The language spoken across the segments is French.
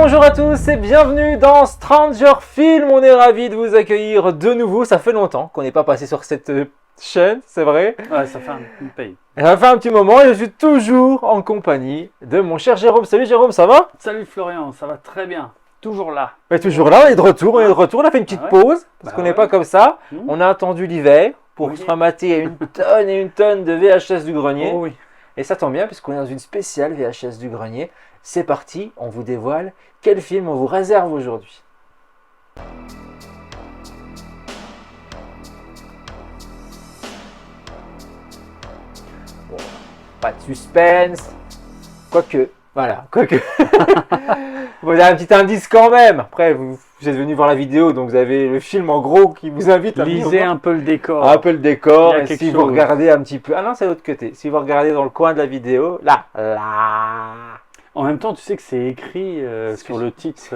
Bonjour à tous et bienvenue dans Stranger Film. On est ravis de vous accueillir de nouveau. Ça fait longtemps qu'on n'est pas passé sur cette chaîne, c'est vrai. Ouais, ça fait un pays. Ça fait un petit moment et je suis toujours en compagnie de mon cher Jérôme. Salut Jérôme, ça va? Salut Florian, ça va très bien. Toujours là. Mais toujours là, on est de retour, On a fait une petite pause parce qu'on n'est pas comme ça. On a attendu l'hiver pour se ramater une tonne et une tonne de VHS du grenier. Oh oui. Et ça tombe bien puisqu'on est dans une spéciale VHS du grenier. C'est parti, on vous dévoile quel film on vous réserve aujourd'hui. Bon, pas de suspense, quoique, voilà, quoique. Vous avez un petit indice quand même. Après, vous êtes venu voir la vidéo, donc vous avez le film en gros qui vous invite à lisez un peu le décor. Un peu le décor, et si chose. vous regardez un petit peu... Ah non, c'est l'autre côté. Si vous regardez dans le coin de la vidéo, là. En même temps, tu sais que c'est écrit sur le titre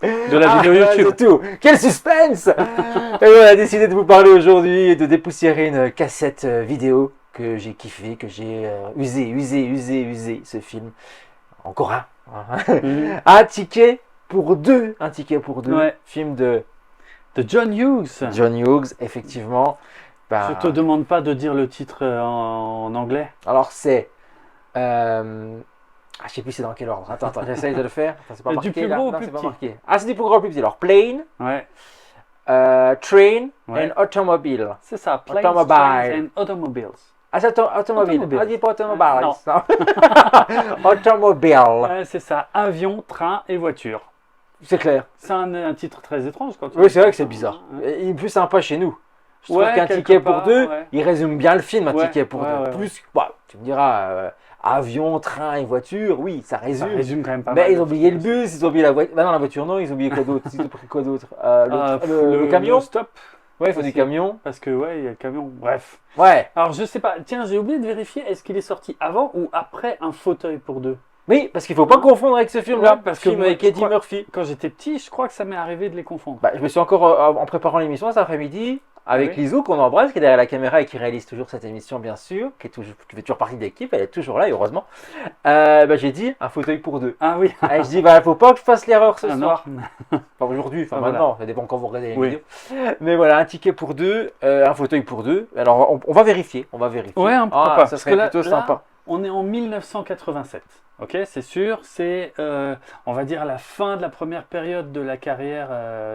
de la vidéo YouTube. C'est tout. Quel suspense. Et on a décidé de vous parler aujourd'hui et de dépoussiérer une cassette vidéo que j'ai kiffé, que j'ai usé ce film. Encore un. Un ticket pour deux. Un ticket pour deux. Ouais. Film de John Hughes. John Hughes, effectivement. Je te demande pas de dire le titre en anglais. Alors c'est... je sais plus c'est dans quel ordre. Attends, j'essaye de le faire. Attends, c'est pas marqué, du plus là. gros au Non, plus c'est pas petit. marqué. Ah, c'est du plus gros au plus petit. Alors, plane, Ouais. train Ouais. and automobile. C'est ça. Planes, Automobile. trains and automobiles. Ah, c'est automobile. Automobile. Ah, dis pas automobile. Non. Automobile. Ouais, c'est ça. Avion, train et voiture. C'est clair. C'est un titre très étrange quand tu Oui, c'est vrai que c'est Ouais. bizarre. Et il est plus sympa chez nous. Je trouve Ouais, qu'un quelque ticket pour part, deux, ouais. il résume bien le film, un Ouais, ticket pour ouais, deux. ouais, Plus, bah, tu me diras, avion, train et voiture, oui, ça Ça résume. résume quand même pas Mais mal. ils ont oublié le bus, ils ont oublié la voiture. Bah non, la voiture non, ils ont oublié quoi d'autre? Ils ont pris quoi d'autre? Le camion? Le stop. Ouais, il faut du aussi. camion. Parce que, ouais, il y a le camion. Bref. Ouais. Alors, je sais pas. Tiens, j'ai oublié de vérifier. Est-ce qu'il est sorti avant ou après un fauteuil pour deux? Oui, parce qu'il faut pas confondre avec ce film-là. Ouais, parce que film moi, avec je Eddie crois- Murphy. Quand j'étais petit, je crois que ça m'est arrivé de les confondre. Bah, je me suis encore, en préparant l'émission cet après-midi, avec Oui. Lizou, qu'on embrasse, qui est derrière la caméra et qui réalise toujours cette émission, bien sûr, qui fait toujours partie de l'équipe, elle est toujours là, et heureusement. J'ai dit un fauteuil pour deux. Ah oui. Et je dis, bah, faut pas que je fasse l'erreur ce Ah, non. soir. Enfin, aujourd'hui, enfin, Ah, maintenant, ça dépend quand vous regardez la Oui. vidéo. Mais voilà, un ticket pour deux, un fauteuil pour deux. Alors, on va vérifier, Ouais, pourquoi pas. Ça Parce serait que là- plutôt là, sympa. On est en 1987. Ok, c'est sûr. C'est, on va dire, la fin de la première période de la carrière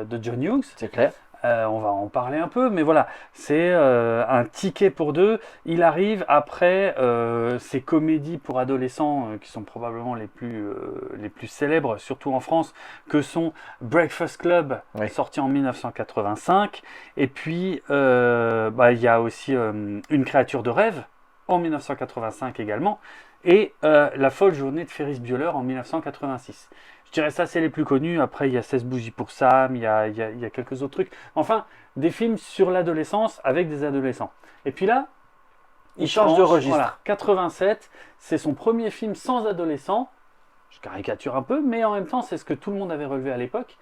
de John Hughes. C'est clair. On va en parler un peu, mais voilà, c'est un ticket pour deux. Il arrive après ces comédies pour adolescents qui sont probablement les plus célèbres, surtout en France, que sont Breakfast Club, Oui. sorti en 1985, et puis il y a aussi Une créature de rêve en 1985 également, et La folle journée de Ferris Bueller en 1986. Je dirais ça, c'est les plus connus. Après, il y a 16 bougies pour Sam, il y a quelques autres trucs. Enfin, des films sur l'adolescence avec des adolescents. Et puis là, Il change de registre. Voilà, 87, c'est son premier film sans adolescent. Je caricature un peu, mais en même temps, c'est ce que tout le monde avait relevé à l'époque.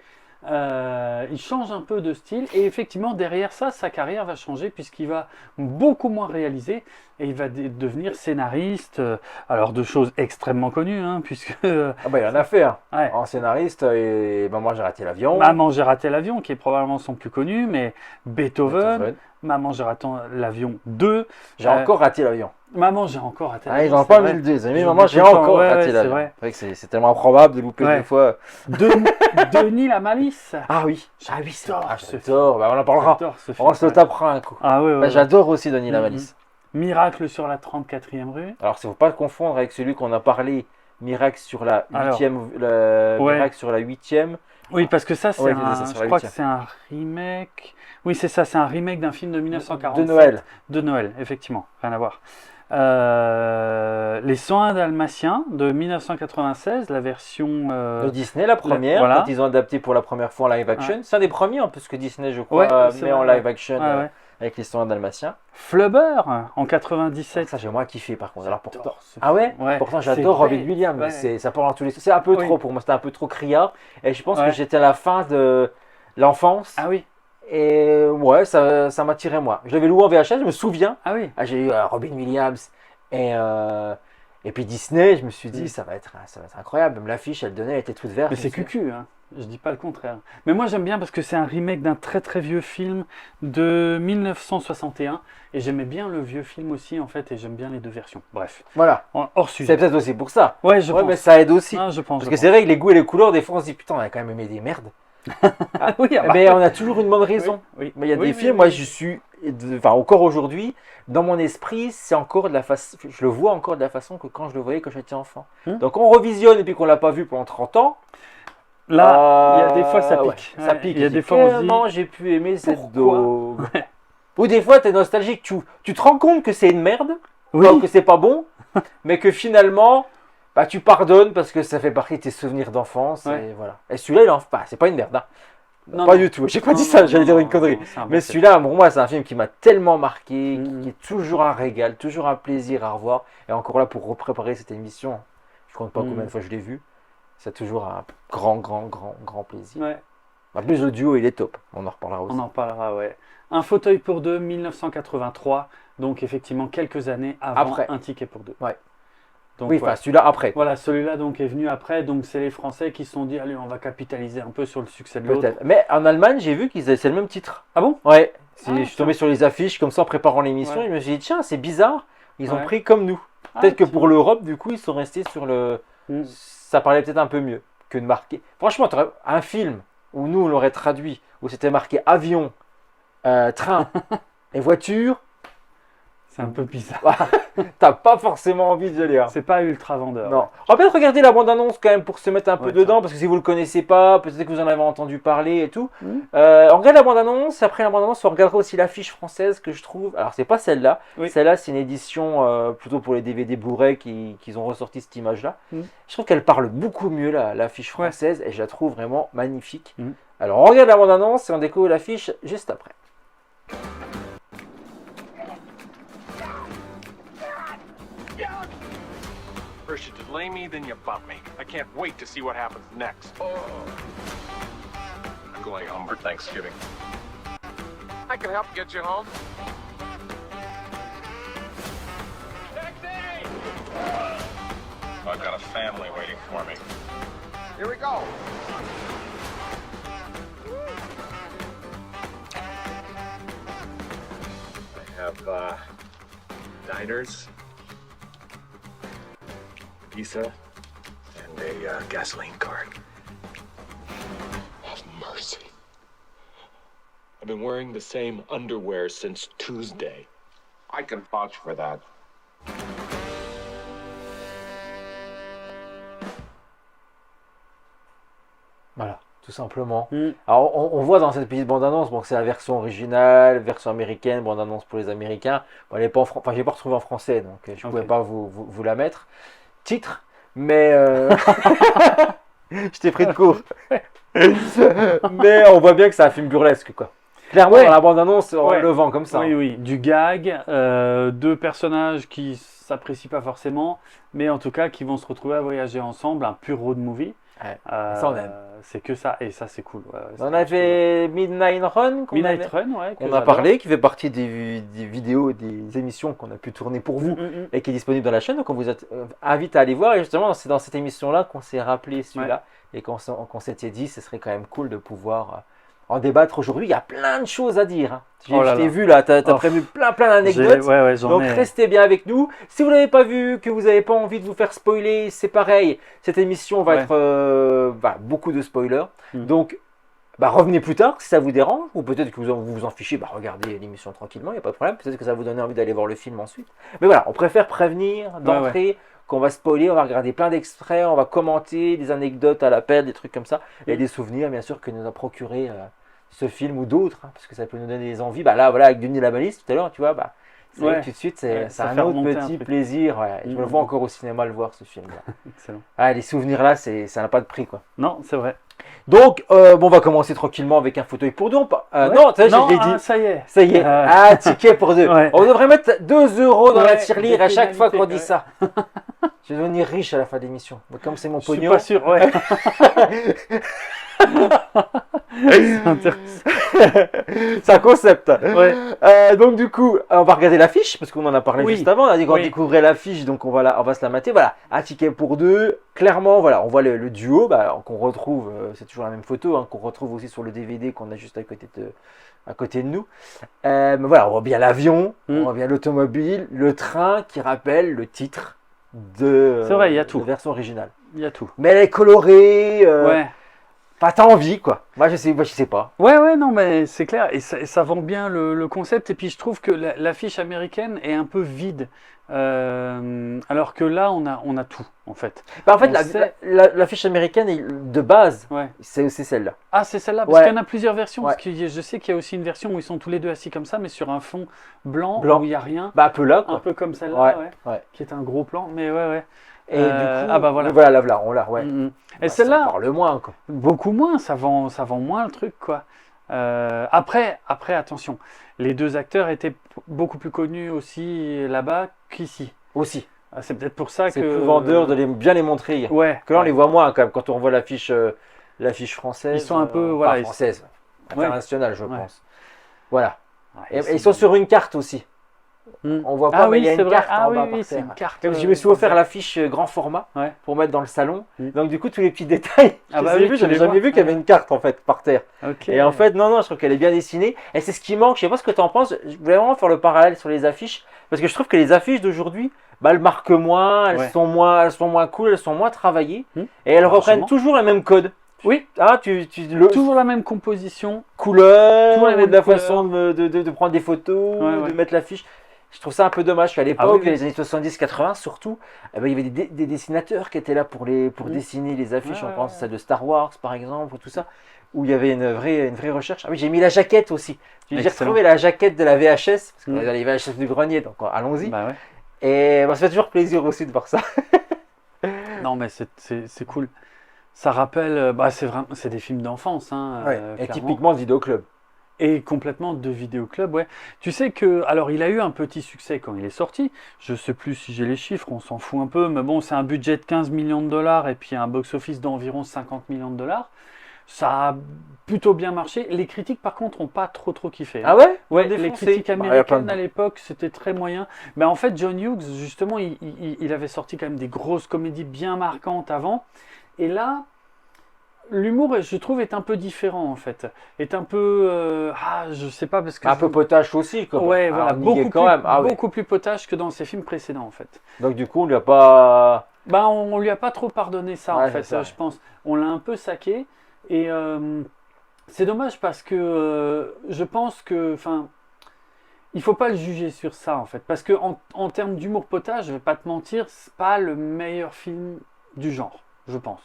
Il change un peu de style et effectivement derrière ça, sa carrière va changer puisqu'il va beaucoup moins réaliser et il va devenir scénariste, alors de choses extrêmement connues, hein, puisque Ah bah, il en a fait, hein. ouais. En scénariste, et moi j'ai raté l'avion. Maman j'ai raté l'avion qui est probablement son plus connu, mais Beethoven, Maman j'ai raté l'avion 2, J'ai encore raté l'avion. Maman j'ai encore raté Ah, l'avion. ils n'ont c'est pas vrai. mis le 2. Mais J'oublie maman, j'ai tout le temps. encore Ouais, raté ouais, l'avion. c'est vrai. C'est vrai que c'est tellement improbable de louper Ouais. deux fois. Denis la malice. Ah oui. Ah oui, c'est J'adore ah, ce j'adore. Bah, on en parlera. J'adore ce On se film, le tapera un coup. Ah ouais, Bah, ouais. j'adore aussi Denis la Mhm. Malice. Miracle sur la 34e rue. Alors, il ne faut pas le confondre avec celui qu'on a parlé, Miracle sur la Alors, 8e. ouais. Miracle sur la 8e. Oui, parce que ça, c'est Ouais, un, c'est sur je la crois que 8e. c'est un remake. Oui, c'est ça, c'est un remake d'un film de 1947. De Noël. De Noël, effectivement, rien à voir. Les 101 Dalmatiens de 1996, la version. De Disney, la première, voilà. quand ils ont adapté pour la première fois en live action. C'est un des premiers, en plus que Disney, je crois, Ouais, c'est met en vrai, live action Ouais, ouais. avec les 101 Dalmatiens. Flubber en 97. Ça, j'ai moins kiffé par contre. Alors, pourtant... J'adore ce Ah ouais, film. Ouais, pourtant c'est j'adore vrai. Robin Williams, mais Ouais. ça part dans tous les... C'est un peu Oui. trop pour moi, c'était un peu trop criard. Et je pense que Ouais. j'étais à la fin de l'enfance. Ah oui, Et ouais, ça m'attirait moi. Je l'avais loué en VHS, je me souviens. ah oui. Ah, j'ai eu Robin Williams et Et puis Disney, je me suis dit, Mm. ça va être incroyable. Même l'affiche, elle était toute verte. Mais c'est cucu, hein. Je dis pas le contraire. Mais moi j'aime bien parce que c'est un remake d'un très très vieux film de 1961 et j'aimais bien le vieux film aussi en fait et j'aime bien les deux versions. Bref, Voilà. hors C'est sujet. peut-être aussi pour ça. Ouais, je Ouais, pense. mais ça aide aussi. Ah, je pense. Parce que c'est vrai que les goûts et les couleurs, des fois, on se dit, putain, on a quand même aimé des merdes. oui, ah bah. Mais on a toujours une bonne raison. Oui, oui. Mais il y a Oui, des oui, films, oui. moi, enfin, encore aujourd'hui, dans mon esprit, c'est encore de la façon, je le vois encore de la façon que quand je le voyais quand j'étais enfant. Donc, on revisionne et puis qu'on l'a pas vu pendant 30 ans. Là, il y a des fois ça ouais, pique. ça Ouais, pique. il y a des fois on se dit. Comment j'ai pu aimer cette pourquoi daube. Ou des fois, tu es nostalgique, tu te rends compte que c'est une merde, Oui. que c'est pas bon, mais que finalement, bah, tu pardonnes parce que ça fait partie de tes souvenirs d'enfance. Ouais. Et voilà. Et celui-là, c'est pas une merde. Hein. Non, Pas non. du tout. J'ai pas Non, dit ça, non, j'allais non, dire non, une connerie. non, c'est un bon Mais film. celui-là, pour moi, c'est un film qui m'a tellement marqué, Mhm. qui est toujours un régal, toujours un plaisir à revoir. Et encore là, pour préparer cette émission, je compte pas Mhm. combien de fois je l'ai vu. C'est toujours un grand plaisir. Ouais, En plus, le duo, il est top. On en reparlera aussi. on en reparlera, ouais. Un fauteuil pour deux, 1983. Donc effectivement quelques années avant Après. Un ticket pour deux. Ouais. Donc, Oui, ouais. enfin, celui-là après. Voilà, celui-là donc est venu après. Donc c'est les Français qui se sont dit allez, on va capitaliser un peu sur le succès de l'autre. Peut-être. Mais en Allemagne, j'ai vu c'est le même titre. Ah bon? Ouais. Ah, Je suis tombé sur les affiches comme ça en préparant l'émission Ouais. et je me suis dit, tiens, c'est bizarre. Ils ont Ouais. pris comme nous. Ah, Peut-être que tiens. pour l'Europe, du coup, ils sont restés sur le. Mm. Ça parlait peut-être un peu mieux que de marquer. Franchement, un film où nous, on l'aurait traduit, où c'était marqué avion, train et voiture, C'est un peu bizarre. t'as pas forcément envie de lire. C'est pas ultra vendeur. Non. On va peut-être regarder la bande-annonce quand même pour se mettre un peu Ouais, dedans, parce que si vous le connaissez pas, peut-être que vous en avez entendu parler et tout. Mm. On regarde la bande-annonce, après la bande-annonce, on regardera aussi l'affiche française que je trouve. Alors, c'est pas celle-là. Oui. Celle-là, c'est une édition plutôt pour les DVD Blu-ray qu'ils ont ressorti cette image-là. Mm. Je trouve qu'elle parle beaucoup mieux, l'affiche française, et je la trouve vraiment magnifique. Mm. Alors, on regarde la bande-annonce et on découvre l'affiche juste après. First you delay me, then you bump me. I can't wait to see what happens next. I'm going home for Thanksgiving. I can help get you home. Taxi! I've got a family waiting for me. Here we go. I have diners, pizza, and a gasoline card. Have mercy. I've been wearing the same underwear since Tuesday. I can vouch for that. Voilà, tout simplement. Mm. Alors, on voit dans cette petite bande-annonce, bon, que c'est la version originale, version américaine, bande-annonce pour les Américains. Bon, elle est pas enfin, j'ai pas retrouvé en français, donc je pouvais pas vous la mettre. Titre, mais je t'ai pris de court. Mais on voit bien que c'est un film burlesque, quoi. Clairement, Ouais. dans la bande-annonce, on Ouais. le vend comme ça. Oui, oui, du gag, deux personnages qui s'apprécient pas forcément, mais en tout cas qui vont se retrouver à voyager ensemble, un pur road movie. Ouais. Ça, on aime. C'est que ça, et ça c'est cool. Ouais, On avait Midnight Run, Midnight Run, ouais. qu'on a parlé, qui fait partie des vidéos, des émissions qu'on a pu tourner pour vous. Et qui est disponible dans la chaîne, donc on vous invite à aller voir. Et justement, c'est dans cette émission-là qu'on s'est rappelé celui-là et qu'on s'était dit, ce serait quand même cool de pouvoir en débattre aujourd'hui. Il y a plein de choses à dire. Hein. Je t'ai vu là, tu as prévu plein d'anecdotes. Donc restez bien avec nous. Si vous ne l'avez pas vu, que vous n'avez pas envie de vous faire spoiler, c'est pareil. Cette émission va être beaucoup de spoilers. Donc revenez plus tard si ça vous dérange, ou peut-être que vous vous en fichez, regardez l'émission tranquillement, il n'y a pas de problème. Peut-être que ça va vous donner envie d'aller voir le film ensuite. Mais voilà, on préfère prévenir d'entrée qu'on va spoiler, on va regarder plein d'extraits, on va commenter des anecdotes à l'appel, des trucs comme ça, et des souvenirs bien sûr que nous a procuré ce film ou d'autres, hein, parce que ça peut nous donner des envies. Là, voilà, avec Denis Labalisse tout à l'heure, tu vois, c'est vrai que tout de suite, c'est un autre petit plaisir. Ouais. Je me le vois encore au cinéma le voir, ce film-là. Excellent. Les souvenirs là, ça n'a pas de prix, quoi. Non, c'est vrai. Donc, on va commencer tranquillement avec un fauteuil pour deux. Non, je l'ai dit. Ça y est. Ça y est. Ticket pour deux. Ouais. On devrait mettre 2 € dans la tirelire à chaque fois qu'on dit ouais. ça. Je vais devenir riche à la fin de l'émission. Mais comme c'est mon Je suis pognon. pas sûr, ouais. C'est intéressant. C'est un concept. Ouais. Donc du coup, on va regarder l'affiche parce qu'on en a parlé Oui. juste avant. On a dit qu'on Oui. découvrait l'affiche, donc on va se la mater. Voilà, un ticket pour deux. Clairement, voilà, on voit le duo qu'on retrouve. C'est toujours la même photo qu'on retrouve aussi sur le DVD qu'on a juste à côté de nous. Mais voilà, on voit bien l'avion, on voit bien l'automobile, le train qui rappelle le titre de C'est vrai, il y a tout. la version originale. Il y a tout. Mais elle est colorée. Ouais. T'as envie quoi. Moi je sais pas. Ouais, non, mais c'est clair. Et ça vend bien le concept. Et puis je trouve que l'affiche américaine est un peu vide. Alors que là, on a tout, en fait. En fait, On sait- l'affiche américaine de base, Ouais. c'est celle-là. Ah, c'est celle-là, parce Ouais. qu'il y en a plusieurs versions. Ouais. Parce que je sais qu'il y a aussi une version où ils sont tous les deux assis comme ça, mais sur un fond blanc, Blanc. où il n'y a rien. Un peu là Un quoi. peu comme celle-là, Ouais. qui est un gros plan. Mais ouais. Et du coup, ah bah voilà. là, on l'a, ouais. Mm, mm. Et Bah, celle-là, ça parle moins quoi. beaucoup moins, ça vend moins le truc, quoi. Après, attention, les deux acteurs étaient beaucoup plus connus aussi là-bas qu'ici. Aussi. C'est peut-être pour ça C'est que. plus vendeur de bien les montrer. Ouais. Que là on ouais. les voit moins quand même quand on voit l'affiche française. Ils sont un peu, enfin, voilà, ils- française, internationale je Ouais. pense. Voilà. Ouais, Et ils sont sur une carte aussi. Mm. On voit pas, Ah mais oui, il y a c'est une vrai. carte Ah en oui, bas oui, par c'est terre. une carte. Comme je me suis offert l'affiche grand format Ouais. pour mettre dans le salon. Mm. Donc du coup tous les petits détails, Ah je bah les ai oui, vus, tu j'avais les jamais vois. vu qu'il y avait une carte en fait par terre. Ok. Et en fait non, je trouve qu'elle est bien dessinée. Et c'est ce qui manque. Je sais pas ce que tu en penses. Je voulais vraiment faire le parallèle sur les affiches parce que je trouve que les affiches d'aujourd'hui, elles marquent moins, elles Ouais. sont moins cool, elles sont moins travaillées Mm. et elles Largement. reprennent toujours le même code. Oui. Le Toujours la même composition. couleur, toujours la ou même de la couleur. façon de prendre des photos, Ouais. de mettre l'affiche. Je trouve ça un peu dommage qu'à l'époque, Ah oui, oui. les années 70-80 surtout, il y avait des dessinateurs qui étaient là pour dessiner les affiches. Ouais, On pense ouais. à celle de Star Wars par exemple, ou tout ça, où il y avait une vraie recherche. Ah oui, j'ai mis la jaquette aussi. J'ai Excellent. retrouvé la jaquette de la VHS, parce qu'on Mm. est dans les VHS du grenier, donc allons-y. Bah ouais. Et ça fait toujours plaisir aussi de voir ça. Non, mais c'est cool. Ça rappelle, c'est des films d'enfance, hein, Et clairement. typiquement Vidéo Club. Et complètement de vidéoclub, ouais. Tu sais que, alors il a eu un petit succès quand il est sorti. Je sais plus si j'ai les chiffres, on s'en fout un peu, mais bon, c'est un budget de 15 millions de dollars et puis un box-office d'environ 50 millions de dollars. Ça a plutôt bien marché. Les critiques, par contre, n'ont pas trop kiffé. Ah ouais Ouais, Ils ont les défoncé. critiques Bah, il y a plein américaines de- à l'époque, c'était très moyen. Mais en fait, John Hughes, justement, il avait sorti quand même des grosses comédies bien marquantes avant. Et là, l'humour, je trouve, est un peu différent, en fait. Est un peu... je sais pas, parce que... Un peu potache aussi, quoi. Ouais, Ah, voilà, on y est quand même. Ah ouais. beaucoup plus potache que dans ses films précédents, en fait. Donc du coup, on lui a pas. Bah, on lui a pas trop pardonné ça, Ouais, en fait, c'est ça. je pense. On l'a un peu saqué. Et c'est dommage parce que je pense que... Enfin, il faut pas le juger sur ça, en fait. Parce que en termes d'humour potage, je vais pas te mentir, c'est pas le meilleur film du genre, je pense.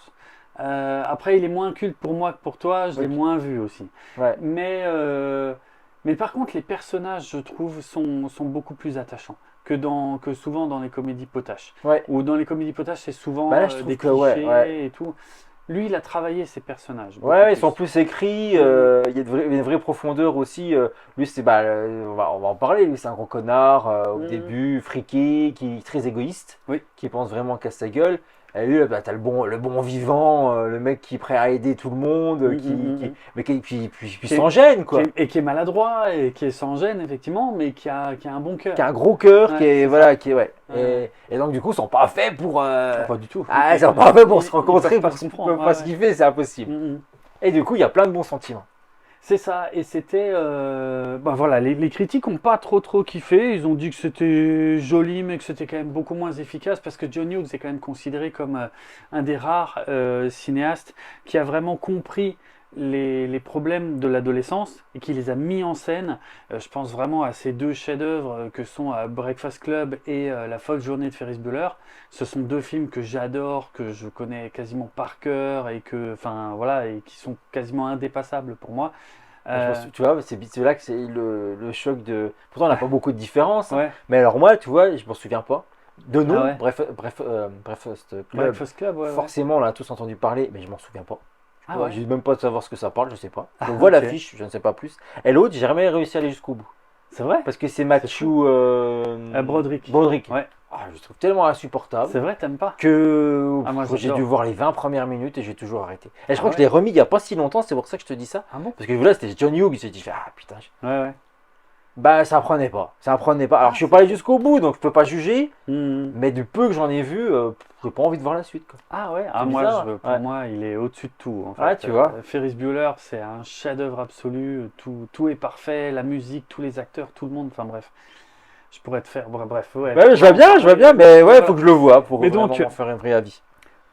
Après, il est moins culte pour moi que pour toi, je l'ai Ok. moins vu aussi. Ouais. Mais par contre, les personnages, je trouve, sont beaucoup plus attachants que souvent dans les comédies potaches. Ouais. Ou dans les comédies potaches, c'est souvent Bah là, je trouve des que ouais, clichés ouais. et tout. Lui, il a travaillé ses personnages. beaucoup Ouais, ils plus. sont plus écrits, il y a une vraie profondeur aussi. Lui, c'est on va en parler. Lui, c'est un gros connard au Mhm. début, friqué, qui est très égoïste, Oui. qui pense vraiment qu'à sa gueule. Et lui, t'as le bon vivant, le mec qui est prêt à aider tout le monde, mais qui Qui est- s'en gêne, quoi. Et qui est maladroit et qui est sans gêne, effectivement, mais qui a un bon cœur. Qui a un gros cœur, Ouais, qui est c'est voilà, qui est ouais. Ouais. Et donc du coup, ils sont pas faits pour. Pas du tout. Ils sont pas faits pour se Ils rencontrer, peuvent pas pour se ne comprendre, pas ouais, ce qu'il fait, c'est impossible. Mhm. Et du coup, il y a plein de bons sentiments. C'est ça, et c'était... voilà, les critiques n'ont pas trop kiffé, ils ont dit que c'était joli, mais que c'était quand même beaucoup moins efficace, parce que John Hughes est quand même considéré comme un des rares cinéastes qui a vraiment compris les problèmes de l'adolescence et qui les a mis en scène. Je pense vraiment à ces deux chefs-d'œuvre que sont Breakfast Club et La folle journée de Ferris Bueller. Ce sont deux films que j'adore, que je connais quasiment par cœur et et qui sont quasiment indépassables pour moi. Tu vois, c'est là que c'est le choc de. Pourtant, on n'a pas beaucoup de différences. Ouais, Mais alors, moi, tu vois, je m'en souviens pas. De nom, Ah ouais. Breakfast Club. Breakfast Club, ouais. Forcément, on l'a tous entendu parler, mais je m'en souviens pas. Ah Tu vois, ouais. j'ai même pas de savoir ce que ça parle, je sais pas. Je Ah, vois ok. l'affiche, je ne sais pas plus. Et l'autre, j'ai jamais réussi à aller jusqu'au bout. C'est vrai? Parce que c'est Matthew Broderick. Broderick. Ouais. Oh, je le trouve tellement insupportable C'est vrai, t'aimes pas? que Ah, moi, j'ai j'adore. dû voir les 20 premières minutes et j'ai toujours arrêté. Et je Ah crois que je ouais l'ai remis il n'y a pas si longtemps, c'est pour ça que je te dis ça. Ah bon? Parce que là, c'était John Hughes, j'ai dit, ah putain, Ouais, ouais. bah ça prenait pas. Ça prenait pas. Alors Ah, je suis c'est pas allé jusqu'au bout, donc je peux pas juger, Mhm. mais du peu que j'en ai vu, j'ai pas envie de voir la suite, quoi. Ah ouais, C'est moi, bizarre, pour ouais. moi, il est au-dessus de tout. En fait. Ouais, tu vois. Ferris Bueller, c'est un chef-d'œuvre absolu. Tout est parfait, la musique, tous les acteurs, tout le monde. Enfin bref, je pourrais te faire. Bref, ouais. Ouais, je vois bien, mais ouais, Voilà. faut que je le vois pour Mais vraiment donc, m'en faire un vrai avis.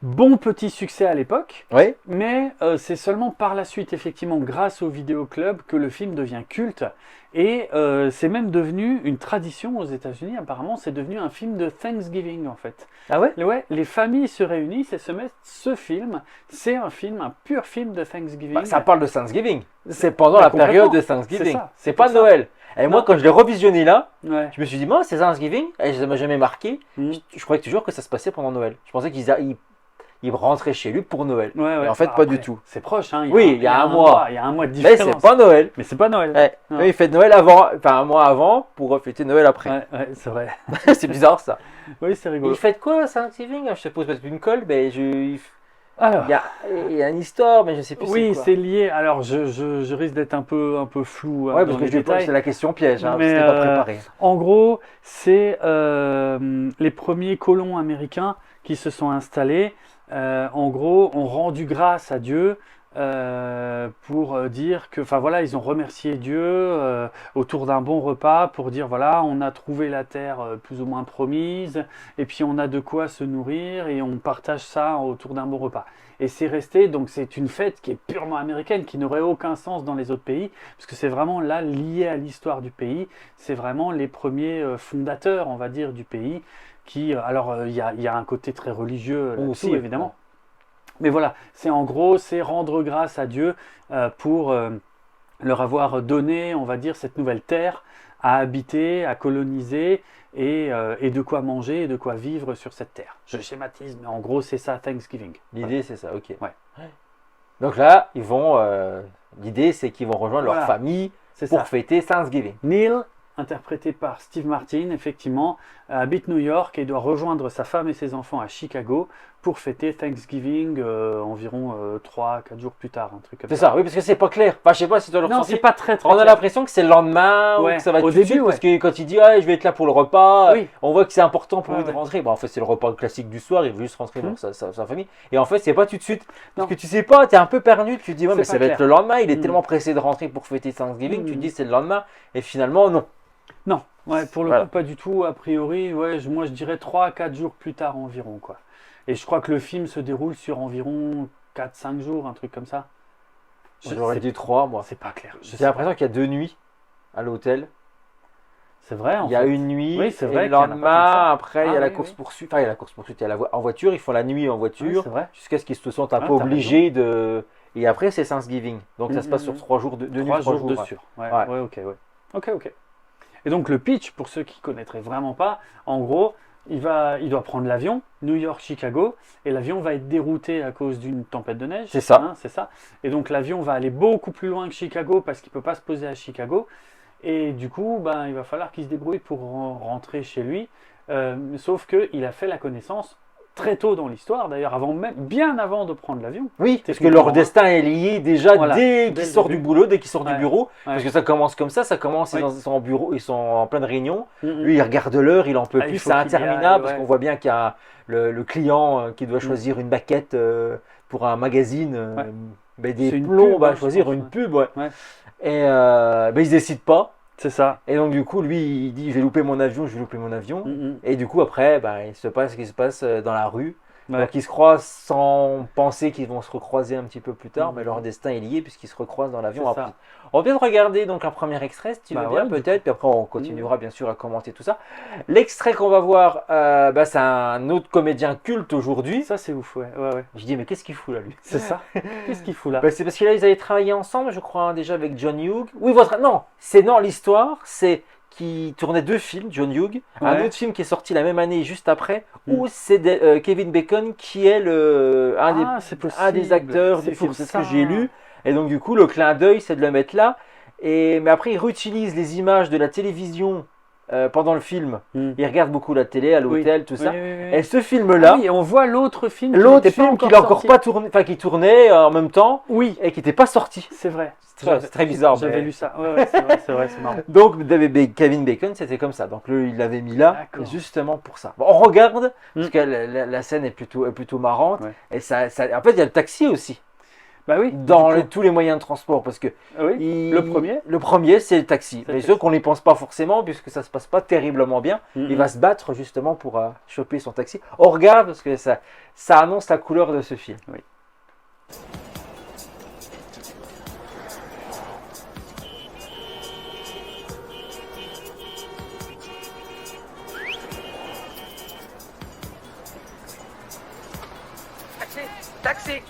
Bon petit succès à l'époque, Oui, mais c'est seulement par la suite, effectivement, grâce au vidéoclub, que le film devient culte. Et c'est même devenu une tradition aux États-Unis. Apparemment, c'est devenu un film de Thanksgiving, en fait. ah ouais. Ouais, les familles se réunissent et se mettent. Ce film, c'est un pur film de Thanksgiving. Bah, ça parle de Thanksgiving. C'est pendant Bah, la période de complètement. Thanksgiving. C'est ça, C'est c'est pas pour ça. Noël. Et moi, Non. quand je l'ai revisionné là, Ouais. je me suis dit, moi, c'est Thanksgiving. Et ça m'a jamais marqué. Mhm. Je croyais toujours que ça se passait pendant Noël. Je pensais qu'ils rentraient chez lui pour Noël. Ouais, ouais. Et en fait, Bah, pas après, du tout. C'est proche, hein. Oui, il y a un mois. Il y a un mois de Mais différence. c'est pas Noël. Mais c'est pas Noël. Ouais. Non. Eux, ils fêtent Noël avant, enfin un mois avant pour fêter Noël après. Ouais, ouais, c'est vrai. C'est bizarre ça. Oui, c'est rigolo. Ils fêtent quoi Thanksgiving? Je suppose parce qu'une colle, mais il Alors, y a une histoire, mais je sais plus oui, c'est quoi. c'est lié. Alors, je risque d'être un peu flou Ouais, dans parce que les je détails. c'est la question piège, hein, Mais, c'était pas préparé. En gros, c'est les premiers colons américains qui se sont installés. En gros, ont rendu grâce à Dieu pour dire que, enfin voilà, ils ont remercié Dieu autour d'un bon repas pour dire voilà, on a trouvé la terre plus ou moins promise et puis on a de quoi se nourrir et on partage ça autour d'un bon repas. Et c'est resté, donc c'est une fête qui est purement américaine, qui n'aurait aucun sens dans les autres pays, parce que c'est vraiment là lié à l'histoire du pays. C'est vraiment les premiers fondateurs, on va dire, du pays. Qui, alors, il y a un côté très religieux là-dessus, Aussi, évidemment. Mais voilà, c'est en gros, c'est rendre grâce à Dieu pour leur avoir donné, on va dire, cette nouvelle terre à habiter, à coloniser et de quoi manger et de quoi vivre sur cette terre. Je schématise, mais en gros, c'est ça Thanksgiving. L'idée c'est ça, ok. Ouais. Donc là, ils vont. L'idée c'est qu'ils vont rejoindre Voilà. leur famille C'est pour ça. fêter Thanksgiving. Neil, interprété par Steve Martin, effectivement, habite New York et doit rejoindre sa femme et ses enfants à Chicago pour fêter Thanksgiving environ 3-4 jours plus tard, un truc comme C'est ça, oui, parce que c'est pas clair. Enfin, je sais pas si tu as le Non, ressenti. c'est pas très On a clair. l'impression que c'est le lendemain Ouais, ou que ça va être au tout de début, suite, ouais. parce que quand il dit ah, je vais être là pour le repas, Oui. on voit que c'est important pour Ouais, lui de ouais. rentrer. Bon, en fait, c'est le repas classique du soir, il veut juste rentrer Mhm. voir sa famille. Et en fait, c'est pas tout de suite. Parce Non. que tu sais pas, tu es un peu perdu, tu te dis ouais, C'est mais pas ça va être clair. le lendemain, il est Mhm. tellement pressé de rentrer pour fêter Thanksgiving, tu te Mhm. dis c'est le lendemain, et finalement, non. Non, ouais, pour le Voilà. coup, pas du tout. A priori, ouais, moi je dirais 3-4 jours plus tard environ, quoi. Et je crois que le film se déroule sur environ 4-5 jours, un truc comme ça. J'aurais C'est- dit 3, moi. C'est pas clair. Je J'ai sais l'impression qu'il y a 2 nuits à l'hôtel. C'est vrai, en Il y a fait. une nuit, Oui, c'est et vrai le qu'il y en a pas lendemain, tant que ça. après, il y a Ah, la oui, course-poursuite. Enfin, il y a la course-poursuite, il y a en voiture, ils font la nuit en Ouais, voiture. c'est vrai. Jusqu'à ce qu'ils se sentent un Ah, peu t'as obligés de. Et après, c'est Thanksgiving. Donc ça se passe sur Mhm. 3 jours, 2 nuits, 3 3 jours jours. dessus. Ouais, Ouais. ouais, ok, ouais. Ok, ok. Et donc le pitch, pour ceux qui connaîtraient vraiment pas, en gros, il doit prendre l'avion, New York, Chicago, et l'avion va être dérouté à cause d'une tempête de neige. C'est ça. Hein, c'est ça. Et donc l'avion va aller beaucoup plus loin que Chicago parce qu'il peut pas se poser à Chicago. Et du coup, ben, il va falloir qu'il se débrouille pour rentrer chez lui. Sauf qu'il a fait la connaissance très tôt dans l'histoire, d'ailleurs, bien avant de prendre l'avion. Oui, parce que Techniquement, leur hein. destin est lié déjà Voilà, dès dès qu'ils le sortent du début. boulot, dès qu'ils sortent Ouais. du bureau. Parce Ouais. que ça commence comme ça commence, Oui. ils sont en bureau, ils sont en pleine réunion. Mhm. Lui, il regarde l'heure, il en peut Ah, il plus, faut c'est qu'il y aille, interminable parce ouais. qu'on voit bien qu'il y a le client qui doit choisir une baquette pour un magazine, Ouais. ben, des C'est une plombs, pub, va hein, je choisir pense, une ouais. pub. Ouais. Ouais. Et ben, ils décident pas. C'est ça. Et donc du coup, lui, il dit, je vais louper mon avion, je vais louper mon avion. Mhm. Et du coup, après, ben, il se passe ce qui se passe dans la rue. Ouais. Donc ils se croisent sans penser qu'ils vont se recroiser un petit peu plus tard, Mhm. mais leur destin est lié puisqu'ils se recroisent dans l'avion C'est après. ça. On va peut-être regarder donc un premier extrait, si tu Bah veux bien, ouais, du peut-être, puis après on Mhm. continuera bien sûr à commenter tout ça. L'extrait qu'on va voir, bah, c'est un autre comédien culte aujourd'hui. Ça, c'est ouf, ouais. Ouais, ouais. Je dis, mais qu'est-ce qu'il fout là, lui? C'est ça. Qu'est-ce qu'il fout là? Bah, c'est parce que là, ils avaient travaillé ensemble, je crois, hein, déjà avec John Hughes. Oui, non, l'histoire, c'est qui tournait 2 films, John Hughes, un Ouais. autre film qui est sorti la même année juste après, Mm. où c'est Kevin Bacon qui est un C'est possible. des acteurs C'est du film, pour c'est ce ça. que j'ai lu. Et donc du coup, le clin d'œil, c'est de le mettre là. Mais après, ils réutilisent les images de la télévision pendant le film, Mm. il regarde beaucoup la télé, à l'hôtel, tout ça. Oui, oui, oui. Et ce film-là, Ah oui, et on voit l'autre film qui l'autre n'était pas film qui encore n'a encore sorti. pas tourné, enfin qui tournait en même temps Oui, et qui n'était pas sorti. c'est vrai. C'est très bizarre. J'avais mais- lu ça. Ouais, ouais, c'est vrai, c'est marrant. Donc Kevin Bacon, c'était comme ça. Donc il l'avait mis là, D'accord. justement pour ça. Bon, on regarde, parce Mm. que la scène est plutôt marrante. Ouais. Et en fait, il y a le taxi aussi, Bah oui. dans du coup. tous les moyens de transport. Parce que Oui. Le premier. Le premier, c'est le taxi. C'est le Mais taxi. sûr qu'on n'y pense pas forcément, puisque ça se passe pas terriblement bien. Mhm. Il va se battre justement pour choper son taxi. On regarde, parce que ça annonce la couleur de ce film. Oui. Taxi.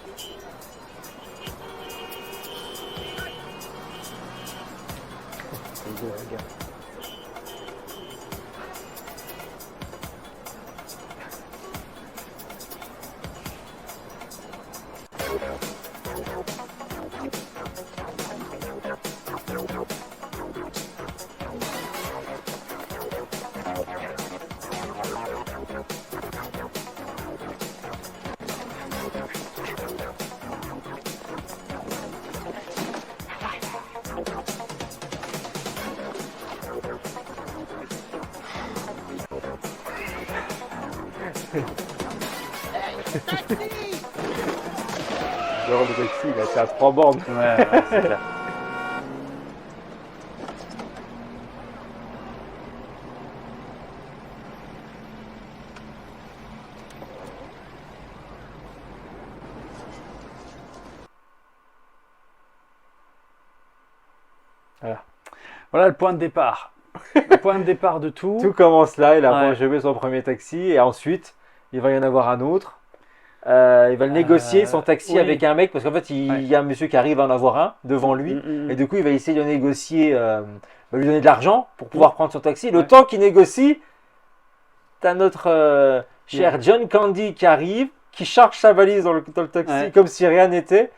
Genre le taxi, il a été à 3 bornes. Ouais, c'est clair. Voilà le point de départ. Le point de départ de tout. Tout commence là, il a Ouais. chopé son premier taxi et ensuite il va y en avoir un autre. Il va le négocier son taxi oui. avec un mec parce qu'en fait il Ouais. y a un monsieur qui arrive à en avoir un devant lui Mm, mm, et du coup il va essayer de négocier, va lui donner de l'argent pour pouvoir prendre son taxi. Le Ouais. temps qu'il négocie, t'as notre cher Yeah. John Candy qui arrive, qui charge sa valise dans le taxi Ouais. comme si rien n'était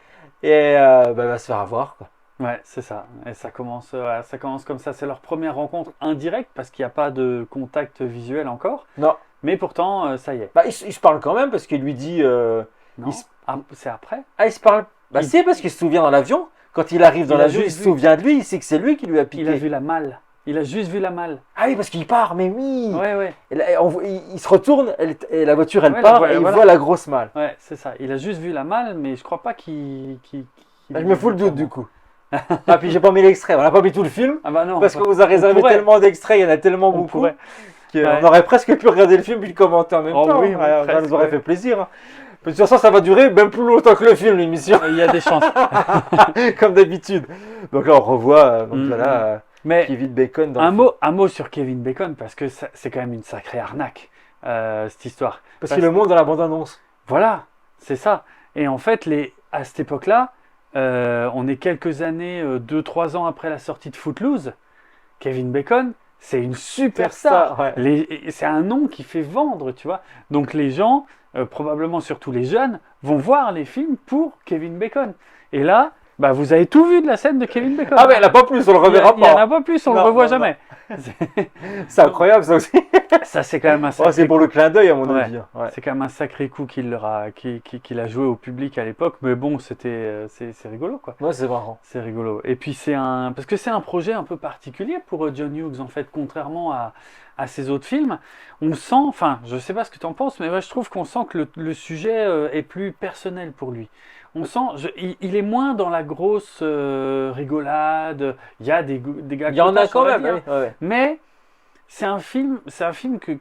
et il va se faire avoir quoi. Ouais, c'est ça. Et ça commence comme ça. C'est leur première rencontre indirecte parce qu'il n'y a pas de contact visuel encore. Non, Mais pourtant, ça y est. bah, il se parle quand même parce qu'il lui dit. Non. il se- Ah, c'est après. Ah, il se parle. Bah, Il- c'est parce qu'il se souvient dans l'avion. Quand il arrive dans Il a l'avion, il juste se vu. souvient de lui, il sait que c'est lui qui lui a piqué. Il a vu la malle. Il a juste vu la malle. Ah oui, parce qu'il part, mais oui. Ouais, ouais. Et là, il se retourne et la voiture elle Ouais, part la- et il voilà. voit la grosse malle. Ouais, c'est ça. Il a juste vu la malle, mais je crois pas qu'il. Bah, je me fous le doute du coup. Ah, puis j'ai pas mis l'extrait, on n'a pas mis tout le film. Ah bah non. Parce qu'on vous a réservé pourrait. tellement d'extraits, il y en a tellement On beaucoup. pourrait. qu'on Ouais. aurait presque pu regarder le film puis le commenter en même Oh temps. oui, hein. oui, Ça presque, nous aurait ouais. fait plaisir. Hein. De toute façon, ça va durer même plus longtemps que le film, l'émission, Il y a des chances. comme d'habitude. Donc là, on revoit Mais Kevin Bacon dans le film. un mot sur Kevin Bacon, parce que c'est quand même une sacrée arnaque, cette histoire. Parce qu'il le montre dans la bande-annonce. Voilà, c'est ça. Et en fait, à cette époque-là, on est quelques années, 2-3 ans après la sortie de Footloose. Kevin Bacon, c'est une superstar. Ouais. C'est un nom qui fait vendre, tu vois. Donc les gens, probablement surtout les jeunes, vont voir les films pour Kevin Bacon. Et là, bah, vous avez tout vu de la scène de Kevin Bacon. Ah, mais il n'y en a pas plus, on le reverra Il n'y en a pas. pas plus, on Non, le revoit non, jamais. C'est incroyable, ça aussi. Ça, c'est quand même un Oh, sacré c'est pour coup. le clin d'œil, à mon Ouais. avis. Ouais. C'est quand même un sacré coup qu'il a joué au public à l'époque. Mais bon, c'est rigolo, quoi. Ouais, c'est marrant. C'est rigolo. Et puis parce que c'est un projet un peu particulier pour John Hughes, en fait, contrairement à ses autres films. On sent, enfin, je sais pas ce que tu en penses, mais ouais, je trouve qu'on sent que le sujet est plus personnel pour lui. On sent, il est moins dans la grosse rigolade. Il y a des gars Il y en a cocasse, quand on va même. dire. Oui. Ouais. Mais c'est un film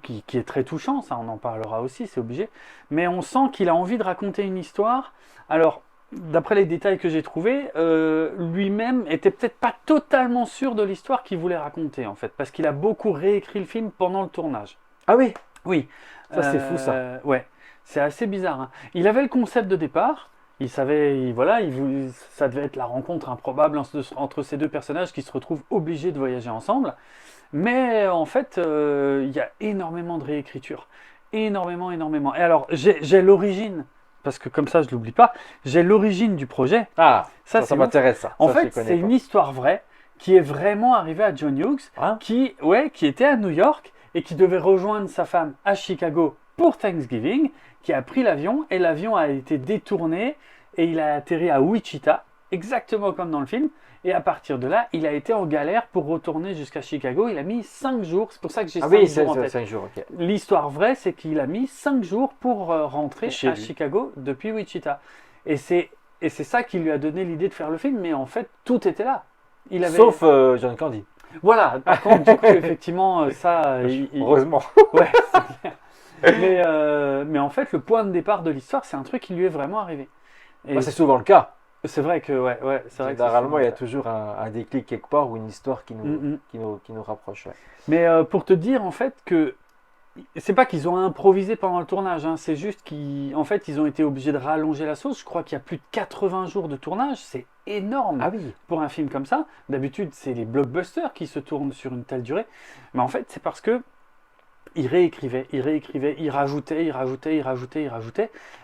qui est très touchant, ça on en parlera aussi, c'est obligé. Mais on sent qu'il a envie de raconter une histoire. Alors, d'après les détails que j'ai trouvés, lui-même était peut-être pas totalement sûr de l'histoire qu'il voulait raconter en fait, parce qu'il a beaucoup réécrit le film pendant le tournage. Ah oui. Oui. Ça, c'est fou, ça. Ouais, c'est assez bizarre. Hein. Il avait le concept de départ. Il savait, voilà, ça devait être la rencontre improbable entre ces deux personnages qui se retrouvent obligés de voyager ensemble. Mais en fait, il y a énormément de réécriture. Énormément. Et alors, j'ai l'origine, parce que comme ça, je ne l'oublie pas, j'ai l'origine du projet. Ah, ça c'est ouf. m'intéresse, ça. En Ça, je fait, connais c'est pas. une histoire vraie qui est vraiment arrivé à John Hughes, Hein qui était à New York et qui devait rejoindre sa femme à Chicago pour Thanksgiving, qui a pris l'avion et l'avion a été détourné et il a atterri à Wichita, exactement comme dans le film. Et à partir de là, il a été en galère pour retourner jusqu'à Chicago. Il a mis 5 jours, c'est pour ça que j'ai 5 oui, jours en c'est tête. 5 jours, ok. L'histoire vraie, c'est qu'il a mis 5 jours pour rentrer Chez à lui. Chicago depuis Wichita. Et c'est ça qui lui a donné l'idée de faire le film, mais en fait, tout était là. Il avait... Sauf John Candy. Voilà, par contre, du coup, effectivement, ça... Heureusement. Ouais, c'est clair. Mais en fait, le point de départ de l'histoire, c'est un truc qui lui est vraiment arrivé. Et Bah, c'est souvent le cas. c'est vrai que, c'est vrai que Généralement, il y a c'est- toujours un déclic quelque part ou une histoire qui nous, Mm, mm. qui nous rapproche. Ouais. Mais pour te dire, en fait, que c'est pas qu'ils ont improvisé pendant le tournage, hein, c'est juste qu'en fait, ils ont été obligés de rallonger la sauce. Je crois qu'il y a plus de 80 jours de tournage, c'est énorme Ah oui. pour un film comme ça. D'habitude, c'est les blockbusters qui se tournent sur une telle durée. Mais en fait, c'est parce que il réécrivait, il rajoutait.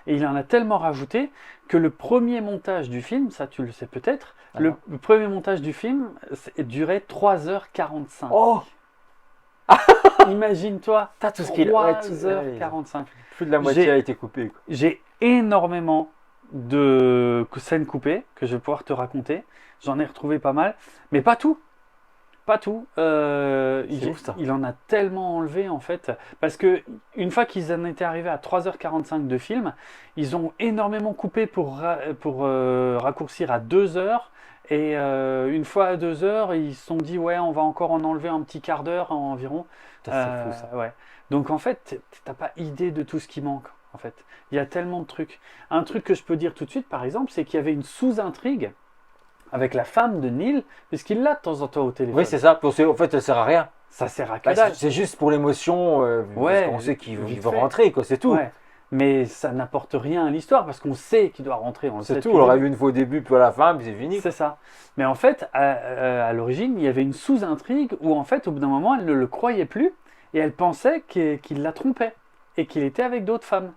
Et il en a tellement rajouté que le premier montage du film, ça tu le sais peut-être, Ah le non. premier montage du film durait 3h45. Oh, Imagine-toi, t'as tout ce qu'il ouais, 3h45. plus de la moitié J'ai- a été coupé. Quoi. J'ai énormément de scènes coupées que je vais pouvoir te raconter. J'en ai retrouvé pas mal, mais pas tout. Pas tout. C'est ouf, ça. Il en a tellement enlevé en fait. Parce que une fois qu'ils en étaient arrivés à 3h45 de film, ils ont énormément coupé pour raccourcir à 2 heures. Et une fois à 2 heures, ils se sont dit ouais, on va encore en enlever un petit quart d'heure environ. Putain, c'est fou ça. Ouais. Donc en fait, t'as pas idée de tout ce qui manque. En fait, il y a tellement de trucs. Un truc que je peux dire tout de suite, par exemple, c'est qu'il y avait une sous-intrigue avec la femme de Neil, puisqu'il l'a de temps en temps au téléphone. Oui, c'est ça. En fait, ça sert à rien. Ça sert à que Bah, dalle. c'est juste pour l'émotion. Ouais, Parce qu'on sait qu'il vite va fait. rentrer, quoi. C'est tout. Ouais. Mais ça n'apporte rien à l'histoire parce qu'on sait qu'il doit rentrer. On le sait C'est tout. depuis On le l'aurait début. vu une fois au début, puis à la fin, puis c'est fini. C'est ça. Mais en fait, à l'origine, il y avait une sous-intrigue où en fait, au bout d'un moment, elle ne le croyait plus et elle pensait qu'il la trompait et qu'il était avec d'autres femmes.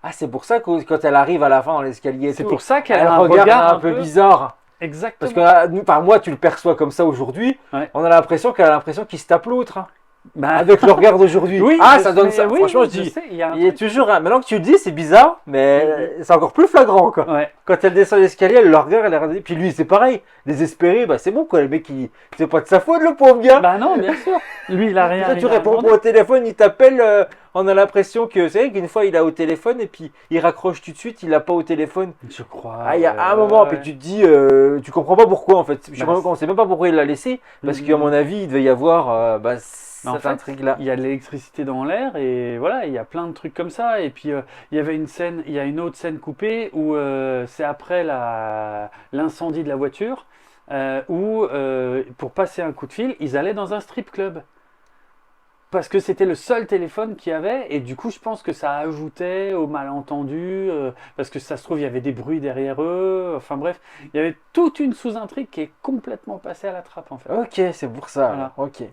Ah, c'est pour ça que quand elle arrive à la fin dans l'escalier, et C'est tout, pour ça qu'elle elle a un regarde regard un peu bizarre. Exactement. Parce que nous, par moi, tu le perçois comme ça aujourd'hui. Ouais. On a l'impression qu'elle a l'impression qu'il se tape l'autre. Hein, Bah, avec le regard d'aujourd'hui. oui, ah, je ça donne sais, ça. oui, Franchement, oui, je dis. sais, il y a un Il est truc. toujours. Maintenant que tu le dis, c'est bizarre, mais c'est encore plus flagrant, quoi. Ouais. Quand elle descend l'escalier, elle le regarde, elle regarde. Puis lui, c'est pareil. Désespéré, bah c'est bon, quoi. Le mec, c'est pas de sa faute, le pauvre gars. Bah non, bien sûr. Lui, il a rien. Toi, tu il a réponds demandé. pas au téléphone, il t'appelle. On a l'impression que. C'est vrai qu'une fois, il a au téléphone et puis il raccroche tout de suite, il l'a pas au téléphone. Je crois. Ah, il y a un ouais, moment, ouais. puis tu te dis, tu comprends pas pourquoi en fait. Bah, On sait même pas pourquoi il l'a laissé, parce Mhm. qu'à mon avis, il devait y avoir Mais en cette fait, intrigue-là. il y a de l'électricité dans l'air et voilà, il y a plein de trucs comme ça. Et puis il y avait une scène, il y a une autre scène coupée où c'est après l'incendie de la voiture où pour passer un coup de fil, ils allaient dans un strip club. Parce que c'était le seul téléphone qu'il y avait, et du coup, je pense que ça ajoutait au malentendu, parce que ça se trouve, il y avait des bruits derrière eux, enfin bref, il y avait toute une sous-intrigue qui est complètement passée à la trappe en fait. Ok, c'est pour ça. Voilà. Ok.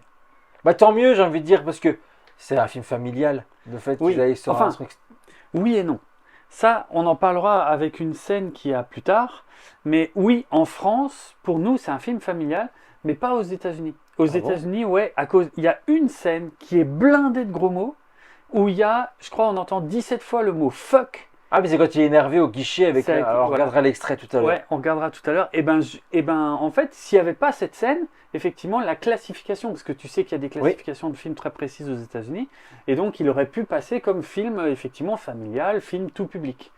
Bah tant mieux, j'ai envie de dire, parce que c'est un film familial. Le fait Oui, qu'ils aillent sur enfin, un truc. Oui et non. Ça, on en parlera avec une scène qui a plus tard, mais oui, en France, pour nous, c'est un film familial, mais pas aux États-Unis. Aux Ah bon États-Unis, ouais, il y a une scène qui est blindée de gros mots, où il y a, je crois, on entend 17 fois le mot fuck. Ah, mais c'est quand il est énervé au guichet avec. C'est avec- Alors, on voilà. regardera l'extrait tout à l'heure. Ouais, on regardera tout à l'heure. Et ben, en fait, s'il n'y avait pas cette scène, effectivement, la classification, parce que tu sais qu'il y a des classifications de films très précises aux États-Unis, et donc il aurait pu passer comme film, effectivement, familial, film tout public.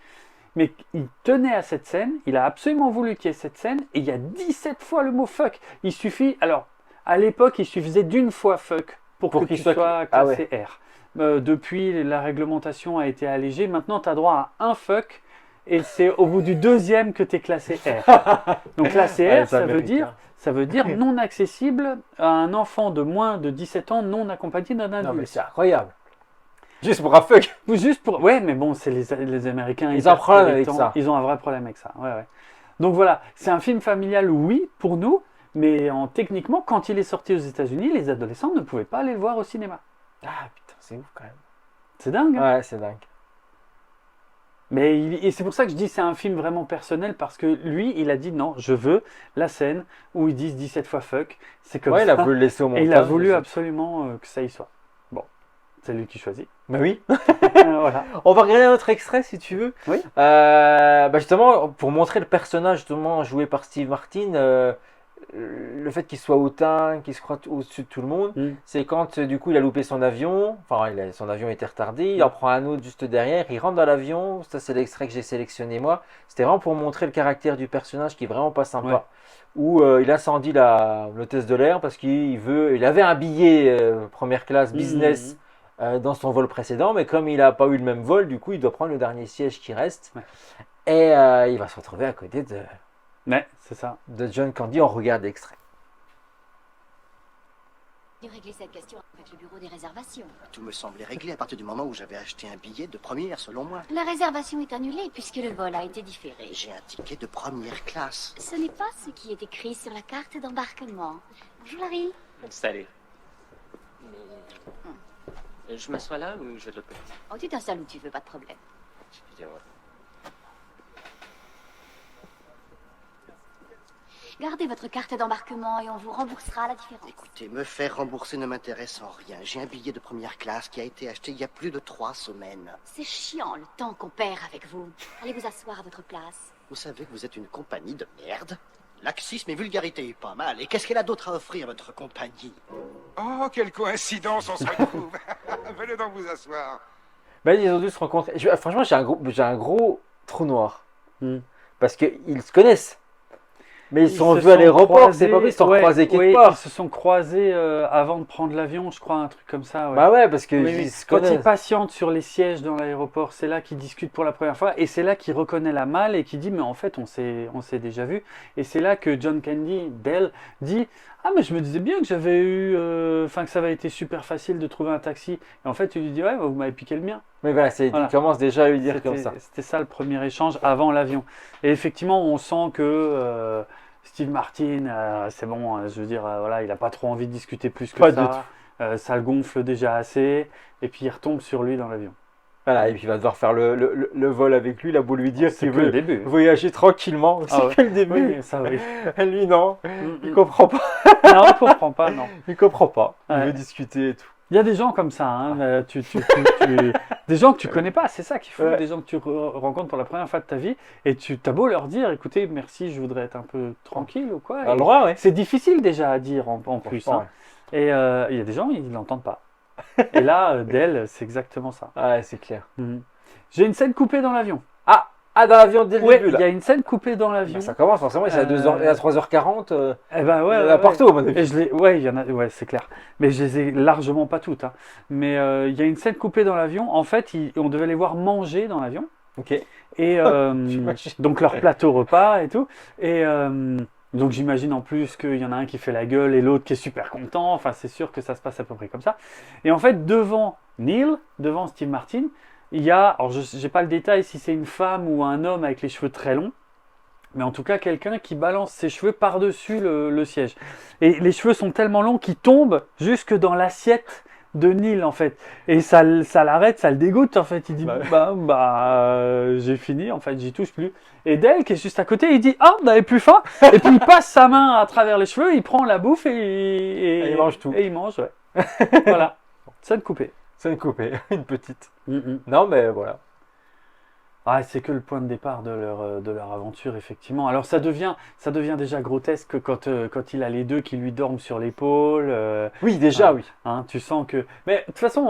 Mais il tenait à cette scène, il a absolument voulu qu'il y ait cette scène, et il y a 17 fois le mot fuck. Il suffit, alors, à l'époque, il suffisait d'une fois fuck pour que qu'il tu soit- sois Ah classé R. Depuis, la réglementation a été allégée. Maintenant, tu as droit à un fuck, et c'est au bout du deuxième que tu es classé R. Donc classé Ah, R, les ça veut Américains. dire non accessible à un enfant de moins de 17 ans non accompagné d'un Non, mais adulte. c'est incroyable. Juste pour un fuck. Ou juste pour... Ouais, mais bon, c'est les Américains. Ils hyper ont un problème avec puritans. ça. Ils ont un vrai problème avec ça. Ouais, ouais. Donc voilà, c'est un film familial, oui, pour nous, mais techniquement, quand il est sorti aux États-Unis, les adolescents ne pouvaient pas aller le voir au cinéma. Ah putain, c'est ouf quand même. C'est dingue. Hein. Ouais, c'est dingue. Mais et c'est pour ça que je dis c'est un film vraiment personnel parce que lui, il a dit non, je veux la scène où ils disent 17 fois fuck. C'est comme Ouais, il ça. a voulu le laisser au Et montage. il a voulu absolument que ça y soit. Bon, c'est lui qui choisit. Bah oui. Voilà. On va regarder un autre extrait si tu veux. Oui. Bah justement, pour montrer le personnage justement joué par Steve Martin, le fait qu'il soit hautain, qu'il se croit au-dessus de tout le monde, Mm. c'est quand du coup il a loupé son avion, enfin son avion était retardé, il en prend un autre juste derrière, il rentre dans l'avion, ça c'est l'extrait que j'ai sélectionné moi, c'était vraiment pour montrer le caractère du personnage qui est vraiment pas sympa. Ouais. Où il incendie l'hôtesse de l'air parce il avait un billet première classe business dans son vol précédent, mais comme il n'a pas eu le même vol, du coup il doit prendre le dernier siège qui reste. Ouais. Et il va se retrouver à côté Ouais, c'est ça. de John Candy. On regarde l'extrait. dû régler cette question avec le bureau des réservations. Tout me semblait réglé à partir du moment où j'avais acheté un billet de première, selon moi. La réservation est annulée puisque le vol a été différé. J'ai un ticket de première classe. Ce n'est pas ce qui est écrit sur la carte d'embarquement. Bonjour Larry. Salut. Je m'assois là ou je vais de l'autre côté? Oh, tu t'installes où tu veux, pas de problème. Excusez-moi. Gardez votre carte d'embarquement et on vous remboursera la différence. Écoutez, me faire rembourser ne m'intéresse en rien. J'ai un billet de première classe qui a été acheté il y a plus de 3 semaines. C'est chiant le temps qu'on perd avec vous. Allez vous asseoir à votre place. Vous savez que vous êtes une compagnie de merde? Laxisme et vulgarité est pas mal. Et qu'est-ce qu'elle a d'autre à offrir, votre compagnie? Oh, quelle coïncidence, on se retrouve. Venez donc vous asseoir. Ben, ils ont dû se rencontrer. Franchement, j'ai un gros trou noir. Mm. Parce qu'ils se connaissent. Mais ils se sont se vus à sont l'aéroport, croisés, c'est pas vrai, ils se sont ouais, croisés quelque oui, part. Ils se sont croisés avant de prendre l'avion, je crois, un truc comme ça. Ouais. Bah ouais, parce que Oui, ils oui. se Quand ils connaissent. patientent sur les sièges dans l'aéroport, c'est là qu'ils discutent pour la première fois et c'est là qu'il reconnaît la malle et qu'il dit mais en fait on s'est déjà vu et c'est là que John Candy, Dell, dit ah mais je me disais bien que j'avais eu, enfin que ça avait été super facile de trouver un taxi et en fait tu lui dis ouais vous m'avez piqué le mien. Mais voilà, Voilà. il commence déjà à lui dire comme C'était ça. c'était ça le premier échange avant l'avion et effectivement on sent que Steve Martin, c'est bon, je veux dire, voilà, il n'a pas trop envie de discuter plus que Pas du ça. Ça le gonfle déjà assez, et puis il retombe sur lui dans l'avion. Voilà, et puis il va devoir faire le vol avec lui, il a beau lui dire C'est qu'il que le veut début. voyager tranquillement. C'est Ah ouais. que le début. Oui, ça oui. Lui, non, Mm, il mm. comprend pas. Non, on comprend pas, non. Il comprend pas. Il Ouais. veut discuter et tout. Il y a des gens comme ça, hein, des gens que tu connais pas, c'est ça qu'il faut, Ouais. des gens que tu rencontres pour la première fois de ta vie, et tu as beau leur dire, écoutez, merci, je voudrais être un peu tranquille ou quoi. On a et le droit, ouais. c'est difficile déjà à dire en plus. Franchement, Hein. Et il y a des gens, ils l'entendent pas. Et là, Dell, c'est exactement ça. ouais, c'est clair. Mhm. J'ai une scène coupée dans l'avion. Ah, dans l'avion dès le Ouais, début, il là. y a une scène coupée dans l'avion. Bah, ça commence forcément, c'est à 2h, à 3h40. Eh ben ouais, il y en ouais, a ouais. partout, à mon avis. Et ouais, il y en a, ouais, c'est clair. Mais je les ai largement pas toutes. Hein. Mais il y a une scène coupée dans l'avion. En fait, on devait les voir manger dans l'avion. Ok. Et J'imagine. donc leur plateau repas et tout. Et donc j'imagine en plus qu'il y en a un qui fait la gueule et l'autre qui est super content. Enfin, c'est sûr que ça se passe à peu près comme ça. Et en fait, devant Neil, devant Steve Martin, il y a, alors je n'ai pas le détail si c'est une femme ou un homme avec les cheveux très longs, mais en tout cas quelqu'un qui balance ses cheveux par-dessus le siège. Et les cheveux sont tellement longs qu'ils tombent jusque dans l'assiette de Neil en fait. Et ça l'arrête, ça le dégoûte en fait. Il dit j'ai fini, en fait j'y touche plus. Et Dell qui est juste à côté, il dit ah vous n'avez plus faim. Et puis il passe sa main à travers les cheveux, il prend la bouffe et il mange tout. Et il mange, ouais. Voilà, scène coupée. Scène coupée, une petite. Mm-mm. Non, mais voilà. Ah, c'est que le point de départ de leur aventure, effectivement. Alors ça devient déjà grotesque quand il a les deux qui lui dorment sur l'épaule. Oui, déjà, Ah. oui. Hein, tu sens que... Mais de toute façon,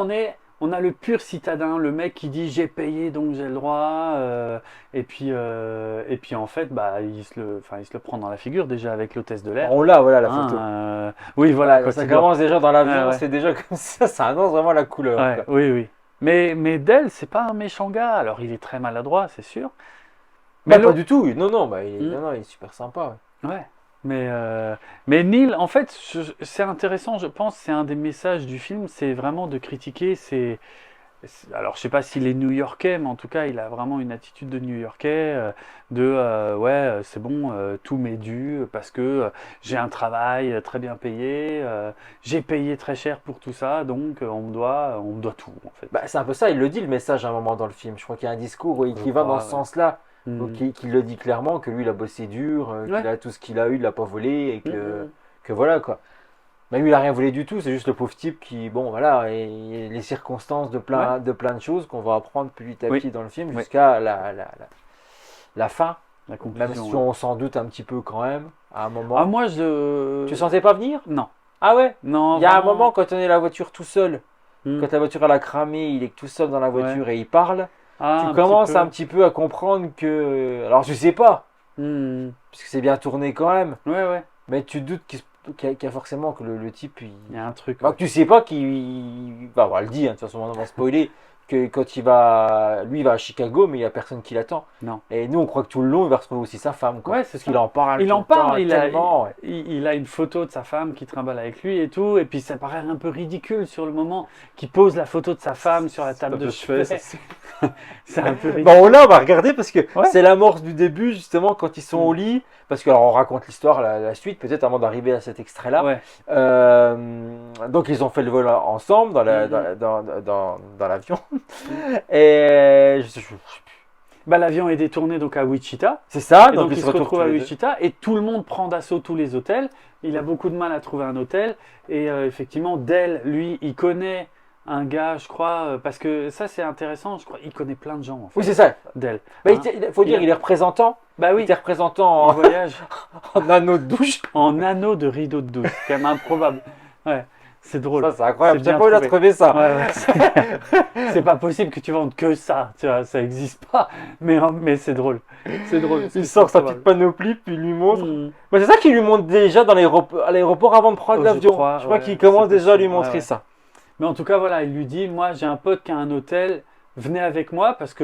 on a le pur citadin, le mec qui dit j'ai payé donc j'ai le droit. Et puis en fait, bah, il se le prend dans la figure déjà avec l'hôtesse de l'air. On l'a, voilà, la Hein, photo. oui, voilà. Quand quand ça il doit- commence déjà dans l'avion, Ouais, ouais. c'est déjà comme ça annonce vraiment la couleur. Ouais, quoi. oui, oui. Mais Dell, c'est pas un méchant gars. Alors il est très maladroit, c'est sûr. Bah, l'autre- pas du tout. Non, non, bah, Mm. non, il est super sympa. Ouais. Ouais, mais Neil, en fait, c'est intéressant, je pense, c'est un des messages du film, c'est vraiment de critiquer Alors, je sais pas s'il est new-yorkais, mais en tout cas, il a vraiment une attitude de new-yorkais, c'est bon, tout m'est dû parce que j'ai un travail très bien payé, j'ai payé très cher pour tout ça, donc on me doit tout, en fait. Bah, c'est un peu ça, il le dit le message à un moment dans le film. Je crois qu'il y a un discours qui Je va crois, dans ce ouais. sens-là. Mm. Donc, qui le dit clairement que lui, il a bossé dur, qu'il Ouais. a tout ce qu'il a eu, il l'a pas volé, et Mm. que voilà quoi. Mais lui, il a rien volé du tout, c'est juste le pauvre type qui, bon voilà, et les circonstances de plein de choses qu'on va apprendre petit à Oui. petit dans le film Oui. jusqu'à la fin. La Même si conclusion. Ouais. on s'en doute un petit peu quand même, à un moment. Ah, moi, je. Tu sentais pas venir? Non. Ah ouais? Non, Il y a un vraiment. moment quand on est dans la voiture tout seul, Mm. quand la voiture elle a cramé, il est tout seul dans la voiture et il parle. Ah, Tu un commences petit peu. un petit peu à comprendre que. Alors je sais pas, Mm. puisque c'est bien tourné quand même, Ouais, ouais. mais tu te doutes qu'il y a forcément que le type. Il y a un truc. Bah, Ouais. que tu sais pas qu'il. Bah, on va le dire, hein, de toute façon, on va spoiler. Que quand il va. Lui, il va à Chicago, mais il y a personne qui l'attend. Non. Et nous, on croit que tout le long, il va retrouver aussi sa femme. Quoi. Ouais, c'est Parce ça. qu'il en parle. Il tout en le temps, parle, tellement, ouais. il a une photo de sa femme qui trimballe avec lui et tout, et puis ça paraît un peu ridicule sur le moment qu'il pose la photo de sa femme sur la table de chevet. C'est un peu ridicule. Bon, là, on va regarder parce que Ouais. c'est l'amorce du début, justement, quand ils sont Mm. au lit. Parce que, alors, on raconte l'histoire, la suite, peut-être avant d'arriver à cet extrait-là. Ouais. Donc, ils ont fait le vol ensemble dans Mhm. dans l'avion. Et Bah, l'avion est détourné donc à Wichita. c'est ça, Et donc ils il se retrouve à tous les deux. Wichita et tout le monde prend d'assaut tous les hôtels. Il a beaucoup de mal à trouver un hôtel. Et effectivement, Dell, lui, il connaît un gars, je crois, parce que ça c'est intéressant, je crois, il connaît plein de gens en fait. Oui, c'est ça. Dell. Mais Hein. il faut dire, il est représentant. Bah Il oui, était représentant il voyage en anneau de douche. en anneau de rideau de douche. C'est quand même improbable. Ouais, c'est drôle. Ça, c'est incroyable. C'est J'ai bien pas eu à trouvé. trouver ça. Ouais, ouais, c'est pas possible que tu vendes que ça, tu vois, ça existe pas. Mais c'est drôle. C'est drôle. Il sort sa petite panoplie, puis il lui montre. Mmh. Mais c'est ça qu'il lui montre déjà à l'aéroport avant de prendre Oh, je l'avion. crois, Je crois ouais, qu'il commence c'est déjà à lui possible. montrer Ouais, ouais. ça. Mais en tout cas, voilà, il lui dit, moi j'ai un pote qui a un hôtel, venez avec moi parce que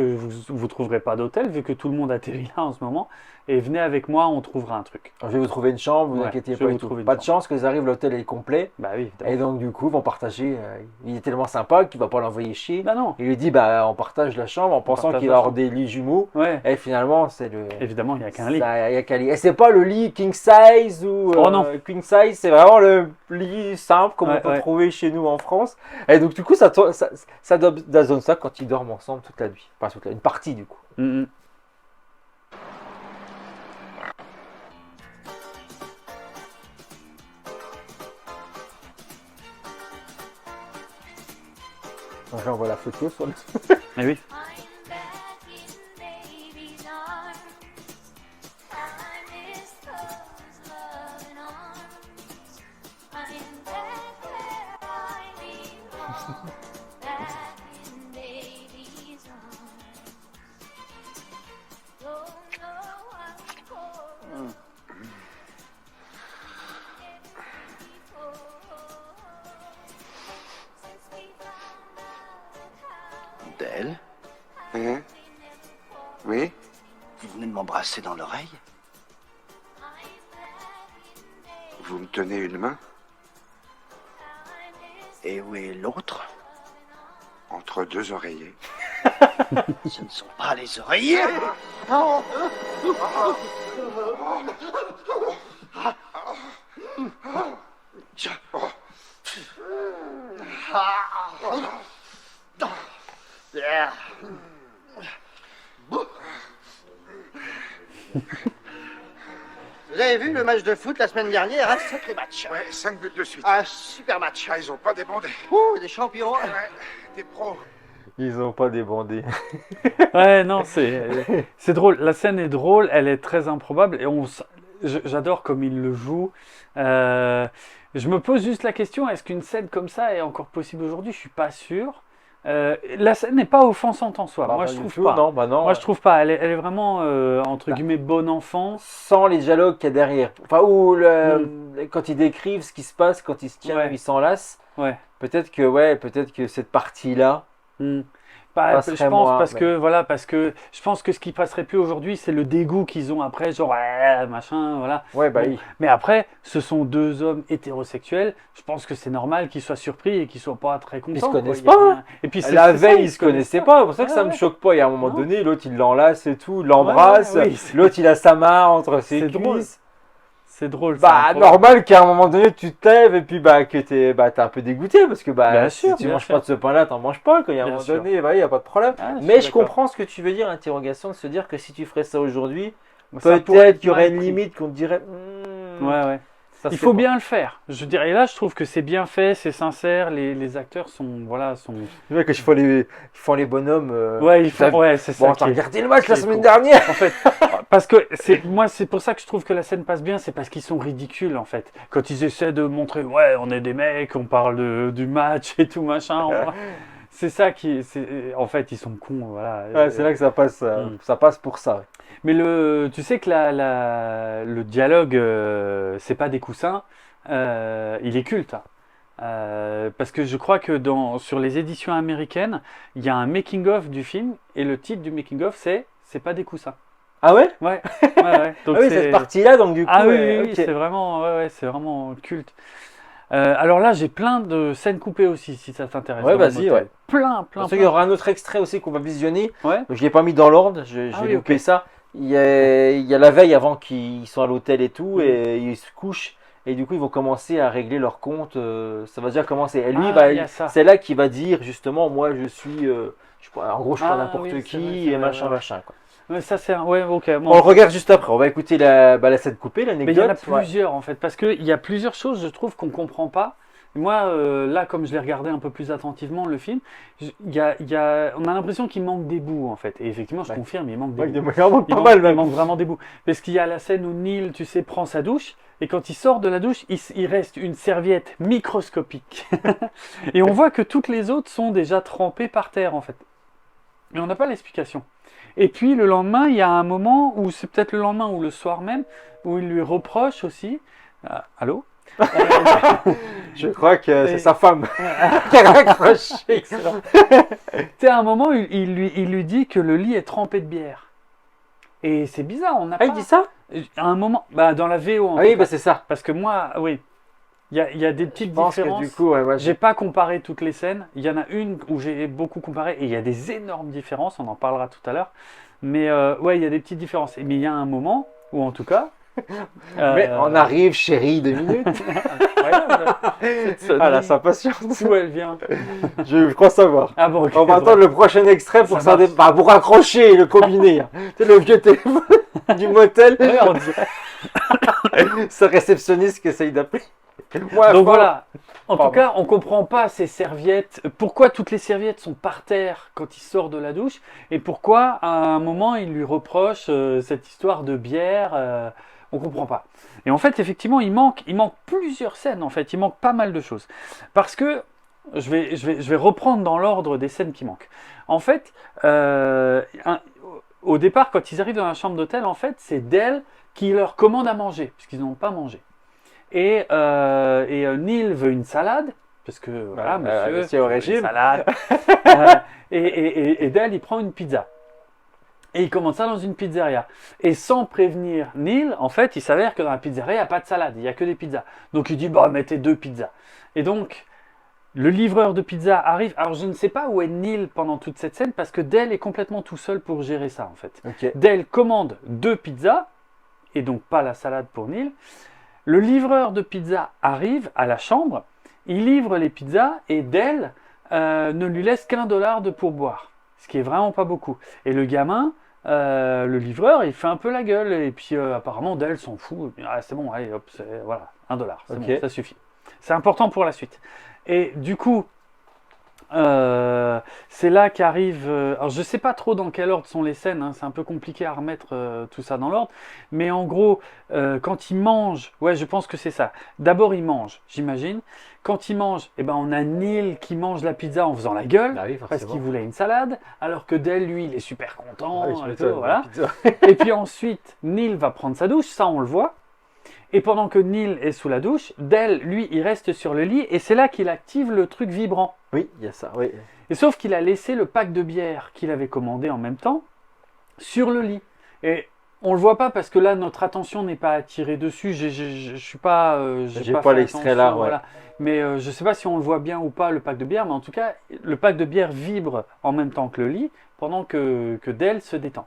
vous trouverez pas d'hôtel vu que tout le monde atterrit là en ce moment. Et venez avec moi, on trouvera un truc. Alors, je vais vous trouver une chambre, vous Ouais, inquiétez je vais pas. vous Et tout. trouver une Pas de chambre. chance qu'ils arrivent, l'hôtel est complet. Bah oui, évidemment. Et donc du coup, ils vont partager. Il est tellement sympa qu'il va pas l'envoyer chier. Bah non. Il lui dit, bah on partage la chambre en pensant partage qu'il la va avoir chambre. des lits jumeaux. Ouais, Et finalement, c'est le. évidemment, il n'y a qu'un lit. Ça, y a qu'un lit. Et c'est pas le lit king size ou Oh non. queen size, c'est vraiment le lit simple comme Ouais, on peut ouais. trouver chez nous en France. Et donc du coup, ça donne ça quand ils dorment ensemble toute la nuit. Enfin, une partie du coup. Mm, mm. Donc là, on voit la photo sur le. Mais oui. I'm back in baby's arms. I miss those loving arms. I'm back where I belong. Back in baby's arms. Don't know how cold since we found out how Dell, Hein? Oui? vous venez de m'embrasser dans l'oreille? Vous me tenez une main? Et où est l'autre? Entre deux oreillers. Ce ne sont pas les oreillers! Vous avez vu le match de foot la semaine dernière? Un sacré match. Ouais, 5 buts de suite. Un super match. Ah, ils ont pas débandé. Ouh, des champions. Ouais, des pros. Ils ont pas débandé. Ouais, non, c'est drôle. La scène est drôle, elle est très improbable et j'adore comme il le joue. Je me pose juste la question, est-ce qu'une scène comme ça est encore possible aujourd'hui? Je suis pas sûr. La scène n'est pas offensante en soi. Bah, Moi, pas je du trouve tout, pas. Non, bah non. Moi, je trouve pas. Elle est vraiment entre guillemets bon enfant. Sans les dialogues qu'il y a derrière. Enfin, ou quand ils décrivent ce qui se passe, quand ils se tiennent, Ouais. ils s'enlacent. Ouais. Peut-être que cette partie-là. Hmm. Bah, passerait je pense moins, parce mais- que voilà, parce que je pense que ce qui passerait plus aujourd'hui, c'est le dégoût qu'ils ont après, genre ouais, machin, voilà. Ouais, bah Bon. oui. Mais après, ce sont deux hommes hétérosexuels. Je pense que c'est normal qu'ils soient surpris et qu'ils soient pas très contents. Ils se connaissent quoi. Il y a pas. rien- Et puis La c'est ça, veille, ils se connaissaient pas. C'est pour ça que Ouais, ça me ouais. choque pas. Il y a un moment Non. donné, l'autre il l'enlace et tout, il l'embrasse. Ouais, ouais, oui, c'est- L'autre il a sa main entre ses C'est drôle. cuisses. C'est drôle. Bah ça, normal qu'à un moment donné tu te lèves et puis bah que t'es un peu dégoûté parce que bah Bien si sûr, tu bien manges sûr. pas de ce pain-là, t'en manges pas. Quand il y a un Bien moment sûr. donné, bah il y a pas de problème. Ah, Mais je suis d'accord. comprends ce que tu veux dire, l'interrogation de se dire que si tu ferais ça aujourd'hui, Ça pourrait peut-être être qu'il y aurait mal une pris. limite qu'on te dirait. Ouais, ouais. Ça se Il fait faut pas. bien le faire. Je dirais, et là, je trouve que c'est bien fait, c'est sincère. Les acteurs sont, voilà, sont. Les mecs, ils font les bonhommes. Ouais, ils font. t'as- Ouais, c'est ça. Bon, qui t'as est- regardé le match la qui est semaine con. dernière. En fait, parce que c'est pour ça que je trouve que la scène passe bien, c'est parce qu'ils sont ridicules en fait. Quand ils essaient de montrer, ouais, on est des mecs, on parle du match et tout machin. C'est ça en fait, ils sont cons, voilà. Ouais, c'est là que ça passe pour ça. Mais tu sais que le dialogue, c'est pas des coussins, il est culte, hein. Parce que je crois que sur les éditions américaines, il y a un making-of du film et le titre du making-of c'est pas des coussins. Ah ouais? Ouais, ouais, ouais. Donc Ah oui, cette partie-là, donc du coup. Ah oui, oui, oui, ok. c'est vraiment, c'est vraiment culte. Alors là, j'ai plein de scènes coupées aussi, si ça t'intéresse. Ouais, dans mon vas-y, motel. ouais. Plein. Parce qu'il y aura un autre extrait aussi qu'on va visionner. Ouais. Je l'ai pas mis dans l'ordre, j'ai Ah oui, loupé ok. ça. Il y a la veille avant qu'ils soient à l'hôtel et tout, Mm. et ils se couchent. Et du coup, ils vont commencer à régler leur compte. Ça va déjà commencer. Et lui, Ah, il y a ça. c'est là qu'il va dire justement, moi, je suis, en gros, je suis pas Ah, n'importe oui, c'est qui vrai, c'est et vrai, machin, ouais. machin. Quoi. Ouais, ça c'est ouais, ok. On le regarde juste après. On va écouter la scène coupée, Mais il y l'anecdote. en a plusieurs en fait, parce qu'il y a plusieurs choses, je trouve, qu'on comprend pas. Et moi, là, comme je l'ai regardé un peu plus attentivement, le film, on a l'impression qu'il manque des bouts en fait. Et effectivement, je Ouais. confirme, il manque des Ouais, bouts. il manque Il pas manque, mal il même. manque vraiment des bouts. Parce qu'il y a la scène où Neil, tu sais, prend sa douche, et quand il sort de la douche, il reste une serviette microscopique. Et on voit que toutes les autres sont déjà trempées par terre, en fait. Mais on n'a pas l'explication. Et puis le lendemain, il y a un moment, où c'est peut-être le lendemain ou le soir même, où il lui reproche aussi. Allô? Je crois que c'est Et- sa femme qui a raccroché. Excellent. Tu sais, à un moment, il lui dit que le lit est trempé de bière. Et c'est bizarre, on n'a Ah, pas. il dit ça? À un moment, bah, dans la VO, en Ah tout oui, cas. bah c'est ça. Parce que moi, oui, il y a des Je petites pense que différences. du coup, ouais, moi, J'ai pas comparé toutes les scènes. Il y en a une où j'ai beaucoup comparé et il y a des énormes différences. On en parlera tout à l'heure. Mais ouais, il y a des petites différences. Mais il y a un moment où, en tout cas. Mais on arrive, chérie, 2 minutes. Incroyable, cette sonnerie. Ah là, ça patiente. D'où elle vient? Je crois savoir. Ah bon, ok. On va attendre le prochain extrait pour, Ça marche. pour accrocher le combiné. C'est le vieux téléphone du motel. Ouais, on dirait. Ce réceptionniste qui essaye d'appeler. Moi, Donc fort. voilà. En Pardon. tout cas, on comprend pas ces serviettes. Pourquoi toutes les serviettes sont par terre quand il sort de la douche et pourquoi à un moment il lui reproche cette histoire de bière. On comprend pas. Et en fait, effectivement, il manque plusieurs scènes. En fait, il manque pas mal de choses parce que je vais reprendre dans l'ordre des scènes qui manquent. En fait, au départ, quand ils arrivent dans la chambre d'hôtel, en fait, c'est Dell qui leur commande à manger puisqu'ils n'ont pas mangé. Et Neil veut une salade, parce que voilà, monsieur au veut une régime. salade. Et Dale, il prend une pizza. Et il commande ça dans une pizzeria. Et sans prévenir Neil, en fait, il s'avère que dans la pizzeria, il n'y a pas de salade, il n'y a que des pizzas. Donc il dit, bah, mettez 2 pizzas. Et donc, le livreur de pizza arrive. Alors je ne sais pas où est Neil pendant toute cette scène, parce que Dale est complètement tout seul pour gérer ça, en fait. Ok. Dale commande 2 pizzas, et donc pas la salade pour Neil. Le livreur de pizza arrive à la chambre, il livre les pizzas et Dale ne lui laisse qu'$1 de pourboire, ce qui est vraiment pas beaucoup. Et le gamin, le livreur, il fait un peu la gueule et puis apparemment Dale s'en fout. Ah, c'est bon, allez hop, voilà, $1, c'est Ok. bon, ça suffit. C'est important pour la suite. Et du coup, c'est là qu'arrive. Alors je sais pas trop dans quel ordre sont les scènes, hein, c'est un peu compliqué à remettre tout ça dans l'ordre, mais en gros, quand il mange, ouais, je pense que c'est ça. D'abord il mange, j'imagine. Quand il mange, eh ben on a Neil qui mange la pizza en faisant la gueule. Bah oui, Parce forcément. qu'il voulait une salade, alors que Dale, lui, il est super content. Ah oui, je et m'étonne, tout, voilà. pizza. Et puis ensuite, Neil va prendre sa douche, ça on le voit. Et pendant que Neil est sous la douche, Dale, lui, il reste sur le lit et c'est là qu'il active le truc vibrant. Oui, il y a ça, oui. Et sauf qu'il a laissé le pack de bière qu'il avait commandé en même temps sur le lit. Et on le voit pas parce que là, notre attention n'est pas attirée dessus. Je suis pas. J'ai pas fait l'extrait attention, là, ouais. voilà. Mais je sais pas si on le voit bien ou pas, le pack de bière. Mais en tout cas, le pack de bière vibre en même temps que le lit pendant que Dell se détend.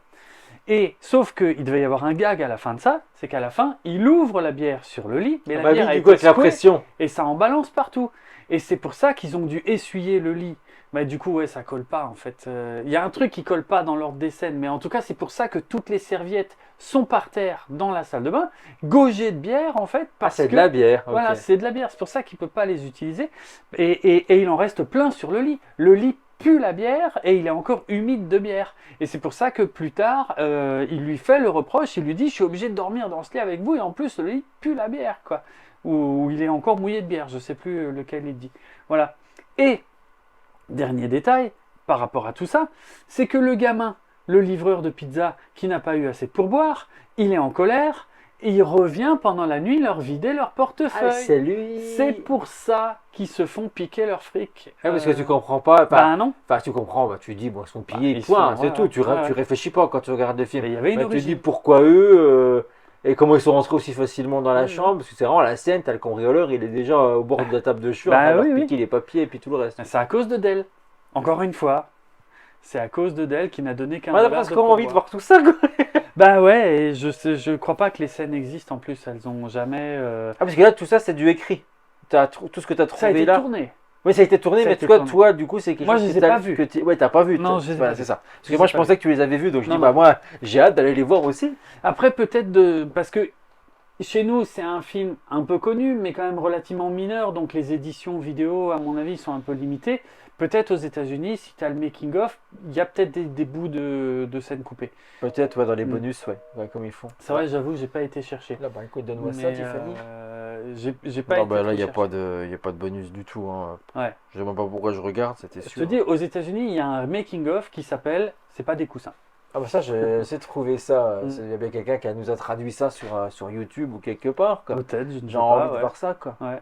Et sauf qu'il devait y avoir un gag à la fin de ça, c'est qu'à la fin, il ouvre la bière sur le lit, mais la Bah bière oui, a du coup, été avec la secouée pression. et ça en balance partout. Et c'est pour ça qu'ils ont dû essuyer le lit. Mais du coup, ouais, ça colle pas en fait. Il y a un truc qui colle pas dans l'ordre des scènes, mais en tout cas, c'est pour ça que toutes les serviettes sont par terre dans la salle de bain, gaugées de bière en fait, Ah, parce c'est que de la bière. ok. voilà, c'est de la bière. C'est pour ça qu'il peut pas les utiliser. Et il en reste plein sur le lit. Le lit pue la bière et il est encore humide de bière. Et c'est pour ça que plus tard, il lui fait le reproche. Il lui dit, je suis obligé de dormir dans ce lit avec vous et en plus le lit pue la bière, quoi. Ou il est encore mouillé de bière. Je sais plus lequel il dit. Voilà. Et dernier détail par rapport à tout ça, c'est que le gamin, le livreur de pizza qui n'a pas eu assez de pourboire, il est en colère et il revient pendant la nuit leur vider leur Ah, portefeuille. c'est lui. C'est pour ça qu'ils se font piquer leur fric. Ah, parce que tu comprends pas. Bah non. Enfin, tu comprends, bah, tu dis, bon, ils sont pillés, ils point, sont- c'est ouais, tout. ouais, Tu, ouais. tu réfléchis pas quand tu regardes le film. Mais il y avait une Bah, tu origine. dis pourquoi eux et comment ils sont rentrés aussi facilement dans la Mhm. chambre. Parce que c'est vraiment la scène, t'as le cambrioleur, il est déjà au bord de la table de chou, Bah en train de leur oui, oui. piquer les papiers et puis tout le reste. C'est à cause de Dell. Encore une fois. C'est à cause de Dell qui n'a donné qu'un On a dollar presque de envie de pourboire. voir tout ça, quoi. Bah ouais, et je crois pas que les scènes existent en plus. Elles ont jamais. Ah, parce que là, tout ça, c'est du écrit. Tout ce que tu as Ça a trouvé été là. tourné. Oui, ça a été tourné, Ça a mais été toi, tourné. toi, du coup, c'est quelque Moi, chose je que les ai t'as- pas vus. Ouais, t'as pas vu. Non, je les ai Voilà, pas c'est vus. ça. Parce Je que les moi, ai je pas pensais que tu les avais vus, donc je Non, dis, non. bah moi, j'ai hâte d'aller les voir aussi. Après, peut-être parce que chez nous, c'est un film un peu connu, mais quand même relativement mineur, donc les éditions vidéo, à mon avis, sont un peu limitées. Peut-être aux États-Unis, si tu as le making-of, il y a peut-être des bouts de scènes coupées. Peut-être, ouais, dans les Mm. bonus, ouais, comme ils font. C'est vrai, j'avoue, j'ai pas été chercher. Là, bah écoute, donne-moi ça, Mais, Tiffany. j'ai pas Non, été bah là, trop il n'y a, chercher. y a pas de bonus du tout. Hein. Ouais. Je sais même pas pourquoi je regarde, c'était Je sûr. te dis, aux États-Unis, il y a un making-of qui s'appelle C'est pas des coussins. Ah, bah ça, j'ai trouvé ça. Mm. Il y a bien quelqu'un qui nous a traduit ça sur YouTube ou quelque part, quoi. Peut-être, je ne sais J'ai pas. envie de ouais. voir ça, quoi. Ouais.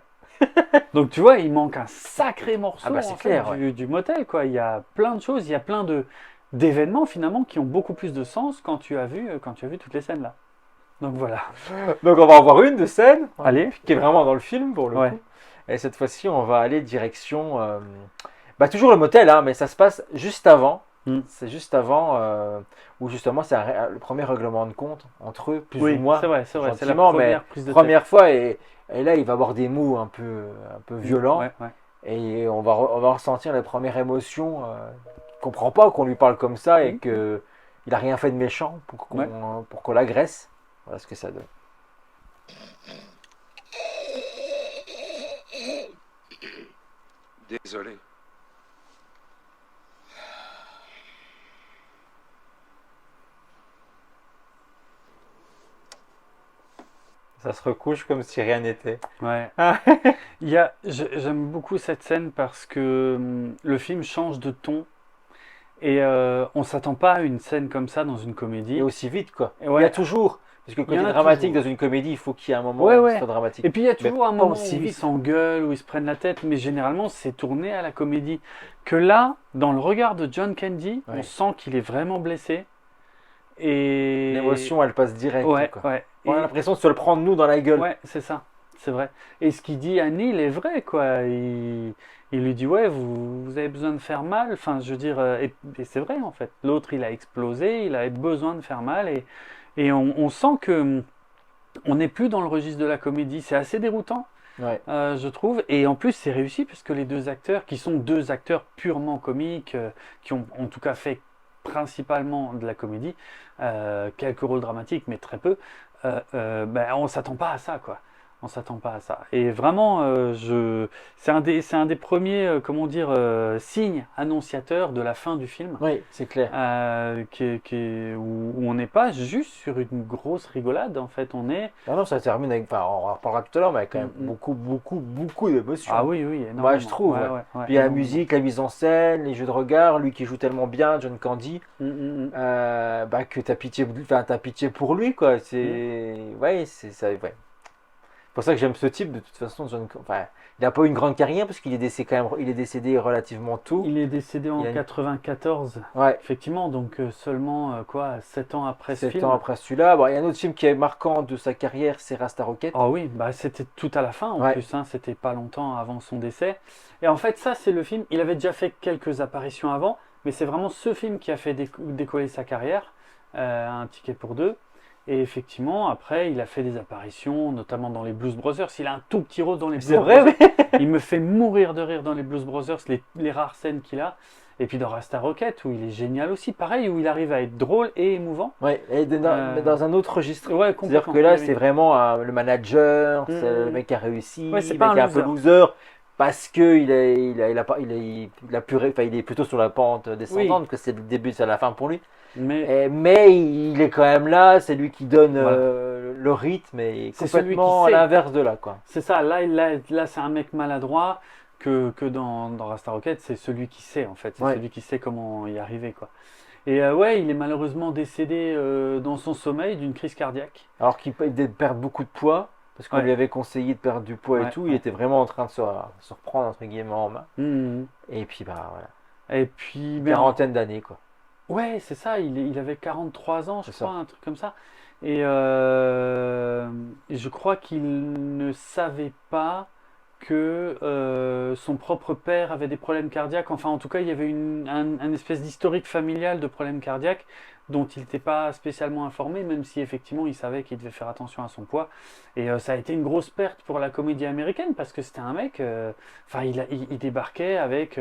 Donc tu vois, il manque un sacré morceau Ah bah, c'est en fait, clair, du motel, quoi. Il y a plein de choses, il y a plein d'événements finalement qui ont beaucoup plus de sens quand tu as vu toutes les scènes là. Donc voilà. Donc, on va en voir une de scène. Allez. Qui est vraiment dans le film, pour le Ouais. coup. Et cette fois-ci, on va aller direction. Bah, toujours le motel, hein, mais ça se passe juste avant. Mm. C'est juste avant où justement c'est le premier règlement de compte entre eux, plus Oui, ou moins. c'est vrai, c'est la gentiment, mais première prise de première fois, et là il va avoir des mots un peu tête. violents, Ouais, ouais. et on va ressentir les premières émotions. Il comprend pas qu'on lui parle comme ça et Mm. que il a rien fait de méchant pour qu'on Ouais. pour qu'on l'agresse. Voilà ce que ça donne. Désolé. Ça se recouche comme si rien n'était. Ouais. J'aime beaucoup cette scène parce que le film change de ton et on s'attend pas à une scène comme ça dans une comédie. Et aussi vite, quoi. Et ouais. Il y a toujours, parce que le Il y en côté a dramatique toujours. dans une comédie, il faut qu'il y ait un moment Ouais, où ouais. ce soit dramatique. Et puis il y a toujours un pas moment aussi où ils vite. s'engueulent, où ils se prennent la tête, mais généralement c'est tourné à la comédie. Que là, dans le regard de John Candy, Ouais. on sent qu'il est vraiment blessé. Et L'émotion, elle passe direct. ouais, quoi. ouais. On a Et- l'impression de se le prendre nous dans la gueule. ouais, c'est ça, c'est vrai. Et ce qu'il dit à Neil est vrai, quoi. Il lui dit, ouais, vous avez besoin de faire mal. Enfin, je veux dire, et c'est vrai en fait. L'autre, il a explosé, il avait besoin de faire mal, et on sent que on n'est plus dans le registre de la comédie. C'est assez déroutant. Ouais. Je trouve. Et en plus, c'est réussi parce que les deux acteurs, qui sont deux acteurs purement comiques, qui ont en tout cas fait principalement de la comédie, quelques rôles dramatiques, mais très peu, ben, on s'attend pas à ça, quoi. On s'attend pas à ça. Et vraiment, c'est un des premiers, comment dire, signes annonciateurs de la fin du film. Oui, c'est clair. Où on n'est pas juste sur une grosse rigolade, en fait, on est... Non, non, ça termine avec. Enfin, on en reparlera tout à l'heure, mais avec quand même Mm, mm. beaucoup d'émotions. Ah oui, oui, énormément. Bah, je trouve, ouais. ouais, Puis il y a la énormément. musique, la mise en scène, les jeux de regard, lui qui joue tellement bien, John Candy, Mm, mm, mm. bah, que t'as pitié pour lui, quoi. C'est. Ouais, c'est ça, ouais. pour ça que j'aime ce type. De toute façon, enfin, il n'a pas eu une grande carrière parce qu'il est décédé il est décédé relativement tôt. Il est décédé en Il a une- 94, Ouais. effectivement, donc seulement 7 ans après ce 7 film. ans après celui-là. Bon, il y a un autre film qui est marquant de sa carrière, c'est Rasta Rocket. Ah oui, bah c'était tout à la fin en Ouais. plus, hein, c'était pas longtemps avant son décès. Et en fait, ça c'est le film, il avait déjà fait quelques apparitions avant, mais c'est vraiment ce film qui a fait décoller sa carrière, Un ticket pour deux. Et effectivement, après, il a fait des apparitions, notamment dans les Blues Brothers. Il a un tout petit rôle dans les Blues C'est vrai, Brothers. oui. Il me fait mourir de rire dans les Blues Brothers, les rares scènes qu'il a. Et puis dans Rasta Rocket, où il est génial aussi, pareil, où il arrive à être drôle et émouvant. Ouais, et mais dans un autre registre. Ouais, C'est-à-dire complètement. que là, Oui, c'est oui. vraiment le manager, c'est Mhm. le mec qui a réussi, Ouais, c'est le pas mec qui est un un peu loser. loser, parce que il a enfin, il est plutôt sur la pente descendante, que c'est le début, c'est la fin pour lui. Mais il est quand même là, c'est lui qui donne le rythme, et C'est celui qui complètement à sait. l'inverse de là, quoi. C'est ça, là c'est un mec maladroit que dans Rasta Rocket, c'est celui qui sait en fait, c'est Ouais. celui qui sait comment y arriver quoi. Et ouais, il est malheureusement décédé dans son sommeil d'une crise cardiaque. Alors qu'il perd beaucoup de poids, parce qu'on Ouais. lui avait conseillé de perdre du poids et Ouais, tout, ouais. il était vraiment en train de se reprendre entre guillemets en main. Mhm. Et puis bah voilà, Et puis, une ben, quarantaine d'années, quoi. ouais, c'est ça, il avait 43 ans, je C'est crois, ça. un truc comme ça. Et je crois qu'il ne savait pas que son propre père avait des problèmes cardiaques. Enfin, en tout cas, il y avait un espèce d'historique familial de problèmes cardiaques dont il n'était pas spécialement informé, même si effectivement il savait qu'il devait faire attention à son poids. Et ça a été une grosse perte pour la comédie américaine parce que c'était un mec, enfin, il débarquait avec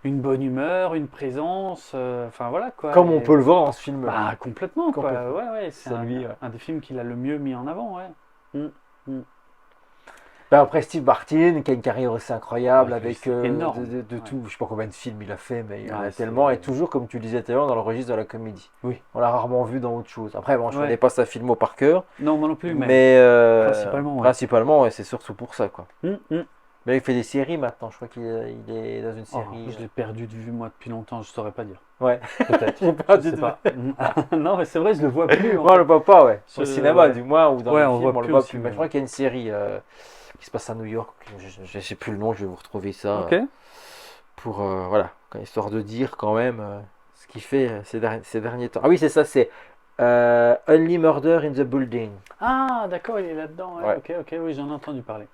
une bonne humeur, une présence, enfin voilà quoi. Comme on Et- peut le voir dans ce film. bah, complètement, quoi. Complètement. Ouais, c'est C'est un, lui, ouais. un des films qu'il a le mieux mis en avant, ouais. Bah, après Steve Martin, qui a une carrière aussi incroyable, Ouais, avec c'est énorme. de Ouais. tout, je sais pas combien de films il a fait, mais il y en Ouais, a c'est- tellement, et toujours, comme tu le disais tout à l'heure, dans le registre de la comédie. Oui. On l'a rarement vu dans autre chose. Après, bon, je Ouais. connais pas sa filmo par cœur, Non, moi non plus, mais. mais principalement, ouais. principalement, ouais, c'est surtout pour ça, quoi. Hum, hum. Mais il fait des séries maintenant, je crois qu'il il est dans une Oh, série. je l'ai perdu de vue, moi, depuis longtemps, je saurais pas dire. Ouais. Peut-être. J'ai perdu Je sais de pas. Non, mais c'est vrai, je le vois plus. en Moi, on le voit pas, ouais. Au Je- cinéma, ouais. du moins, ou dans Ouais, les on films, voit on le plus voit au plus. cinéma. Mais je crois qu'il y a une série qui se passe à New York. Je sais plus le nom, je vais vous retrouver ça. Ok. Pour, voilà, histoire de dire quand même ce qu'il fait ces derniers temps. Ah oui, c'est ça, c'est Only Murder in the Building. Ah, d'accord, il est là-dedans. Ouais. Ouais. Ok, oui, j'en ai entendu parler.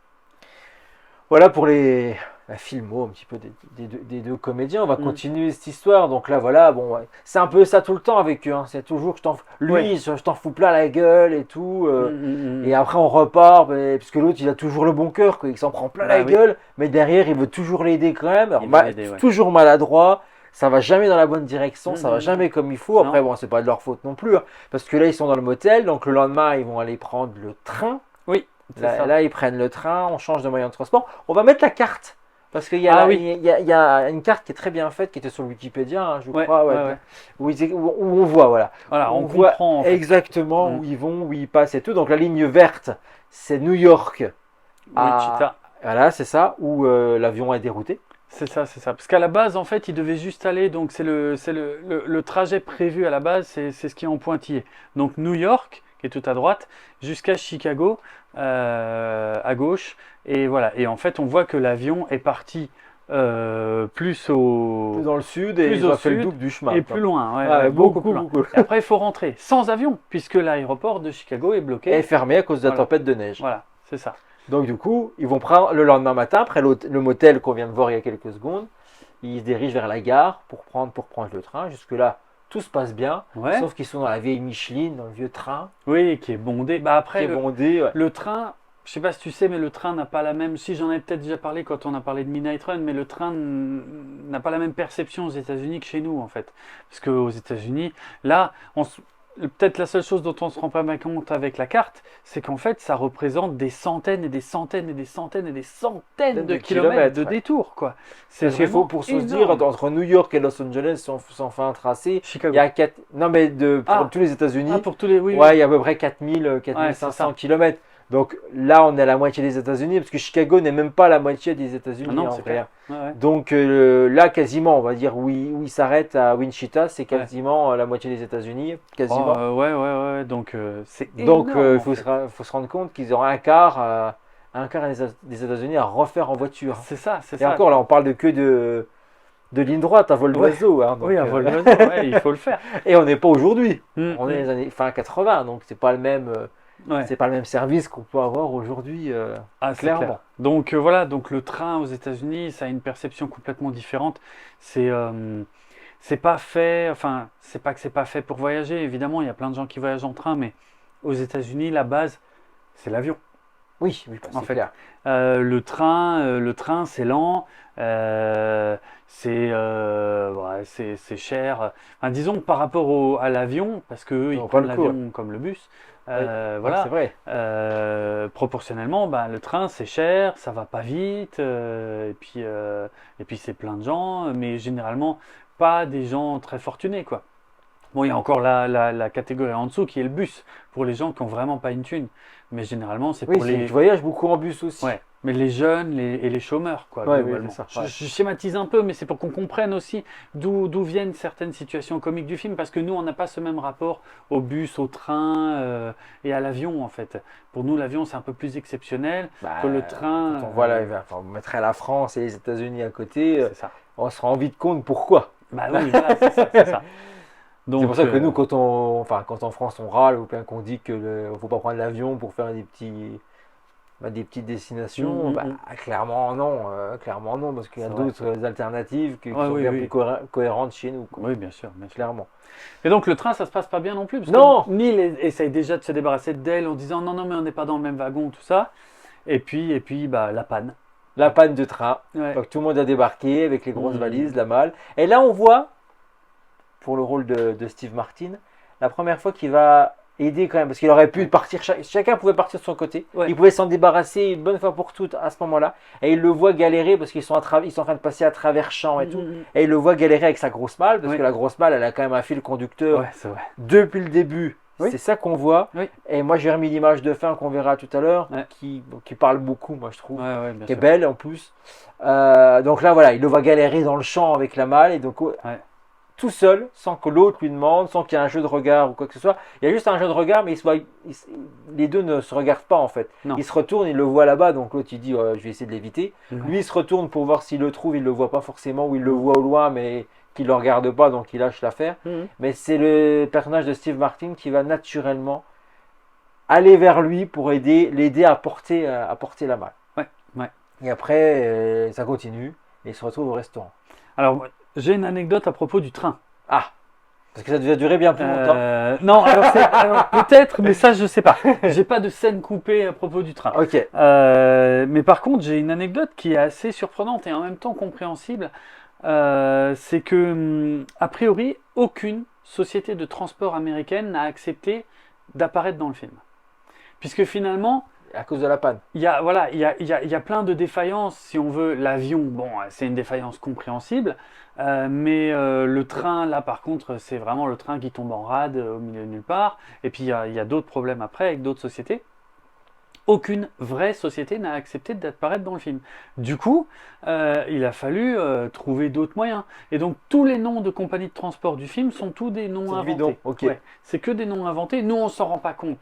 Voilà pour la filmo un petit peu des deux comédiens. On va Mm. continuer cette histoire. Donc là, voilà, bon, ouais. C'est un peu ça tout le temps avec eux. Hein. C'est toujours, lui, Ouais. je t'en fous plein la gueule et tout. Mm. Et après, on repart, puisque l'autre, il a toujours le bon cœur, quoi. Il s'en prend plein Bah la oui. gueule, mais derrière, il veut toujours l'aider quand même. Alors, Il veut l'aider, ouais. toujours maladroit, ça va jamais dans la bonne direction, ça va Mhm. jamais comme il faut. Après, Non. bon, c'est pas de leur faute non plus, hein, parce que là, ils sont dans le motel, donc le lendemain, ils vont aller prendre le train. C'est ça. Là, ils prennent le train, on change de moyen de transport. On va mettre la carte. Parce qu'il y a, Ah là, oui. il y a une carte qui est très bien faite, qui était sur Wikipédia, hein, je Ouais, crois, ouais. Où on voit, voilà. Voilà, on voit comprend. En fait. exactement Mm. où ils vont, où ils passent et tout. Donc la ligne verte, c'est New York. Wichita. Voilà, c'est ça, où l'avion est dérouté. C'est ça, c'est ça. Parce qu'à la base, en fait, il devait juste aller, donc c'est le trajet prévu à la base, c'est ce qui est en pointillé. Donc New York, qui est tout à droite, jusqu'à Chicago, à gauche. Et voilà. Et en fait, on voit que l'avion est parti plus Plus au... dans le sud, et plus ils au ont fait le sud double du chemin. Et quoi. plus loin, ouais, Ah, ouais, beaucoup, plus loin. beaucoup. Et après, il faut rentrer sans avion, puisque l'aéroport de Chicago est bloqué. Et fermé à cause de la Voilà. tempête de neige. Voilà, c'est ça. Donc du coup, ils vont prendre le lendemain matin, après le motel qu'on vient de voir il y a quelques secondes, ils se dirigent vers la gare pour prendre le train. Jusque-là, tout se passe bien, Ouais. sauf qu'ils sont dans la vieille Micheline, dans le vieux train, Oui, qui est bondé. Bah qui après, est bondé. Ouais. le train, je sais pas si tu sais, mais le train n'a pas la même. Si j'en ai peut-être déjà parlé quand on a parlé de Midnight Run, mais le train n'a pas la même perception aux États-Unis que chez nous en fait. Parce qu'aux États-Unis, là, peut-être la seule chose dont on se rend pas bien compte avec la carte, c'est qu'en fait, ça représente des centaines et des centaines et des centaines et des centaines de kilomètres de ouais. détour, quoi. C'est Parce qu'il faut, vraiment pour se énorme. dire, entre New York et Los Angeles, si on fait un tracé, Chicago. il y a 4... Non mais pour Ah. tous les États-Unis, Ah, pour tous les. Oui, oui. ouais, il y a à peu près 4000, Ouais, 4500 c'est ça. km. Donc là, on est à la moitié des États-Unis, parce que Chicago n'est même pas la moitié des États-Unis Ah non, en c'est vrai. clair. Ouais, ouais. Donc là, quasiment, on va dire, où il s'arrête à Wichita, c'est quasiment la moitié des États-Unis, quasiment. Oh, ouais. Donc c'est Donc énorme, il en faut, fait. faut se rendre compte qu'ils ont un quart un quart des États-Unis à refaire en voiture. C'est ça, c'est Et ça. encore, là, on parle de ligne droite, à vol Ouais. d'oiseau. Hein, donc, Oui, un vol d'oiseau, ouais, il faut le faire. Et on n'est pas aujourd'hui. Mm, On est les années fin 80, donc c'est pas le même, ouais. c'est pas le même service qu'on peut avoir aujourd'hui. Ah, c'est clairement. clair. Donc voilà, donc le train aux États-Unis, ça a une perception complètement différente. C'est pas fait, enfin, c'est pas que c'est pas fait pour voyager. Évidemment, il y a plein de gens qui voyagent en train, mais aux États-Unis, la base, c'est l'avion. Oui, bah, En c'est fait. clair. Le train, c'est lent, ouais, c'est cher. Enfin, disons que par rapport à l'avion, parce qu'eux, Ils ils ont prennent pas le coup, l'avion comme le bus, Ouais, voilà. c'est vrai. Proportionnellement, bah, le train c'est cher, ça va pas vite, et puis c'est plein de gens, mais généralement pas des gens très fortunés, quoi. Bon, il y a encore la catégorie en dessous qui est le bus, pour les gens qui ont vraiment pas une thune. Mais généralement, c'est Oui, pour les. je voyage beaucoup en bus aussi. Ouais, mais les jeunes et les chômeurs, quoi, Ouais, oui, globalement. c'est ça, ouais. Je schématise un peu, mais c'est pour qu'on comprenne aussi d'où viennent certaines situations comiques du film, parce que nous, on n'a pas ce même rapport au bus, au train et à l'avion, en fait. Pour nous, l'avion, c'est un peu plus exceptionnel Bah, que le train. Quand on voit enfin, on mettrait la France et les États-Unis à côté, c'est ça. on se rend vite compte pourquoi. Bah oui, voilà, c'est ça, c'est ça. Donc, C'est pour ça que nous, quand en France, on râle ou bien qu'on dit que ne faut pas prendre l'avion pour faire des petites destinations, clairement non, parce qu'il y a C'est vrai. d'autres alternatives qui Ouais, sont oui, bien oui. plus cohérentes chez nous, quoi. oui, bien sûr, bien sûr. Clairement. Et donc le train, ça se passe pas bien non plus, parce Non. que Neil essaye déjà de se débarrasser d'elle en disant non, mais on n'est pas dans le même wagon, tout ça. Et puis bah, la panne. La panne de train, Ouais. donc tout le monde a débarqué avec les grosses Mhm. valises, la malle. Et là, on voit, pour le rôle de Steve Martin, la première fois qu'il va aider quand même, parce qu'il aurait pu partir, chacun pouvait partir de son côté, Ouais. il pouvait s'en débarrasser une bonne fois pour toutes à ce moment-là, et il le voit galérer parce qu'ils sont en train de passer à travers champs et tout, et il le voit galérer avec sa grosse malle, parce Oui. que la grosse malle, elle a quand même un fil conducteur Ouais, c'est vrai. depuis le début. Oui. C'est ça qu'on voit. Oui. Et moi, j'ai remis l'image de fin qu'on verra tout à l'heure, Ouais. qui parle beaucoup, moi, je trouve, Ouais, bien qui est sûr. belle en plus. Donc là, voilà, il le voit galérer dans le champ avec la malle, et donc Ouais. tout seul, sans que l'autre lui demande, sans qu'il y ait un jeu de regard ou quoi que ce soit. Il y a juste un jeu de regard, mais les deux ne se regardent pas en fait. Non. Il se retourne, il le voit là-bas, donc l'autre il dit je vais essayer de l'éviter. Ouais. Lui il se retourne pour voir s'il le trouve, il le voit pas forcément, ou il le voit au loin, mais qu'il le regarde pas, donc il lâche l'affaire. Mais c'est le personnage de Steve Martin qui va naturellement aller vers lui pour l'aider à porter la malle. Ouais. Et après, ça continue, et il se retrouve au restaurant. Alors, j'ai une anecdote à propos du train. Ah, parce que ça devait durer bien plus longtemps. Non, alors peut-être, mais ça, je sais pas. J'ai pas de scène coupée à propos du train. Ok. Mais par contre, j'ai une anecdote qui est assez surprenante et en même temps compréhensible. C'est que, a priori, aucune société de transport américaine n'a accepté d'apparaître dans le film. Puisque finalement, À cause de la panne. il y a plein de défaillances, si on veut. L'avion, bon, c'est une défaillance compréhensible, mais le train, là, par contre, c'est vraiment le train qui tombe en rade au milieu de nulle part. Et puis, il y a d'autres problèmes après avec d'autres sociétés. Aucune vraie société n'a accepté d'apparaître dans le film. Du coup, il a fallu trouver d'autres moyens. Et donc, tous les noms de compagnies de transport du film sont tous des noms C'est inventés. bidon, ok. Ouais, c'est que des noms inventés. Nous, on s'en rend pas compte.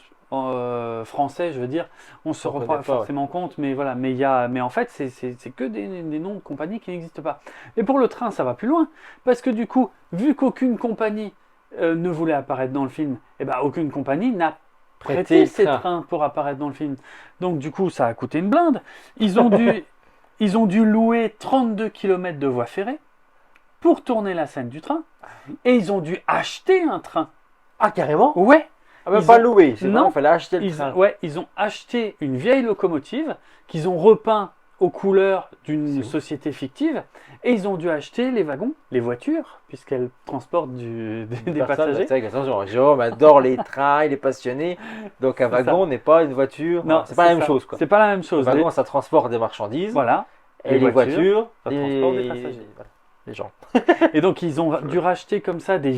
Français, je veux dire, on se On rend connaît pas pas, forcément compte, mais voilà. Mais en fait, c'est que des noms de compagnies qui n'existent pas. Et pour le train, ça va plus loin, parce que du coup, vu qu'aucune compagnie ne voulait apparaître dans le film, eh ben, aucune compagnie n'a prêté le ces train. trains pour apparaître dans le film. Donc du coup, ça a coûté une blinde. Ils ont dû louer 32 km de voie ferrée pour tourner la scène du train, et ils ont dû acheter un train. Ah, carrément? Ouais. Ah, même Ils pas ont- loué. C'est Non. vraiment, il fallait acheter le train. Ils ont acheté une vieille locomotive qu'ils ont repeint aux couleurs d'une C'est ouf. société fictive, et ils ont dû acheter les wagons, les voitures, puisqu'elles transportent des Personne, passagers. c'est vrai, attention, Jérôme adore les trains, il est passionné. Donc un C'est wagon n'est pas une voiture. Non, c'est pas la même ça. chose, quoi. C'est pas la même Le chose. wagon, ça transporte des marchandises. Voilà. Et les voitures, ça transporte des passagers. voilà, les gens. Et donc ils ont dû racheter comme ça une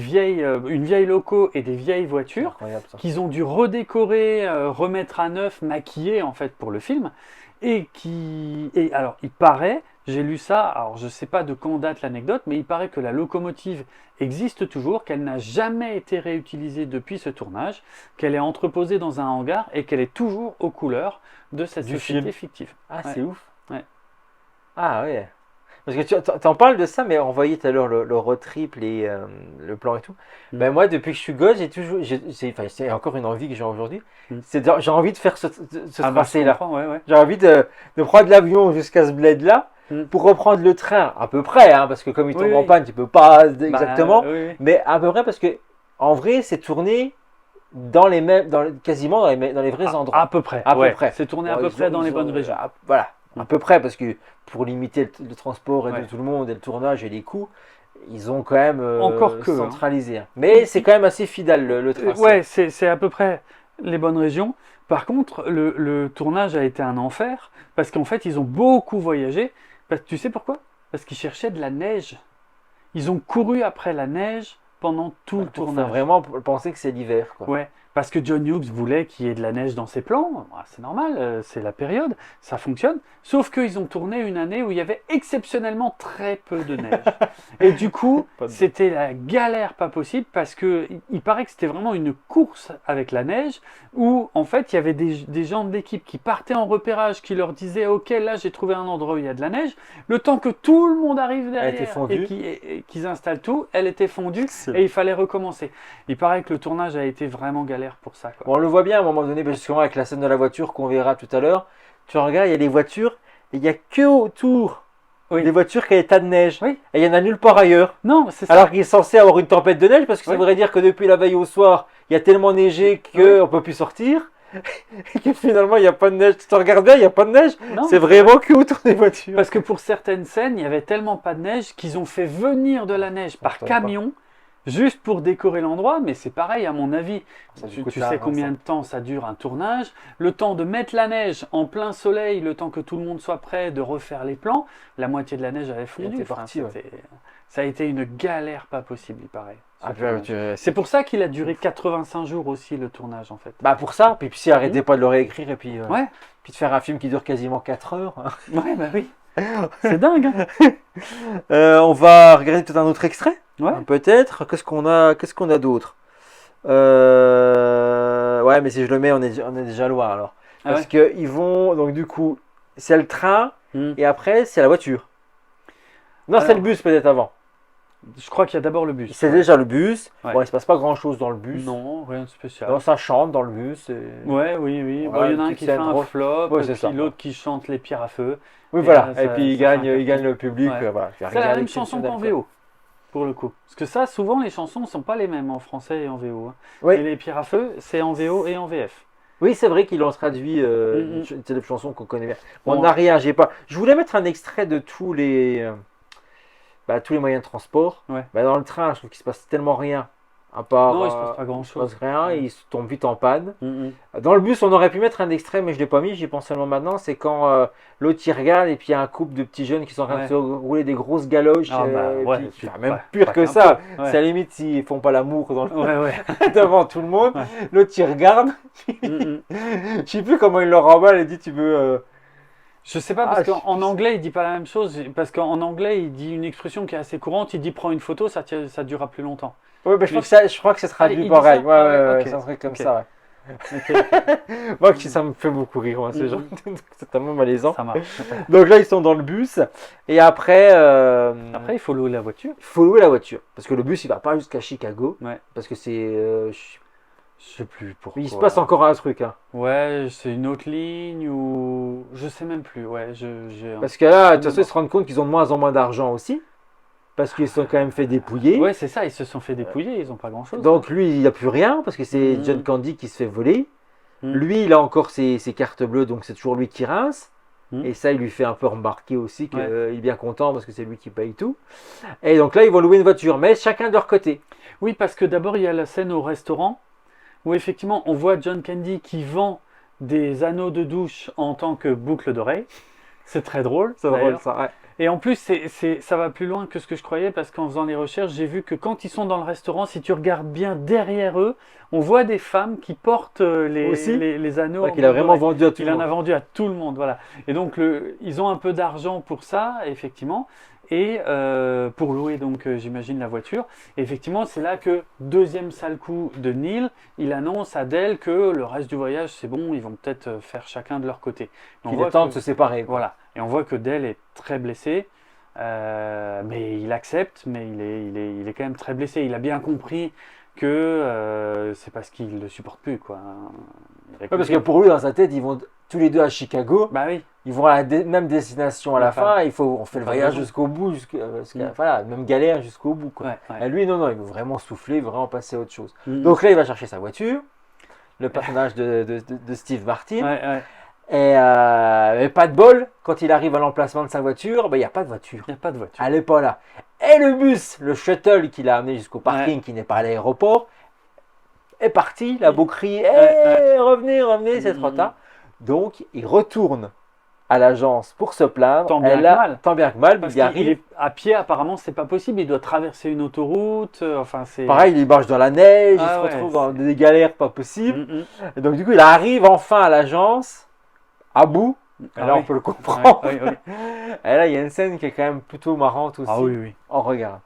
vieille loco et des vieilles voitures Incroyable, ça. qu'ils ont dû redécorer, remettre à neuf, maquiller en fait pour le film. Et alors il paraît, j'ai lu ça, alors je ne sais pas de quand date l'anecdote, mais il paraît que la locomotive existe toujours, qu'elle n'a jamais été réutilisée depuis ce tournage, qu'elle est entreposée dans un hangar et qu'elle est toujours aux couleurs de cette Du société film. fictive. Ah, Ouais. c'est ouf. Ouais. Ah, ouais. Parce que tu en parles de ça, mais on voyait tout à l'heure le road trip, le plan et tout. Mm. Ben moi, depuis que je suis gosse, c'est encore une envie que j'ai aujourd'hui. Mm. J'ai envie de faire ce Ah bah, je tracé-là. comprends, ouais, ouais. J'ai envie de prendre l'avion jusqu'à ce bled-là Mm. pour reprendre le train à peu près, hein, parce que comme il tombe Oui, en oui. panne, tu peux pas Bah, exactement, oui, oui. mais à peu près parce que en vrai, c'est tourné quasiment dans les vrais endroits. À peu près. À peu ouais. près. C'est tourné à Bon, peu ils près ont- dans les ils ont, bonnes régions. voilà, à Mm. peu près, parce que pour limiter le transport et Ouais. de tout le monde et le tournage et les coûts, ils ont quand même Encore que, hein. centralisé. Mais c'est quand même assez fidèle le tracé. Ouais, c'est à peu près les bonnes régions. Par contre, le tournage a été un enfer parce qu'en fait, ils ont beaucoup voyagé. Tu sais pourquoi? Parce qu'ils cherchaient de la neige. Ils ont couru après la neige pendant tout le Pour tournage. faire vraiment penser que c'est l'hiver, quoi. Ouais, parce que John Hughes voulait qu'il y ait de la neige dans ses plans. Ah, c'est normal, c'est la période, ça fonctionne. Sauf qu'ils ont tourné une année où il y avait exceptionnellement très peu de neige. Et du coup, Pas de- c'était la galère pas possible parce que il paraît que c'était vraiment une course avec la neige où en fait il y avait des gens de l'équipe qui partaient en repérage, qui leur disaient ok là j'ai trouvé un endroit où il y a de la neige. Le temps que tout le monde arrive Elle était derrière fondue. et qu'ils installent tout, elle était fondue Excellent. et il fallait recommencer. Il paraît que le tournage a été vraiment galère pour ça, quoi. Bon, on le voit bien à un moment donné, parce que avec la scène de la voiture qu'on verra tout à l'heure, tu regardes, il y a les voitures, et il n'y a que autour Oui. des voitures qui ont des tas de neige. Oui. Et il n'y en a nulle part ailleurs. Non, c'est ça. Alors qu'il est censé avoir une tempête de neige, parce que ça Oui. voudrait dire que depuis la veille au soir, il y a tellement neigé qu'on ne peut plus sortir. Et que finalement, il n'y a pas de neige. Tu te regardes bien, il n'y a pas de neige. Non, C'est vraiment que autour des voitures. parce que pour certaines scènes, il n'y avait tellement pas de neige qu'ils ont fait venir de la neige par savait pas. camion juste pour décorer l'endroit. Mais c'est pareil, à mon avis. Ça Tu coûte sais cher, combien ça. de temps ça dure un tournage, le temps de mettre la neige en plein soleil, le temps que tout le monde soit prêt, de refaire les plans. La moitié de la neige avait fondu. était partie, ouais. Ça a été une galère pas possible, il paraît. ce Ah, puis, tournage. C'est pour ça qu'il a duré 85 jours aussi, le tournage, en fait. Bah pour ça, puis si arrêtez pas de le réécrire et puis, Ouais, puis de faire un film qui dure quasiment 4 heures. ouais, bah oui. C'est dingue, hein. On va regarder peut-être un autre extrait. Ouais. Peut-être. Qu'est-ce qu'on a d'autre Ouais, mais si je le mets, on est déjà loin alors. Ah Parce ouais. que ils vont, donc du coup, c'est le train Hmm. et après c'est la voiture. Non, c'est Alors. le bus peut-être avant. Je crois qu'il y a d'abord le bus. C'est Ouais. déjà le bus. Ouais. Bon, il se passe pas grand-chose dans le bus. Non, rien de spécial. Non, ça chante dans le bus. Ouais, oui, oui. Bon, Voilà, il y en a un petite qui fait scène un drôle. flop, Ouais, et c'est puis ça. l'autre qui chante les pierres à feu. Oui, Et voilà. là, Et ça- puis ça fait un il gagne le public. Ouais. Voilà. Je vais C'est la regarder même chanson qu'en exceptionnel, quoi. VO, pour le coup. Parce que ça, souvent, les chansons ne sont pas les mêmes en français et en VO. Hein. Oui. Et les pierres à feu, c'est en VO et en VF. Oui, c'est vrai qu'ils l'ont traduit Mhm. une célèbre chanson qu'on connaît bien. Bon, Bon. on n'a rien, j'ai pas. Je voulais mettre un extrait de tous les moyens de transport. Ouais. Bah, dans le train, je trouve qu'il se passe tellement rien. À part, Non, il se passe pas il se grand-chose. passe rien, Ouais. il se tombe vite en panne. Mhm. Dans le bus, on aurait pu mettre un extrait, mais je l'ai pas mis. J'y pense seulement maintenant. C'est quand l'autre il regarde et puis il y a un couple de petits jeunes qui sont en train de Ouais. se rouler des grosses galoches. Ah bah, et ouais, puis- puis enfin, même pas- pire pas que qu'un ça. peu, ouais. C'est à la limite s'ils font pas l'amour dans le- Ouais, ouais. devant tout le monde. Ouais. L'autre il regarde. Mhm. Je sais plus comment il leur emballe et dit tu veux. Je sais pas, parce Ah, qu'en anglais, il dit pas la même chose. Parce qu'en anglais, il dit une expression qui est assez courante. Il dit prends une photo, ça durera plus longtemps. Ouais, mais Mais- je crois que ça sera Ah, traduit il dit pareil. ça Ouais, Ah ouais, ouais, ouais, ok. ça serait comme Ok. ça. Ok, Ouais. Moi, ça me fait beaucoup rire, moi, ces Mhm. gens. C'est tellement malaisant. ça marche. Donc là, ils sont dans le bus. Et après, Après, il faut louer la voiture. il faut louer la voiture. Parce que le bus, il va pas jusqu'à Chicago. Ouais. Parce que c'est. Je sais plus pourquoi. Il se passe encore un truc. Hein. Ouais, c'est une autre ligne ou. Je sais même plus. Ouais, j'ai. Parce que là, de toute façon, ils se rendent compte qu'ils ont de moins en moins d'argent aussi. Parce qu'ils se sont quand même fait dépouiller. Ouais, c'est ça, ils se sont fait dépouiller, ils ont pas grand chose. Donc lui, il n'a plus rien. Parce que c'est Mhm. John Candy qui se fait voler. Mhm. Lui, il a encore ses cartes bleues. Donc c'est toujours lui qui rince. Mhm. Et ça, il lui fait un peu remarquer aussi qu'il Ouais. est bien content parce que c'est lui qui paye tout. Et donc là, ils vont louer une voiture, mais chacun de leur côté. Oui, parce que d'abord, il y a la scène au restaurant où effectivement, on voit John Candy qui vend des anneaux de douche en tant que boucle d'oreille. C'est très drôle. C'est drôle d'ailleurs. ça. Ouais. Et en plus, ça va plus loin que ce que je croyais parce qu'en faisant les recherches, j'ai vu que quand ils sont dans le restaurant, si tu regardes bien derrière eux, on voit des femmes qui portent Aussi les anneaux. Ouais, qu'il a vraiment vendu à tout Il le en monde. a vendu à tout le monde, voilà. Et donc, ils ont un peu d'argent pour ça, effectivement, et pour louer, donc, j'imagine, la voiture. Et effectivement, c'est là que, deuxième sale coup de Neil, il annonce à Dell que le reste du voyage, c'est bon, ils vont peut-être faire chacun de leur côté. Et on Il voit est temps que- de se séparer. quoi. Voilà. Et on voit que Dell est très blessé, mais il accepte, mais il est quand même très blessé. Il a bien compris que c'est parce qu'il ne le supporte plus, quoi. Il a Ouais, parce compris. que pour lui, dans sa tête, ils vont tous les deux à Chicago. Bah oui. Ils vont à la même destination à la Enfin, fin. On fait le pas voyage besoin. jusqu'au bout. Mm. Voilà, même galère jusqu'au bout. Quoi. Ouais, ouais. Et lui, non, il veut vraiment souffler, il veut vraiment passer à autre chose. Mm. Donc là, il va chercher sa voiture. Le personnage de Steve Martin. Ouais, ouais. Et pas de bol, quand il arrive à l'emplacement de sa voiture, il n'y a pas de voiture. Il n'y a pas de voiture. Elle n'est pas là. Et le bus, le shuttle qui l'a amené jusqu'au parking, qui n'est pas à l'aéroport, est parti. Il a beau crier, revenez, revenez, c'est trop tard. Donc, il retourne à l'agence pour se plaindre. Tant bien que mal. Tant bien que mal, Parce il arrive. qu'il est à pied, apparemment, c'est pas possible. Il doit traverser une autoroute. Enfin, c'est. Pareil, il marche dans la neige, il Ah se ouais, retrouve dans c'est- des galères pas possibles. Mm, mm. Et donc, du coup, il arrive enfin à l'agence, à bout. Et Ah là, oui. on peut le comprendre. Ouais, ouais, ouais. Et là, il y a une scène qui est quand même plutôt marrante aussi. Ah oui, oui. On regarde.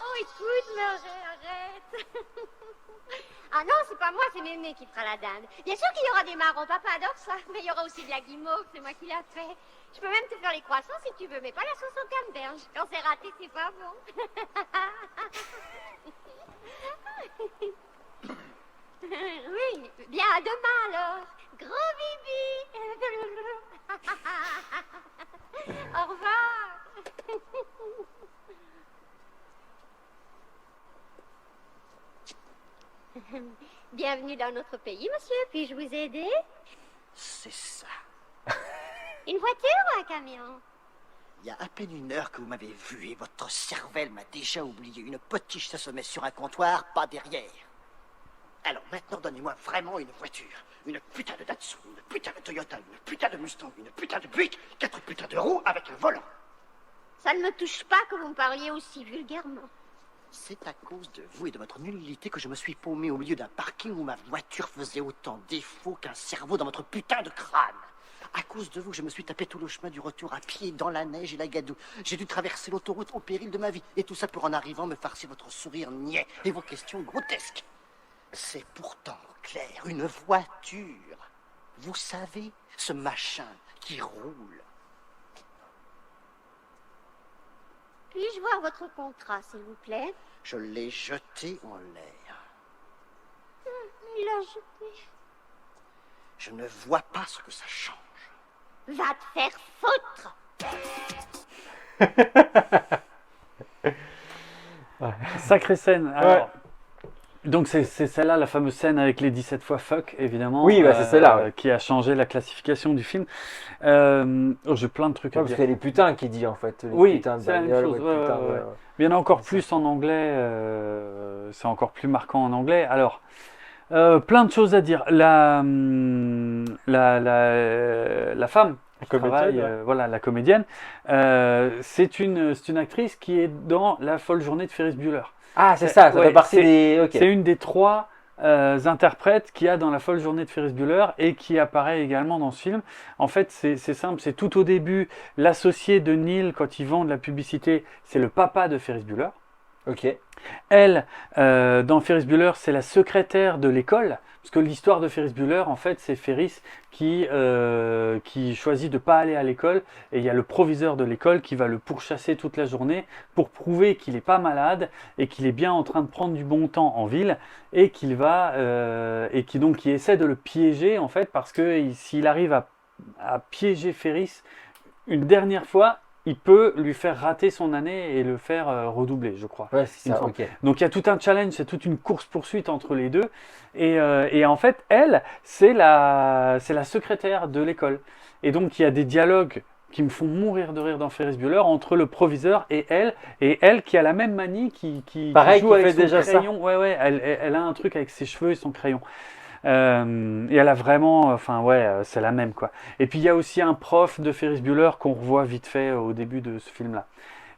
Oh, écoute, mais arrête. Ah non, c'est pas moi, c'est Mémé qui fera la dinde. Bien sûr qu'il y aura des marrons, papa adore ça. Mais il y aura aussi de la guimauve, c'est moi qui l'a fait. Je peux même te faire les croissants si tu veux, mais pas la sauce au canneberge. Quand c'est raté, c'est pas bon. Oui, bien à demain alors. Gros bibi. Au revoir. Bienvenue dans notre pays, monsieur. Puis-je vous aider? C'est ça. Une voiture ou un camion? Il y a à peine une heure que vous m'avez vu et votre cervelle m'a déjà oublié. Une potiche, ça se met sur un comptoir, pas derrière. Alors maintenant, donnez-moi vraiment une voiture. Une putain de Datsun, une putain de Toyota, une putain de Mustang, une putain de Buick, 4 putains de roues avec un volant. Ça ne me touche pas que vous me parliez aussi vulgairement. C'est à cause de vous et de votre nullité que je me suis paumé au milieu d'un parking où ma voiture faisait autant défaut qu'un cerveau dans votre putain de crâne. À cause de vous, je me suis tapé tout le chemin du retour à pied dans la neige et la gadoue. J'ai dû traverser l'autoroute au péril de ma vie. Et tout ça pour en arrivant me farcir votre sourire niais et vos questions grotesques. C'est pourtant clair, une voiture. Vous savez, ce machin qui roule. Puis-je voir votre contrat, s'il vous plaît? Je l'ai jeté en l'air. Il l'a jeté. Je ne vois pas ce que ça change. Va te faire foutre! Sacrée scène. Alors, donc c'est celle-là, la fameuse scène avec les 17 fois fuck, évidemment. Oui, bah, c'est celle-là, ouais. Qui a changé la classification du film. J'ai plein de trucs à Parce dire. qu'il y a les putains qui dit en fait. Les Oui, putains de c'est la même bagnoles, chose, ouais, ouais, putain, ouais, ouais, ouais. ouais. Il y en a encore plus en anglais, c'est encore plus marquant en anglais. Alors, plein de choses à dire. La femme qui comédienne, travaille, ouais. voilà, la comédienne, c'est une actrice qui est dans La folle journée de Ferris Bueller. Ah, c'est ça, ça Ouais, fait partie c'est- des. Ok. C'est une des 3 interprètes qu'il y a dans La folle journée de Ferris Bueller et qui apparaît également dans ce film. En fait, c'est simple, c'est tout au début, l'associé de Neil, quand ils vendent la publicité, c'est le papa de Ferris Bueller. Ok. Elle, dans Ferris Bueller, c'est la secrétaire de l'école, parce que l'histoire de Ferris Bueller, en fait, c'est Ferris qui choisit de ne pas aller à l'école, et il y a le proviseur de l'école qui va le pourchasser toute la journée pour prouver qu'il n'est pas malade et qu'il est bien en train de prendre du bon temps en ville, et qui essaie de le piéger, en fait, parce que s'il arrive à piéger Ferris une dernière fois, il peut lui faire rater son année et le faire redoubler, je crois. Ouais, c'est Il me ça, semble. ok. Donc il y a tout un challenge, c'est toute une course-poursuite entre les deux. Et en fait, elle, c'est la secrétaire de l'école. Et donc il y a des dialogues qui me font mourir de rire dans Ferris Bueller entre le proviseur et elle qui a la même manie, qui Pareil, joue qui avec fait son déjà ça. crayon. Ouais, elle a un truc avec ses cheveux et son crayon. Et elle a vraiment, enfin ouais, c'est la même quoi. Et puis il y a aussi un prof de Ferris Bueller qu'on revoit vite fait au début de ce film-là.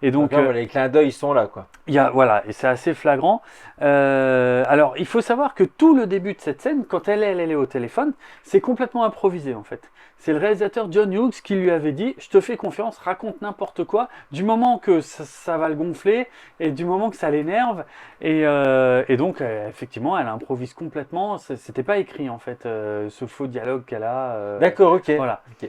Et donc, Donc, les clins d'œil sont là, quoi. il y a, voilà, et c'est assez flagrant. Alors, il faut savoir que tout le début de cette scène, quand elle est au téléphone, c'est complètement improvisé en fait. C'est le réalisateur John Hughes qui lui avait dit « Je te fais confiance, raconte n'importe quoi, du moment que ça va le gonfler et du moment que ça l'énerve. » Et donc, effectivement, elle improvise complètement. C'était pas écrit en fait, ce faux dialogue qu'elle a. D'accord, ok. Voilà. Ok.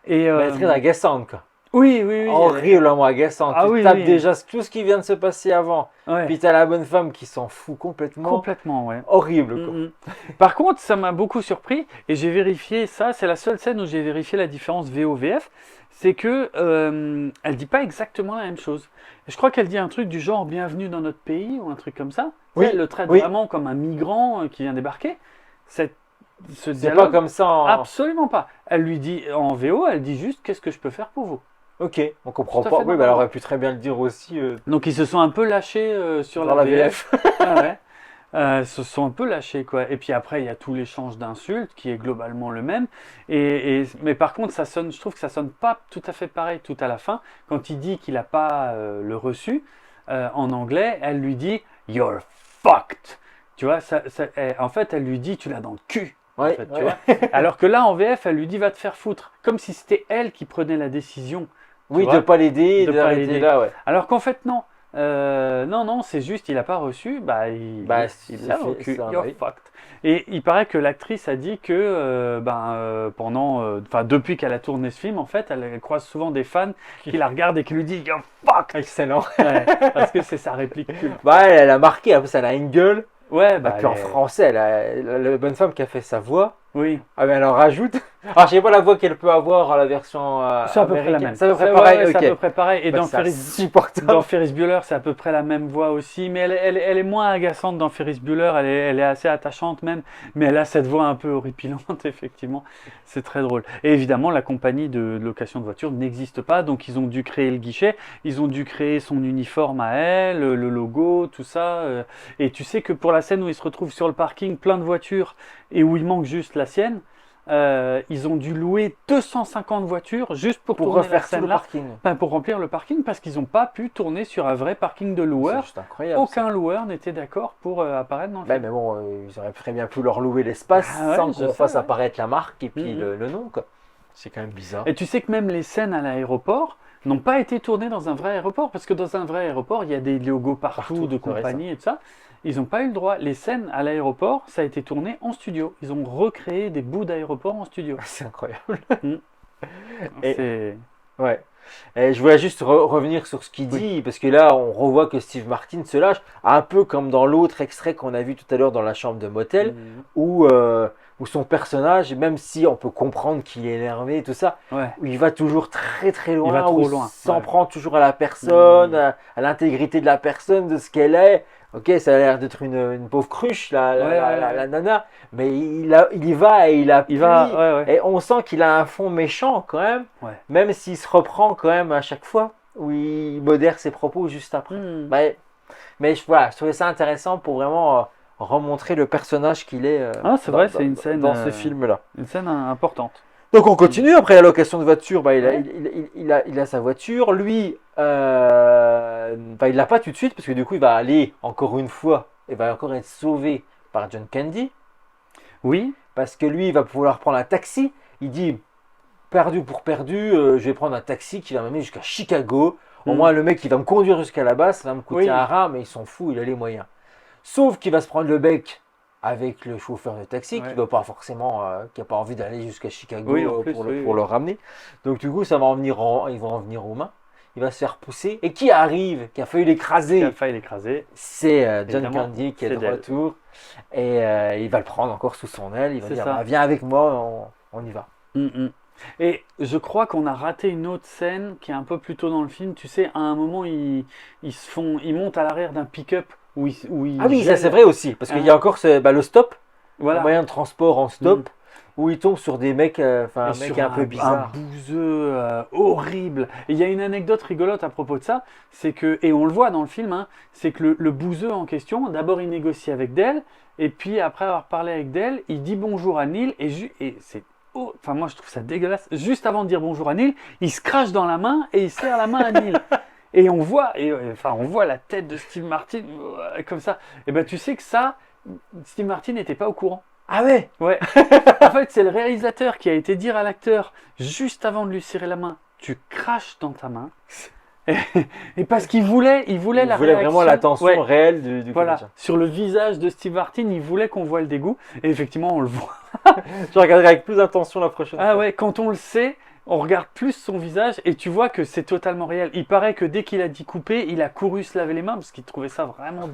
Et, Mais elle est très agaçante, quoi. oui, oui, oui. Horriblement agaçante. Ah Tu oui, tapes oui. déjà tout ce qui vient de se passer avant. Ouais. Puis t'as la bonne femme qui s'en fout complètement. Complètement, ouais. Horrible, quoi. Mm, mm. Par contre, ça m'a beaucoup surpris et j'ai vérifié ça. C'est la seule scène où j'ai vérifié la différence VO-VF. C'est que elle dit pas exactement la même chose. Je crois qu'elle dit un truc du genre «Bienvenue dans notre pays» ou un truc comme ça. Oui, Elle le traite oui. vraiment comme un migrant qui vient débarquer. Ce C'est dialogue, pas comme ça en... absolument pas. Elle lui dit en VO, elle dit juste «Qu'est-ce que je peux faire pour vous?» Ok, on comprend Tout à pas. fait Oui, mais elle normal. aurait pu très bien le dire aussi Donc ils se sont un peu lâchés sur dans la VF. Ah ouais. Se sont un peu lâchés quoi. Et puis après il y a tout l'échange d'insultes qui est globalement le même. Mais par contre ça sonne, je trouve que ça sonne pas tout à fait pareil tout à la fin. Quand il dit qu'il a pas le reçu en anglais, elle lui dit You're fucked. Tu vois, en fait elle lui dit tu l'as dans le cul. En Ouais, fait, ouais. tu vois. Alors que là en VF elle lui dit va te faire foutre. Comme si c'était elle qui prenait la décision. Oui, vois, de pas l'aider, de pas d'arrêter l'aider. là, ouais. Alors qu'en fait, non. Non, c'est juste, il n'a pas reçu, il Bah, il c'est l'a fait, au cul. ça, You're oui. fucked. Et il paraît que l'actrice a dit que depuis qu'elle a tourné ce film, en fait, elle croise souvent des fans qui la regardent et qui lui disent You're fucked. Excellent. Ouais, parce que c'est sa réplique culte. Bah, elle a marqué, en plus, elle a une gueule. Ouais, Bah, puis en français, la bonne femme qui a fait sa voix. Oui. Ah, mais elle en rajoute. Alors, je sais pas la voix qu'elle peut avoir à la version C'est à peu près la américaine. même. C'est à peu près Ouais, pareil, ouais, ok. c'est à peu près pareil. Et Bah, dans c'est Ferris insupportable. Dans Ferris Bueller, c'est à peu près la même voix aussi, mais elle est moins agaçante dans Ferris Bueller, elle est assez attachante même, mais elle a cette voix un peu horripilante, effectivement, c'est très drôle. Et évidemment, la compagnie de location de voitures n'existe pas, donc ils ont dû créer le guichet, ils ont dû créer son uniforme à elle, le logo, tout ça, et tu sais que pour la scène où ils se retrouvent sur le parking, plein de voitures, et où il manque juste la sienne, ils ont dû louer 250 voitures juste pour tourner la refaire tout scène le là. parking. Ben, pour remplir le parking parce qu'ils n'ont pas pu tourner sur un vrai parking de C'est loueurs. juste incroyable. Aucun loueur n'était d'accord pour apparaître dans le Bah, film. mais bon, ils auraient très bien pu leur louer l'espace Ah ouais, sans je qu'on sais, fasse ouais. apparaître la marque et puis Mhm. le nom, quoi. C'est quand même bizarre. Et tu sais que même les scènes à l'aéroport n'ont pas été tournées dans un vrai aéroport parce que dans un vrai aéroport, il y a des logos partout de c'est vrai, compagnie et tout ça. Ils n'ont pas eu le droit. Les scènes à l'aéroport, ça a été tourné en studio. Ils ont recréé des bouts d'aéroport en studio. C'est incroyable. Et- C'est... Ouais. Et je voulais juste revenir sur ce qu'il dit, parce que là, on revoit que Steve Martin se lâche, un peu comme dans l'autre extrait qu'on a vu tout à l'heure dans la chambre de motel, Mhm. où son personnage, même si on peut comprendre qu'il est énervé et tout ça, Ouais. où il va toujours très très loin, Il va trop où loin, il s'en ouais. prend toujours à la personne, Mhm. à l'intégrité de la personne, de ce qu'elle est. Ok, ça a l'air d'être une pauvre cruche, la nana, mais il y va et il appuie. Il va... Ouais, ouais. Et on sent qu'il a un fond méchant quand même, Ouais. même s'il se reprend quand même à chaque fois, où il modère ses propos juste après. Mhm. Mais voilà, je trouvais ça intéressant pour vraiment remontrer le personnage qu'il est Ah, c'est vrai, c'est une scène, dans ce film-là. Une scène importante. Donc on continue, après la location de voiture, bah, Ouais. il a sa voiture. Lui, bah, il l'a pas tout de suite, parce que du coup il va aller encore une fois, il va encore être sauvé par John Candy. Oui. Parce que lui, il va pouvoir prendre un taxi. Il dit, perdu pour perdu, je vais prendre un taxi qui va m'amener jusqu'à Chicago. Au Mm. moins, le mec, il va me conduire jusqu'à là-bas, ça va me coûter Oui. un rein, mais il s'en fout, il a les moyens. Sauf qu'il va se prendre le bec avec le chauffeur de taxi, Ouais. qui va pas forcément, qui n'a pas envie d'aller jusqu'à Chicago Oui, en plus, pour oui, le ramener. Donc du coup, ça va en venir ils vont en venir aux mains. Il va se faire pousser. Et qui arrive, qui a failli Il l'écraser, a failli l'écraser. c'est John Évidemment, Candy qui est c'est de d'elle. retour. Et il va le prendre encore sous son aile. Il va C'est dire, ça. bah, viens avec moi, on y va. Mm. Et je crois qu'on a raté une autre scène qui est un peu plus tôt dans le film. Tu sais, à un moment, ils montent à l'arrière d'un pick-up où ils Ah oui, ça gèlent. c'est vrai aussi, parce qu'il y a encore le stop, le Voilà. moyen de transport en stop. où il tombe sur des mecs, enfin un Et mec sur un peu bizarre. Un bouseux horrible. Et il y a une anecdote rigolote à propos de ça, c'est que, et on le voit dans le film, hein, c'est que le bouseux en question, d'abord il négocie avec Dell, et puis après avoir parlé avec Dell, il dit bonjour à Neil, et c'est... enfin moi je trouve ça dégueulasse. Juste avant de dire bonjour à Neil, il se crache dans la main et il serre la main à Neil. Et on voit, on voit la tête de Steve Martin comme ça. Et ben tu sais que ça, Steve Martin n'était pas au courant. Ah ouais. Ouais. En fait, c'est le réalisateur qui a été dire à l'acteur juste avant de lui serrer la main, tu craches dans ta main. Et parce qu'il voulait, Il la voulait réaction. vraiment l'attention Ouais. réelle du Voilà, comédien. sur le visage de Steve Martin, il voulait qu'on voit le dégoût. Et effectivement, on le voit. Je regarderai avec plus d'attention la prochaine Ah fois. ouais, quand on le sait, on regarde plus son visage et tu vois que c'est totalement réel. Il paraît que dès qu'il a dit couper, il a couru se laver les mains parce qu'il trouvait ça vraiment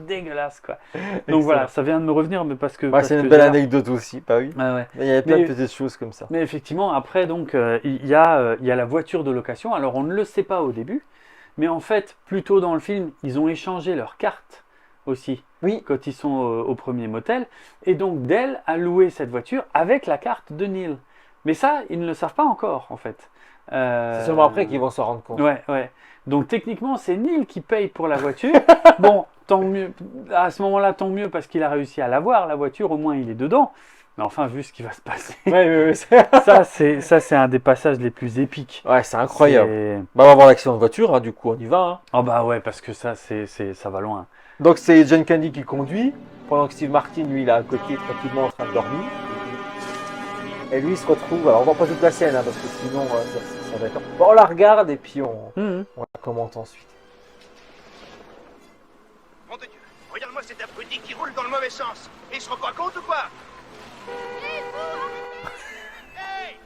dégueulasse, quoi. Donc voilà, ça vient de me revenir, mais parce que. Ouais, parce c'est que une belle j'ai- anecdote aussi, bah oui. Ah ouais. Il y avait plein Mais- de petites choses comme ça. Mais effectivement, après, donc, il y a la voiture de location. Alors, on ne le sait pas au début, mais en fait, plus tôt dans le film, ils ont échangé leurs cartes aussi. Oui. Quand ils sont au premier motel. Et donc, Dell a loué cette voiture avec la carte de Neil. Mais ça, ils ne le savent pas encore, en fait. C'est seulement après qu'ils vont s'en rendre compte. Ouais, ouais. Donc, techniquement, c'est Neil qui paye pour la voiture. Bon, tant mieux. À ce moment-là, tant mieux parce qu'il a réussi à l'avoir, la voiture. Au moins, il est dedans. Mais enfin, vu ce qui va se passer. Ouais. Ça, c'est un des passages les plus épiques. Ouais, c'est incroyable. C'est- Bah, on va voir l'accident de voiture, hein, du coup, on y va. Hein. Oh bah ouais, parce que ça, ça va loin. Donc, c'est John Candy qui conduit, pendant que Steve Martin, lui, il est à côté, tranquillement en train de dormir. Et lui, il se retrouve. Alors, on va pas toute la scène, hein, parce que sinon, ça va être. Bon, on la regarde et puis on la commente ensuite. Mon de Dieu, regarde-moi cet abruti qui roule dans le mauvais sens. Il se rend pas compte ou quoi? Hey!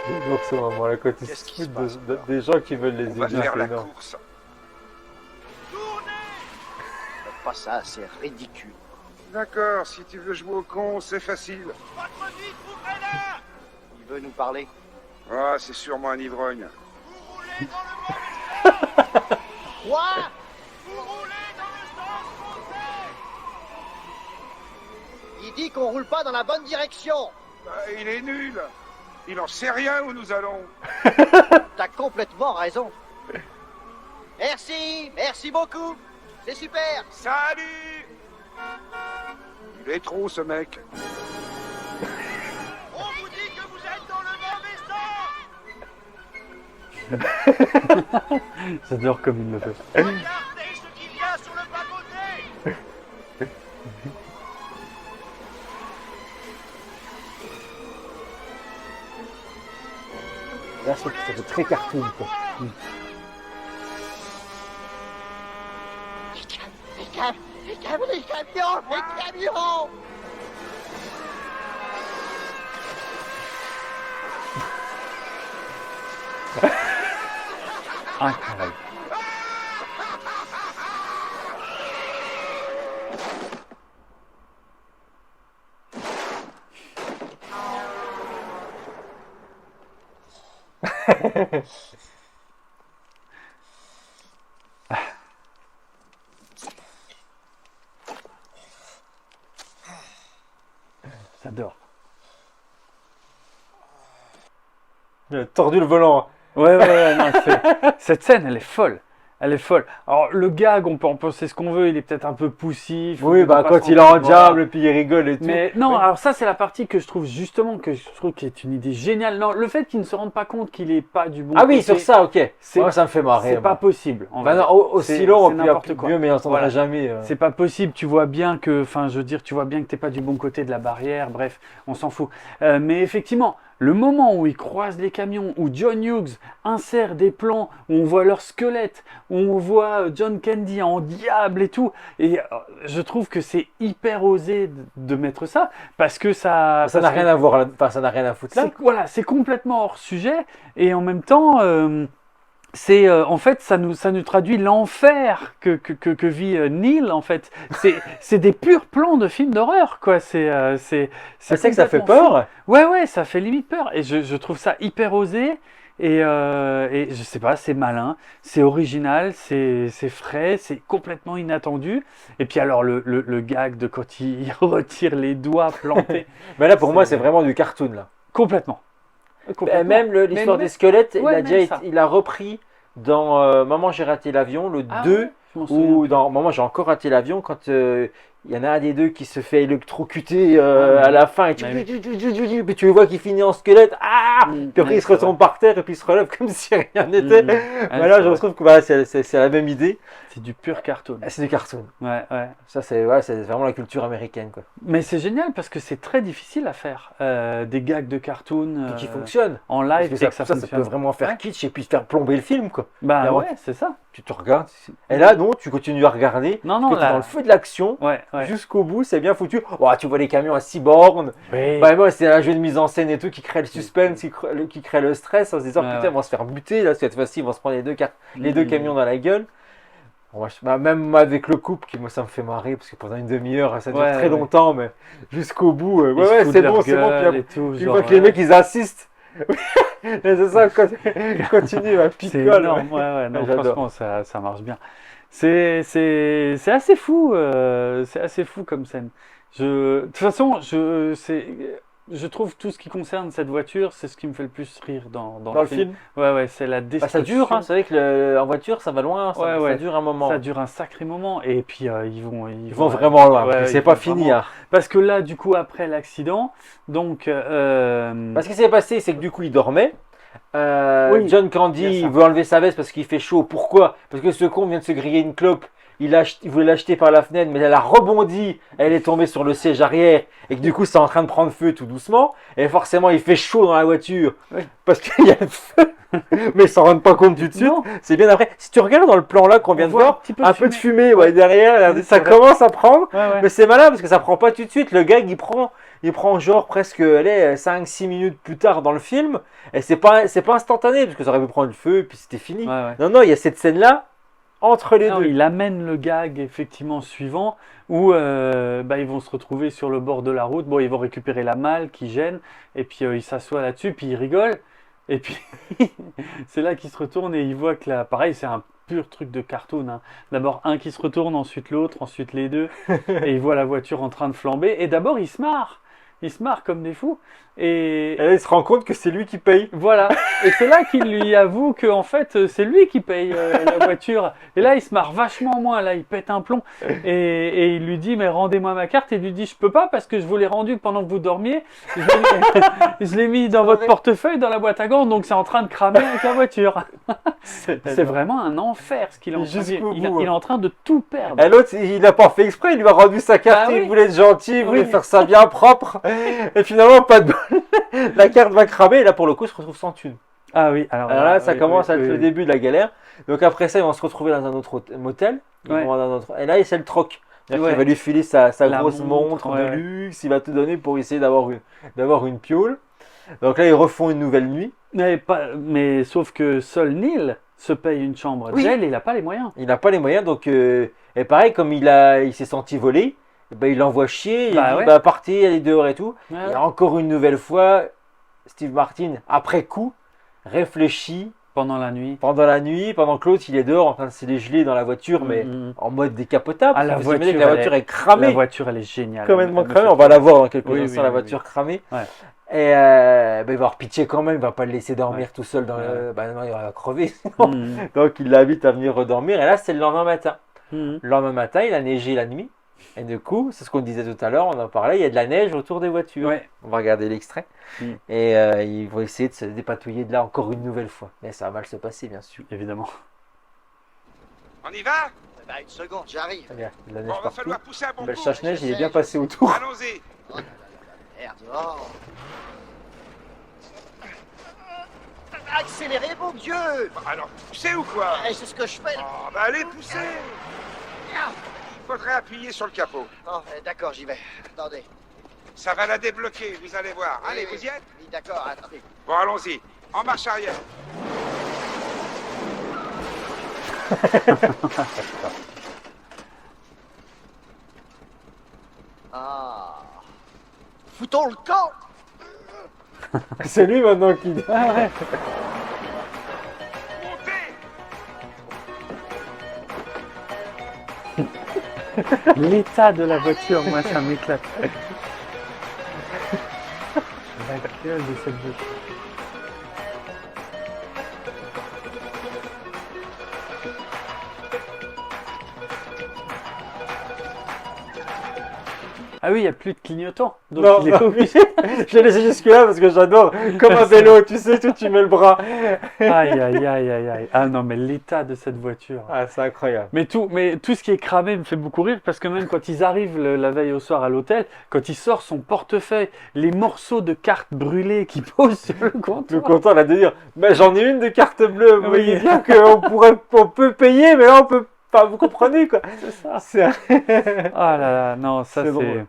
Toujours ce moment-là, quand ils Qu'est-ce se qui se foutent passe, alors des gens qui veulent les On va aider, faire c'est la énorme. course. Faites pas ça, c'est ridicule. D'accord, si tu veux jouer au con, c'est facile. Il veut nous parler. Ah, c'est sûrement un ivrogne. Quoi? Il dit qu'on roule pas dans la bonne direction. Il est nul. Il en sait rien où nous allons. T'as complètement raison. Merci beaucoup. C'est super. Salut! Il est trop, ce mec. On vous dit que vous êtes dans le mauvais sens. J'adore comme il le fait. Regardez ce qu'il y a sur le bas-côté. Là, ça fait très cartoon, quoi. Les camions. Incroyable. J'adore. Il a tordu le volant. Ouais, non, cette scène, elle est folle. Elle est folle. Alors, le gag, on peut en penser ce qu'on veut, il est peut-être un peu poussif. Oui, on peut bah pas quand se il est rendre en compte, voilà. diable et puis il rigole et tout. Mais non, Ouais. alors ça, c'est la partie que je trouve justement, que je trouve qui est une idée géniale. Non, le fait qu'il ne se rende pas compte qu'il est pas du bon Ah oui, côté, sur ça, ok. c'est- Moi, ça me fait marrer. c'est pas moi. possible. on va Bah non, dire. aussi C'est- long, c'est puis n'importe quoi. mieux, mais on n'entendra Voilà. jamais. C'est pas possible, tu vois bien que, enfin, je veux dire, tu vois bien que t'es pas du bon côté de la barrière, bref, on s'en fout. Mais effectivement, le moment où ils croisent les camions, où John Hughes insère des plans, où on voit leur squelette, où on voit John Candy en diable et tout, et je trouve que c'est hyper osé de mettre ça, parce que ça Ça n'a rien à voir, enfin, ça n'a rien à foutre là. voilà, c'est complètement hors sujet, et en même temps, en fait, ça nous traduit l'enfer que vit Neil, en fait. C'est des purs plans de films d'horreur, quoi. C'est C'est que ça fait complètement fou. peur. Ouais, ça fait limite peur. Et je trouve ça hyper osé. Et je sais pas, c'est malin, c'est original, c'est frais, c'est complètement inattendu. Et puis alors le gag de quand il retire les doigts plantés. Mais là, pour moi, C'est- c'est vraiment du cartoon, là. Complètement. Et Complètement. même l'histoire Mais- des squelettes, ouais, même il a repris dans Maman, j'ai raté l'avion, le Ah 2, ouais, je m'en souviens ou plus. dans Maman, j'ai encore raté l'avion, quand il y en a un des deux qui se fait électrocuter Ah, à la fin, et mais puis tu le vois qui finit en squelette, puis après ouais, il se c'est retombe par terre, et puis il se relève comme si rien n'était. Ouais, Mais là, c'est je vrai. trouve que voilà, c'est la même idée. C'est du pur cartoon. C'est du cartoon. Ouais, ouais. Ça, c'est vraiment la culture américaine, quoi. Mais c'est génial parce que c'est très difficile à faire. Des gags de cartoon Et qui fonctionne. en Parce live que et ça, que ça ça fonctionne. peut vraiment faire Ouais. kitsch et puis faire plomber le film, quoi. Bah Alors, ouais, c'est ça. Tu te regardes. Et là, non, tu continues à regarder. Non, non, Parce que t'es là- dans le feu de l'action. Ouais, ouais. Jusqu'au bout, c'est bien foutu. Oh, tu vois les camions à 6 bornes. Oui. Bah, moi, c'est un jeu de mise en scène et tout qui crée le suspense, qui crée le stress en se disant Ouais, putain, ouais. ils vont se faire buter là, cette fois-ci, ils vont se prendre les deux camions dans la gueule. Bon, même avec le couple, moi ça me fait marrer parce que pendant une demi-heure, ça dure Ouais, très ouais. longtemps, mais jusqu'au bout, Ils ouais, se ouais, foutent c'est de bon, leur c'est bon. gueule Puis et tout, tu genre, vois que les mecs ils assistent. Mais c'est ça, continue à c'est picole. énorme. Ouais, ouais, non, Ouais, j'adore. franchement, ça marche bien. C'est assez fou. C'est assez fou comme scène. De toute façon, je trouve tout ce qui concerne cette voiture, c'est ce qui me fait le plus rire dans Dans le film. Ouais, ouais, c'est la Bah, destruction. ça dure, hein, c'est vrai que en voiture ça va loin, Ouais, ça ouais. dure un moment. Ça dure un sacré moment. Et puis, ils vont vraiment loin, ouais, parce que c'est ils pas vont fini. vraiment- Hein. Parce que là, du coup, après l'accident, donc. Ce qui s'est passé, c'est que du coup, il dormait. Oui, John il y Candy a ça. il veut enlever sa veste parce qu'il fait chaud. Pourquoi? Parce que ce con vient de se griller une clope. Il voulait l'acheter par la fenêtre, mais elle a rebondi. Elle est tombée sur le siège arrière. Et que du coup, c'est en train de prendre feu tout doucement. Et forcément, il fait chaud dans la voiture. Oui. Parce qu'il y a le feu. Mais ils s'en rendent pas compte tout de suite. Non. C'est bien après. Si tu regardes dans le plan là qu'on vient de voit voir, un petit peu un de peu de fumée. fumée ouais, derrière. Oui, Ça c'est vrai. commence à prendre. Ouais, ouais. Mais c'est malin parce que ça prend pas tout de suite. Le gag, il prend genre presque 5-6 minutes plus tard dans le film. Et c'est pas instantané parce que ça aurait pu prendre le feu et puis c'était fini. Ouais, ouais. Non, il y a cette scène-là entre les Non, deux. il amène le gag effectivement suivant où ils vont se retrouver sur le bord de la route. Bon, ils vont récupérer la malle qui gêne et puis il s'assoit là-dessus puis il rigole et puis c'est là qu'il se retourne et il voit que là, pareil, c'est un pur truc de cartoon. Hein. D'abord un qui se retourne, ensuite l'autre, ensuite les deux et il voit la voiture en train de flamber et d'abord il se marre. Ils se marrent comme des fous et Et là, il se rend compte que c'est lui qui paye. voilà. Et c'est là qu'il lui avoue que en fait c'est lui qui paye la voiture. Et là il se marre vachement moins. Là il pète un plomb et il lui dit mais rendez-moi ma carte. Et il lui dit je peux pas parce que je vous l'ai rendue pendant que vous dormiez. Je l'ai mis dans votre portefeuille dans la boîte à gants donc c'est en train de cramer avec la voiture. C'est vraiment un enfer ce qu'il est en train de Jusqu'au dire. bout, Il est en train de tout perdre. Et l'autre, il n'a pas fait exprès, il lui a rendu sa carte, Ah oui. il voulait être gentil, il voulait Oui. faire ça bien propre. Et finalement, pas de bol. La carte va cramer et là, pour le coup, il se retrouve sans thune. Ah oui. Alors Alors là, ça oui, commence oui, à être oui, le oui. début de la galère. Donc après ça, ils vont se retrouver dans un autre motel. Ouais. Et là, c'est le troc. C'est-à-dire Ouais. qu'il va lui filer sa La grosse montre, montre ouais, de ouais. luxe, il va tout donner pour essayer d'avoir une piole. Donc là, ils refont une nouvelle nuit. Mais sauf que seul Neil se paye une chambre Oui. d'elle et il n'a pas les moyens. Il n'a pas les moyens, donc et pareil, comme il s'est senti voler, il l'envoie chier, Bah il ouais. dit partez, allez dehors et tout. Ouais, Et ouais. encore une nouvelle fois, Steve Martin, après coup, réfléchit Pendant la nuit. pendant la nuit, pendant que l'autre il est dehors en train de se dégeler dans la voiture, mais Mhm. en mode décapotable. Ah, la Parce que vous imaginez que voiture, la voiture est La cramée, voiture, elle est géniale. complètement Elle me cramée. fait On va la voir dans quelques Oui, instants, oui, la oui, voiture cramée. Ouais. Et il va avoir pitié quand même, il va pas le laisser dormir Ouais. tout seul dans Ouais. le. Bah non, il va crever sinon. Mhm. Donc il l'invite à venir redormir. Et là, c'est le lendemain matin. Mhm. Le lendemain matin, il a neigé la nuit. Et du coup, c'est ce qu'on disait tout à l'heure, on en parlait, il y a de la neige autour des voitures. Ouais. On va regarder l'extrait. Mm. Et ils vont essayer de se dépatouiller de là encore une nouvelle fois. Mais ça va mal se passer, bien sûr. Évidemment. On y va? Bah, une seconde, j'arrive. Regarde, de la neige Bon, va partout. falloir pousser un bon Le bel coup. chasse-neige, il est bien passé autour. Allons-y. Oh là là là, merde. Oh. Accélérez, mon Dieu. Alors, poussez ou quoi? C'est ce que je fais. Oh, bah allez, poussez. Faudrait appuyer sur le capot. Oh, d'accord, j'y vais. Attendez. Ça va la débloquer, vous allez voir. Allez, Oui, vous y êtes? Oui, d'accord, attendez. Bon, allons-y. En marche arrière. Ah. Foutons le camp. C'est lui maintenant qui. L'état de la voiture, moi, ça m'éclate. La gueule de cette voiture. Ah oui, il n'y a plus de clignotant. Donc Non, il est non. obligé. J'ai laissé jusque-là parce que j'adore. Comme un vélo, tu sais, tu mets le bras. Aïe, aïe, aïe, aïe, aïe. Ah non, mais l'état de cette voiture. Ah, c'est incroyable. Mais tout ce qui est cramé me fait beaucoup rire parce que même quand ils arrivent la veille au soir à l'hôtel, quand il sort son portefeuille, les morceaux de cartes brûlées qu'il pose sur le Le comptoir. content là de dire, bah, j'en ai une de carte bleue. Vous Oui. voyez bien on peut payer, mais là on peut pas. Vous comprenez quoi? C'est ça. C'est- Ah là là, non, ça C'est c'est. drôle.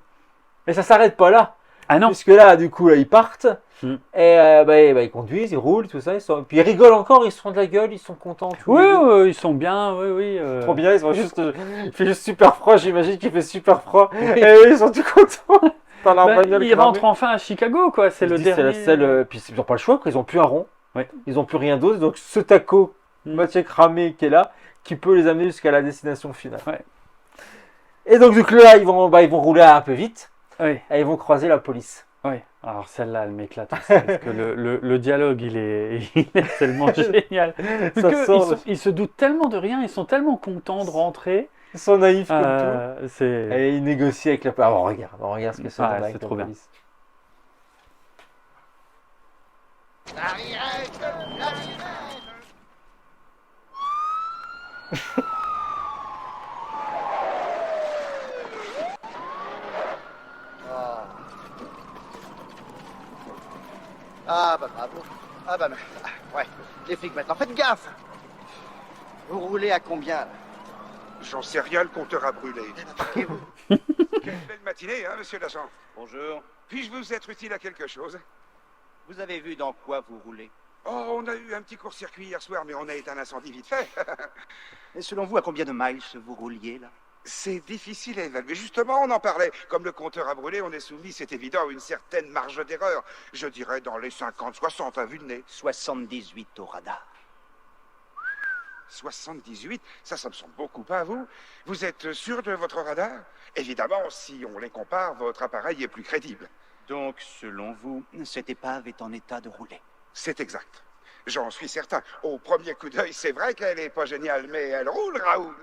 Mais ça s'arrête pas là. Ah non. Puisque là, du coup, là, ils partent. Mm. Et ils conduisent, ils roulent, tout ça. Puis ils rigolent encore, ils se font de la gueule, ils sont contents. tous Oui, les deux. ils sont bien, oui, oui. Trop bien, ils sont juste. Il fait juste super froid, j'imagine qu'il fait super froid. Et eux, ils sont tout contents. Dans leur Bah, bagnole ils cramée. rentrent enfin à Chicago, quoi. C'est Ils le se disent, dernier. C'est la seule. Puis ils n'ont pas le choix, quoi. Ils n'ont plus un rond. Ouais. Ils n'ont plus rien d'autre. Donc ce taco, Mm. moitié cramé qui est là, qui peut les amener jusqu'à la destination finale. Ouais. Et donc, du coup, là, ils vont rouler un peu vite. Oui, Et ils vont croiser la police. oui. Alors celle-là, elle m'éclate aussi, parce que le dialogue, il est tellement génial. Parce Ça que sort. ils se doutent tellement de rien, ils sont tellement contents de rentrer. Ils sont naïfs comme tout. C'est. Et ils négocient avec la police. On regarde ce que ça Ah, donne c'est avec la trop bien. police. Ah bah bravo. Ah bah ouais. Les flics maintenant, faites gaffe. Vous roulez à combien là? J'en sais rien, le compteur a brûlé. Marquez-vous. Quelle belle matinée, hein, monsieur l'agent. Bonjour. Puis-je vous être utile à quelque chose? Vous avez vu dans quoi vous roulez? Oh, on a eu un petit court-circuit hier soir, mais on a éteint l'incendie vite fait. Et selon vous, à combien de miles vous rouliez là? C'est difficile à évaluer. Justement, on en parlait. Comme le compteur a brûlé, on est soumis, c'est évident, à une certaine marge d'erreur. Je dirais dans les 50-60 à vue de nez. 78 au radar. 78, ça me semble beaucoup pas à vous. Vous êtes sûr de votre radar? Évidemment, si on les compare, votre appareil est plus crédible. Donc, selon vous, cette épave est en état de rouler. C'est exact. J'en suis certain. Au premier coup d'œil, c'est vrai qu'elle est pas géniale, mais elle roule, Raoul.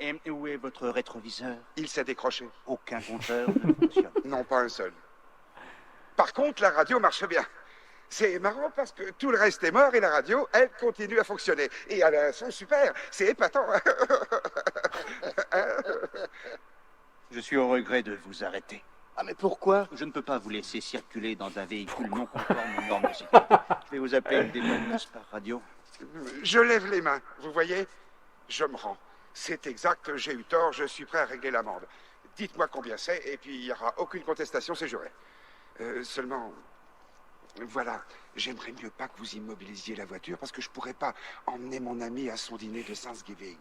Et où est votre rétroviseur? Il s'est décroché. Aucun compteur ne fonctionne. Non, pas un seul. Par contre, la radio marche bien. C'est marrant parce que tout le reste est mort et la radio, elle, continue à fonctionner. Et elle a un son super. C'est épatant. Je suis au regret de vous arrêter. Ah mais pourquoi? Je ne peux pas vous laisser circuler dans un véhicule non conforme aux normes de sécurité. Je vais vous appeler une dépanneuse par radio. Je lève les mains, vous voyez? Je me rends. C'est exact, j'ai eu tort, je suis prêt à régler l'amende. Dites-moi combien c'est, et puis il n'y aura aucune contestation, c'est juré. Seulement, voilà, j'aimerais mieux pas que vous immobilisiez la voiture, parce que je pourrais pas emmener mon ami à son dîner de Thanksgiving.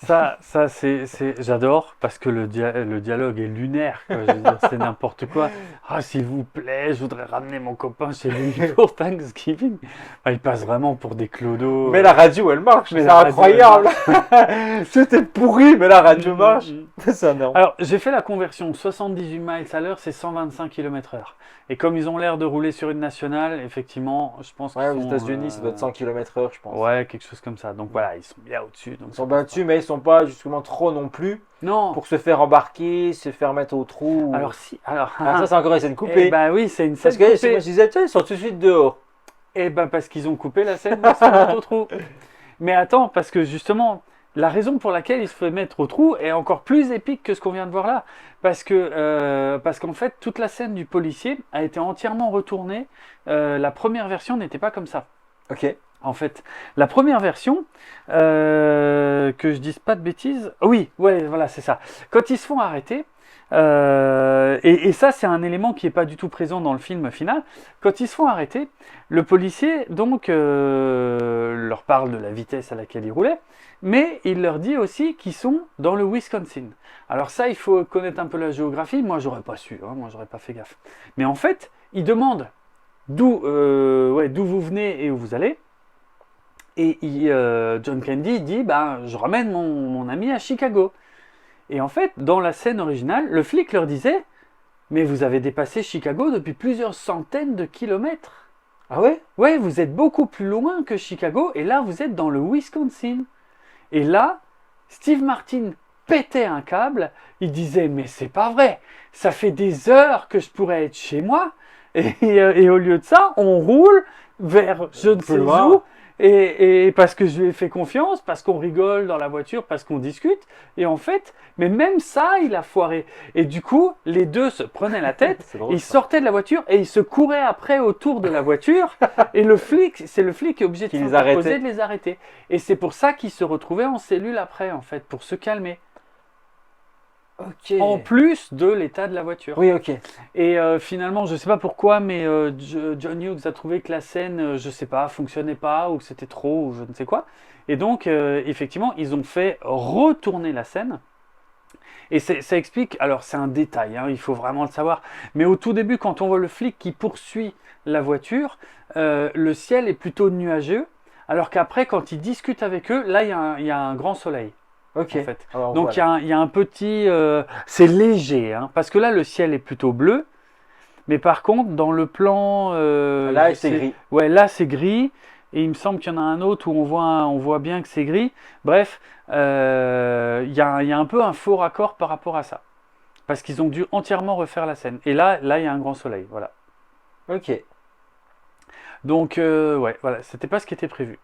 Ça j'adore parce que le dialogue est lunaire, quoi. Je veux dire, c'est n'importe quoi. Ah, s'il vous plaît, je voudrais ramener mon copain chez lui pour Thanksgiving. Ah, il passe vraiment pour des clodos. Mais la radio, elle marche. Mais C'est la radio, incroyable. Tout est pourri, mais la radio marche. C'est énorme. Alors, j'ai fait la conversion. 78 miles à l'heure, c'est 125 km/h. Et comme ils ont l'air de rouler sur une nationale, effectivement, je pense Ouais, qu'ils aux sont, États-Unis, ça doit être 100 km/h, je pense. Ouais, quelque chose comme ça. Donc voilà, ils sont bien au-dessus. Donc Ils sont battus, mais ils sont pas justement trop non plus non. pour se faire embarquer, se faire mettre au trou. Alors si, alors. Ah, ça, c'est encore une scène Eh coupée. ben oui, c'est une scène Parce que moi, coupée. je disais, tiens, ils sont tout de suite dehors. Eh ben parce qu'ils ont coupé la scène de se mettre au trou. Mais attends, parce que justement, la raison pour laquelle il se fait mettre au trou est encore plus épique que ce qu'on vient de voir là. Parce qu'en fait, toute la scène du policier a été entièrement retournée. La première version n'était pas comme ça. Ok. En fait, la première version, que je dise pas de bêtises, oui, ouais, voilà, c'est ça. Quand ils se font arrêter, et ça, c'est un élément qui n'est pas du tout présent dans le film final. Quand ils se font arrêter, le policier donc leur parle de la vitesse à laquelle ils roulaient, mais il leur dit aussi qu'ils sont dans le Wisconsin. Alors ça, il faut connaître un peu la géographie. Moi, j'aurais pas su, hein, moi, j'aurais pas fait gaffe. Mais en fait, ils demandent d'où vous venez et où vous allez. Et John Candy dit, je ramène mon ami à Chicago. Et en fait, dans la scène originale, le flic leur disait, mais vous avez dépassé Chicago depuis plusieurs centaines de kilomètres. Ah ouais? Ouais, vous êtes beaucoup plus loin que Chicago, et là, vous êtes dans le Wisconsin. Et là, Steve Martin pétait un câble, il disait, mais c'est pas vrai, ça fait des heures que je pourrais être chez moi, et au lieu de ça, on roule vers je ne sais où, et parce que je lui ai fait confiance, parce qu'on rigole dans la voiture, parce qu'on discute, et en fait, mais même ça, il a foiré. Et du coup, les deux se prenaient la tête, drôle, ils sortaient de la voiture, et ils se couraient après autour de la voiture, et c'est le flic qui est obligé de s'interposer, de les arrêter. Et c'est pour ça qu'ils se retrouvaient en cellule après, en fait, pour se calmer. Ok. En plus de l'état de la voiture. Oui, ok. Et finalement, je ne sais pas pourquoi, mais John Hughes a trouvé que la scène, je ne sais pas, fonctionnait pas, ou que c'était trop, ou je ne sais quoi. Et donc, effectivement, ils ont fait retourner la scène. Et ça explique, alors c'est un détail, hein, il faut vraiment le savoir, mais au tout début, quand on voit le flic qui poursuit la voiture, le ciel est plutôt nuageux, alors qu'après, quand il discute avec eux, là, il y a un grand soleil. Ok. En fait. Alors, Donc voilà. il y a un petit... c'est léger, hein, parce que là, le ciel est plutôt bleu, mais par contre, dans le plan... Là, c'est gris. Ouais, là, c'est gris. Et il me semble qu'il y en a un autre où on voit bien que c'est gris. Bref, il y a un peu un faux raccord par rapport à ça. Parce qu'ils ont dû entièrement refaire la scène. Et là, il y a un grand soleil. Voilà. Ok. Donc, ouais, voilà, c'était pas ce qui était prévu.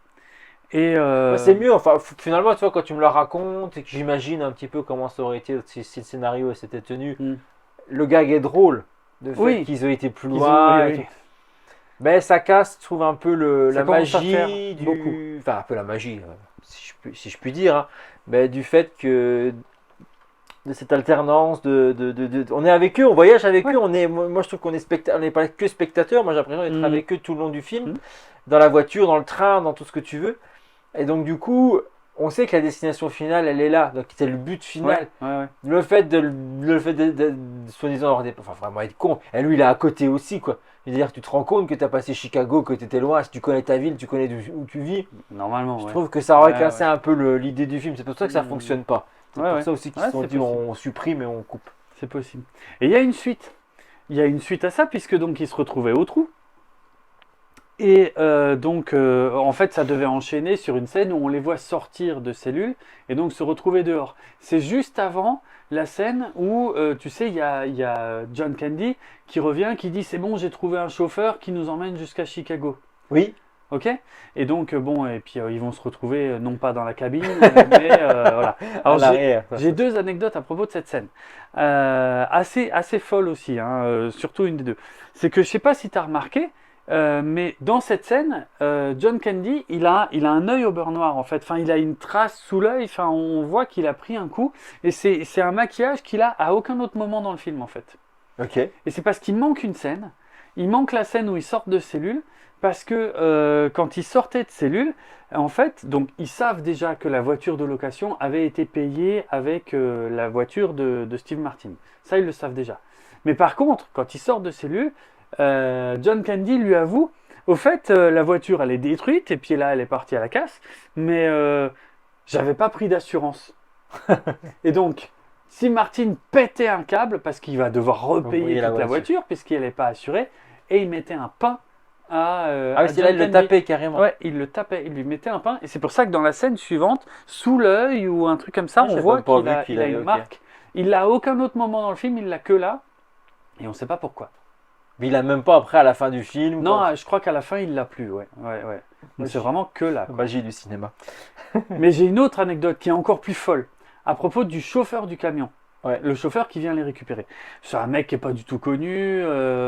Et C'est mieux, enfin, finalement, tu vois, quand tu me le racontes et que j'imagine un petit peu comment ça aurait été si le scénario s'était tenu, le gag est drôle, de fait qu'ils ont été plus loin. oui. Mais ça casse, je trouve, un peu la commence à magie faire du... beaucoup. Enfin, un peu la magie, si je puis dire, hein, mais du fait que de cette alternance on est avec eux, on voyage avec eux, moi je trouve qu'on est on n'est pas que spectateur, moi j'ai l'impression d'être avec eux tout le long du film, dans la voiture, dans le train, dans tout ce que tu veux. Et donc du coup, on sait que la destination finale, elle est là, donc c'est le but final. Ouais. Le fait de soi-disant avoir enfin vraiment être con, et lui il est à côté aussi quoi. C'est-à-dire tu te rends compte que tu as passé Chicago, que tu étais loin, si tu connais ta ville, tu connais où tu vis. Normalement, Je trouve que ça aurait cassé ouais. un peu l'idée du film, c'est pour ça que ça fonctionne pas. C'est pour ça aussi qu'ils se sont dit on supprime et on coupe. C'est possible. Et il y a une suite. Il y a une suite à ça, puisque donc ils se retrouvaient au trou. Et donc, en fait, ça devait enchaîner sur une scène où on les voit sortir de cellules et donc se retrouver dehors. C'est juste avant la scène où, tu sais, il y a John Candy qui revient, qui dit « C'est bon, j'ai trouvé un chauffeur qui nous emmène jusqu'à Chicago. » Oui. Ok. Et donc, bon, et puis ils vont se retrouver, non pas dans la cabine, mais voilà. Alors, j'ai deux anecdotes à propos de cette scène. Assez folle aussi, hein, surtout une des deux. C'est que, je sais pas si tu as remarqué, mais dans cette scène, John Candy, il a un œil au beurre noir en fait. Enfin, il a une trace sous l'œil. Enfin, on voit qu'il a pris un coup. Et c'est un maquillage qu'il a à aucun autre moment dans le film en fait. Ok. Et c'est parce qu'il manque une scène. Il manque la scène où ils sortent de cellule. Parce que quand ils sortaient de cellule, en fait, donc ils savent déjà que la voiture de location avait été payée avec la voiture de Steve Martin. Ça, ils le savent déjà. Mais par contre, quand ils sortent de cellule, John Candy lui avoue, au fait, la voiture elle est détruite et puis là elle est partie à la casse, mais j'avais pas pris d'assurance. Et donc, si Martin pétait un câble parce qu'il va devoir repayer toute la voiture puisqu'elle n'est pas assurée, et il mettait un pain à c'est là il le tapait carrément. Ouais, il le tapait, il lui mettait un pain, et c'est pour ça que dans la scène suivante, sous l'œil ou un truc comme ça, on voit qu'il a une marque. Il l'a à aucun autre moment dans le film, il l'a que là, et on ne sait pas pourquoi. Mais il l'a même pas après à la fin du film. Non, je crois qu'à la fin il l'a plus, ouais. Mais c'est vraiment que là. Magie du cinéma. Mais j'ai une autre anecdote qui est encore plus folle, à propos du chauffeur du camion. Ouais. Le chauffeur qui vient les récupérer. C'est un mec qui est pas du tout connu,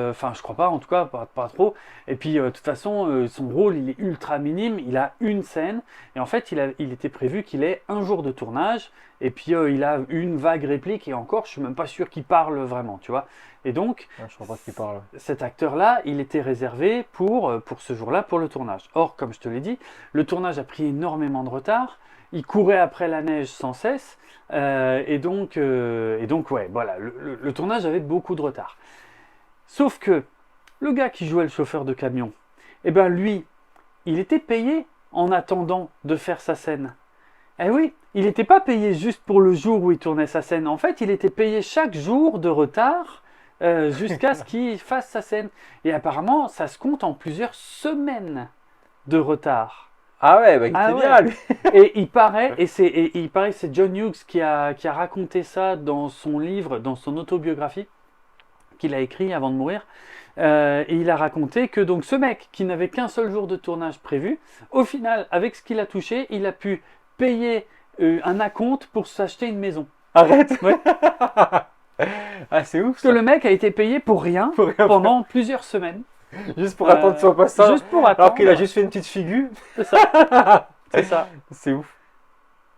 enfin je crois pas en tout cas, pas trop. Et puis de toute façon, son rôle il est ultra minime, il a une scène, et en fait il était prévu qu'il ait un jour de tournage, et puis il a une vague réplique, et encore je suis même pas sûr qu'il parle vraiment, tu vois. Et donc, Ouais, je crois pas qu'il parle. cet acteur-là, il était réservé pour ce jour-là, pour le tournage. Or, comme je te l'ai dit, le tournage a pris énormément de retard. Il courait après la neige sans cesse. Et donc, ouais, voilà, le tournage avait beaucoup de retard. Sauf que le gars qui jouait le chauffeur de camion, eh ben lui, il était payé en attendant de faire sa scène. Eh oui, il n'était pas payé juste pour le jour où il tournait sa scène. En fait, il était payé chaque jour de retard jusqu'à ce qu'il fasse sa scène. Et apparemment, ça se compte en plusieurs semaines de retard. Ah ouais, bah il Ah était ouais. bien lui. Et il paraît, que c'est John Hughes qui a raconté ça dans son livre, dans son autobiographie qu'il a écrit avant de mourir. Et il a raconté que donc ce mec qui n'avait qu'un seul jour de tournage prévu, au final, avec ce qu'il a touché, il a pu payer un acompte pour s'acheter une maison. Arrête. Ouais. Ah c'est ouf Parce que ça. le mec a été payé pour rien Pour rien pendant plusieurs semaines. Juste pour attendre son passage. Juste pour attendre. Alors qu'il a juste fait une petite figure. C'est ça. C'est ça. C'est ouf.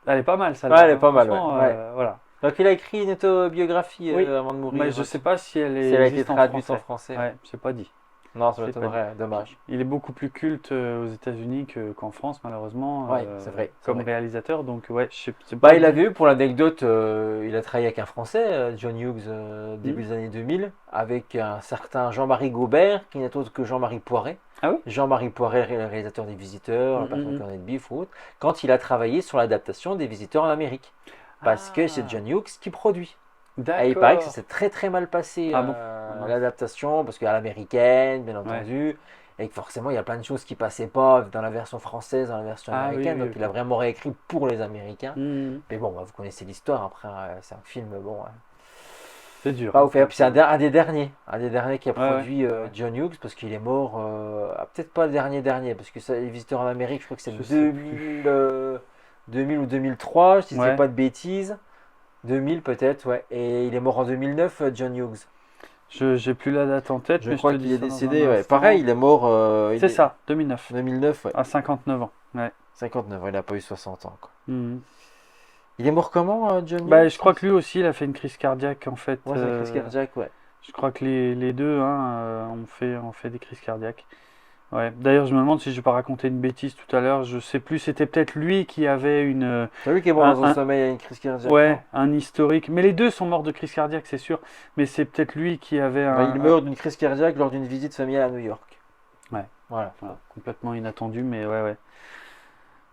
Elle est pas mal, ça. Ouais, elle est pas mal, Franchement, ouais. voilà. Donc il a écrit une autobiographie Oui. avant de mourir. Mais je sais pas si elle est Si elle a été existe traduite en en français. français. Ouais, c'est pas dit. Non, ça C'est m'étonnerait, dommage. Il est beaucoup plus culte aux États-Unis qu'en France, malheureusement. Ouais, c'est vrai, c'est Comme vrai. réalisateur, donc ouais, je sais Bah, pas. il avait eu, pour l'anecdote, il a travaillé avec un Français, John Hughes, début Mhm. des années 2000, avec un certain Jean-Marie Gaubert, qui n'est autre que Jean-Marie Poiret. Ah oui. Jean-Marie Poiret, le réalisateur des Visiteurs, le Mhm, patron de mhm. Corned Beef ou autre, quand il a travaillé sur l'adaptation des Visiteurs en Amérique. Parce que Ah. c'est John Hughes qui produit. D'accord. Et il paraît que ça s'est très très mal passé, Ah bon l'adaptation, parce qu'à l'américaine, bien entendu, et que forcément il y a plein de choses qui passaient pas dans la version française, dans la version Ah oui, américaine, oui, donc ok. il a vraiment réécrit pour les Américains. Mhm. Mais bon, bah, vous connaissez l'histoire, après c'est un film, bon, C'est dur. pas ouf. Et puis c'est un des derniers qui a Ouais, produit John Hughes, parce qu'il est mort, peut-être pas le dernier, parce que ça, les Visiteurs en Amérique, je crois que c'est Je sais 2000 ou 2003, si je Ouais. dis pas de bêtises. 2000 peut-être, ouais. Et il est mort en 2009, John Hughes. J'ai plus la date en tête, Je mais crois je te qu'il dis est ça dans décédé, un ouais. instant. Pareil, il est mort. C'est ça, 2009. 2009, ouais. À 59 ans. Ouais. 59, ouais, il n'a pas eu 60 ans, quoi. Mhm. Il est mort comment, John Hughes? Bah, je crois que lui aussi, il a fait une crise cardiaque en fait. Ouais, c'est une crise cardiaque, ouais. Je crois que les deux ont fait des crises cardiaques. Ouais. D'ailleurs, je me demande si je vais pas raconter une bêtise tout à l'heure. Je sais plus. C'était peut-être lui qui avait une. C'est lui qui est mort dans Un- son sommeil à une crise cardiaque. Ouais, un historique. Mais les deux sont morts de crise cardiaque, c'est sûr. Mais c'est peut-être lui qui avait non. un. Il meurt d'une crise cardiaque lors d'une visite familiale à New York. Ouais. Voilà. Voilà, complètement inattendu, mais ouais.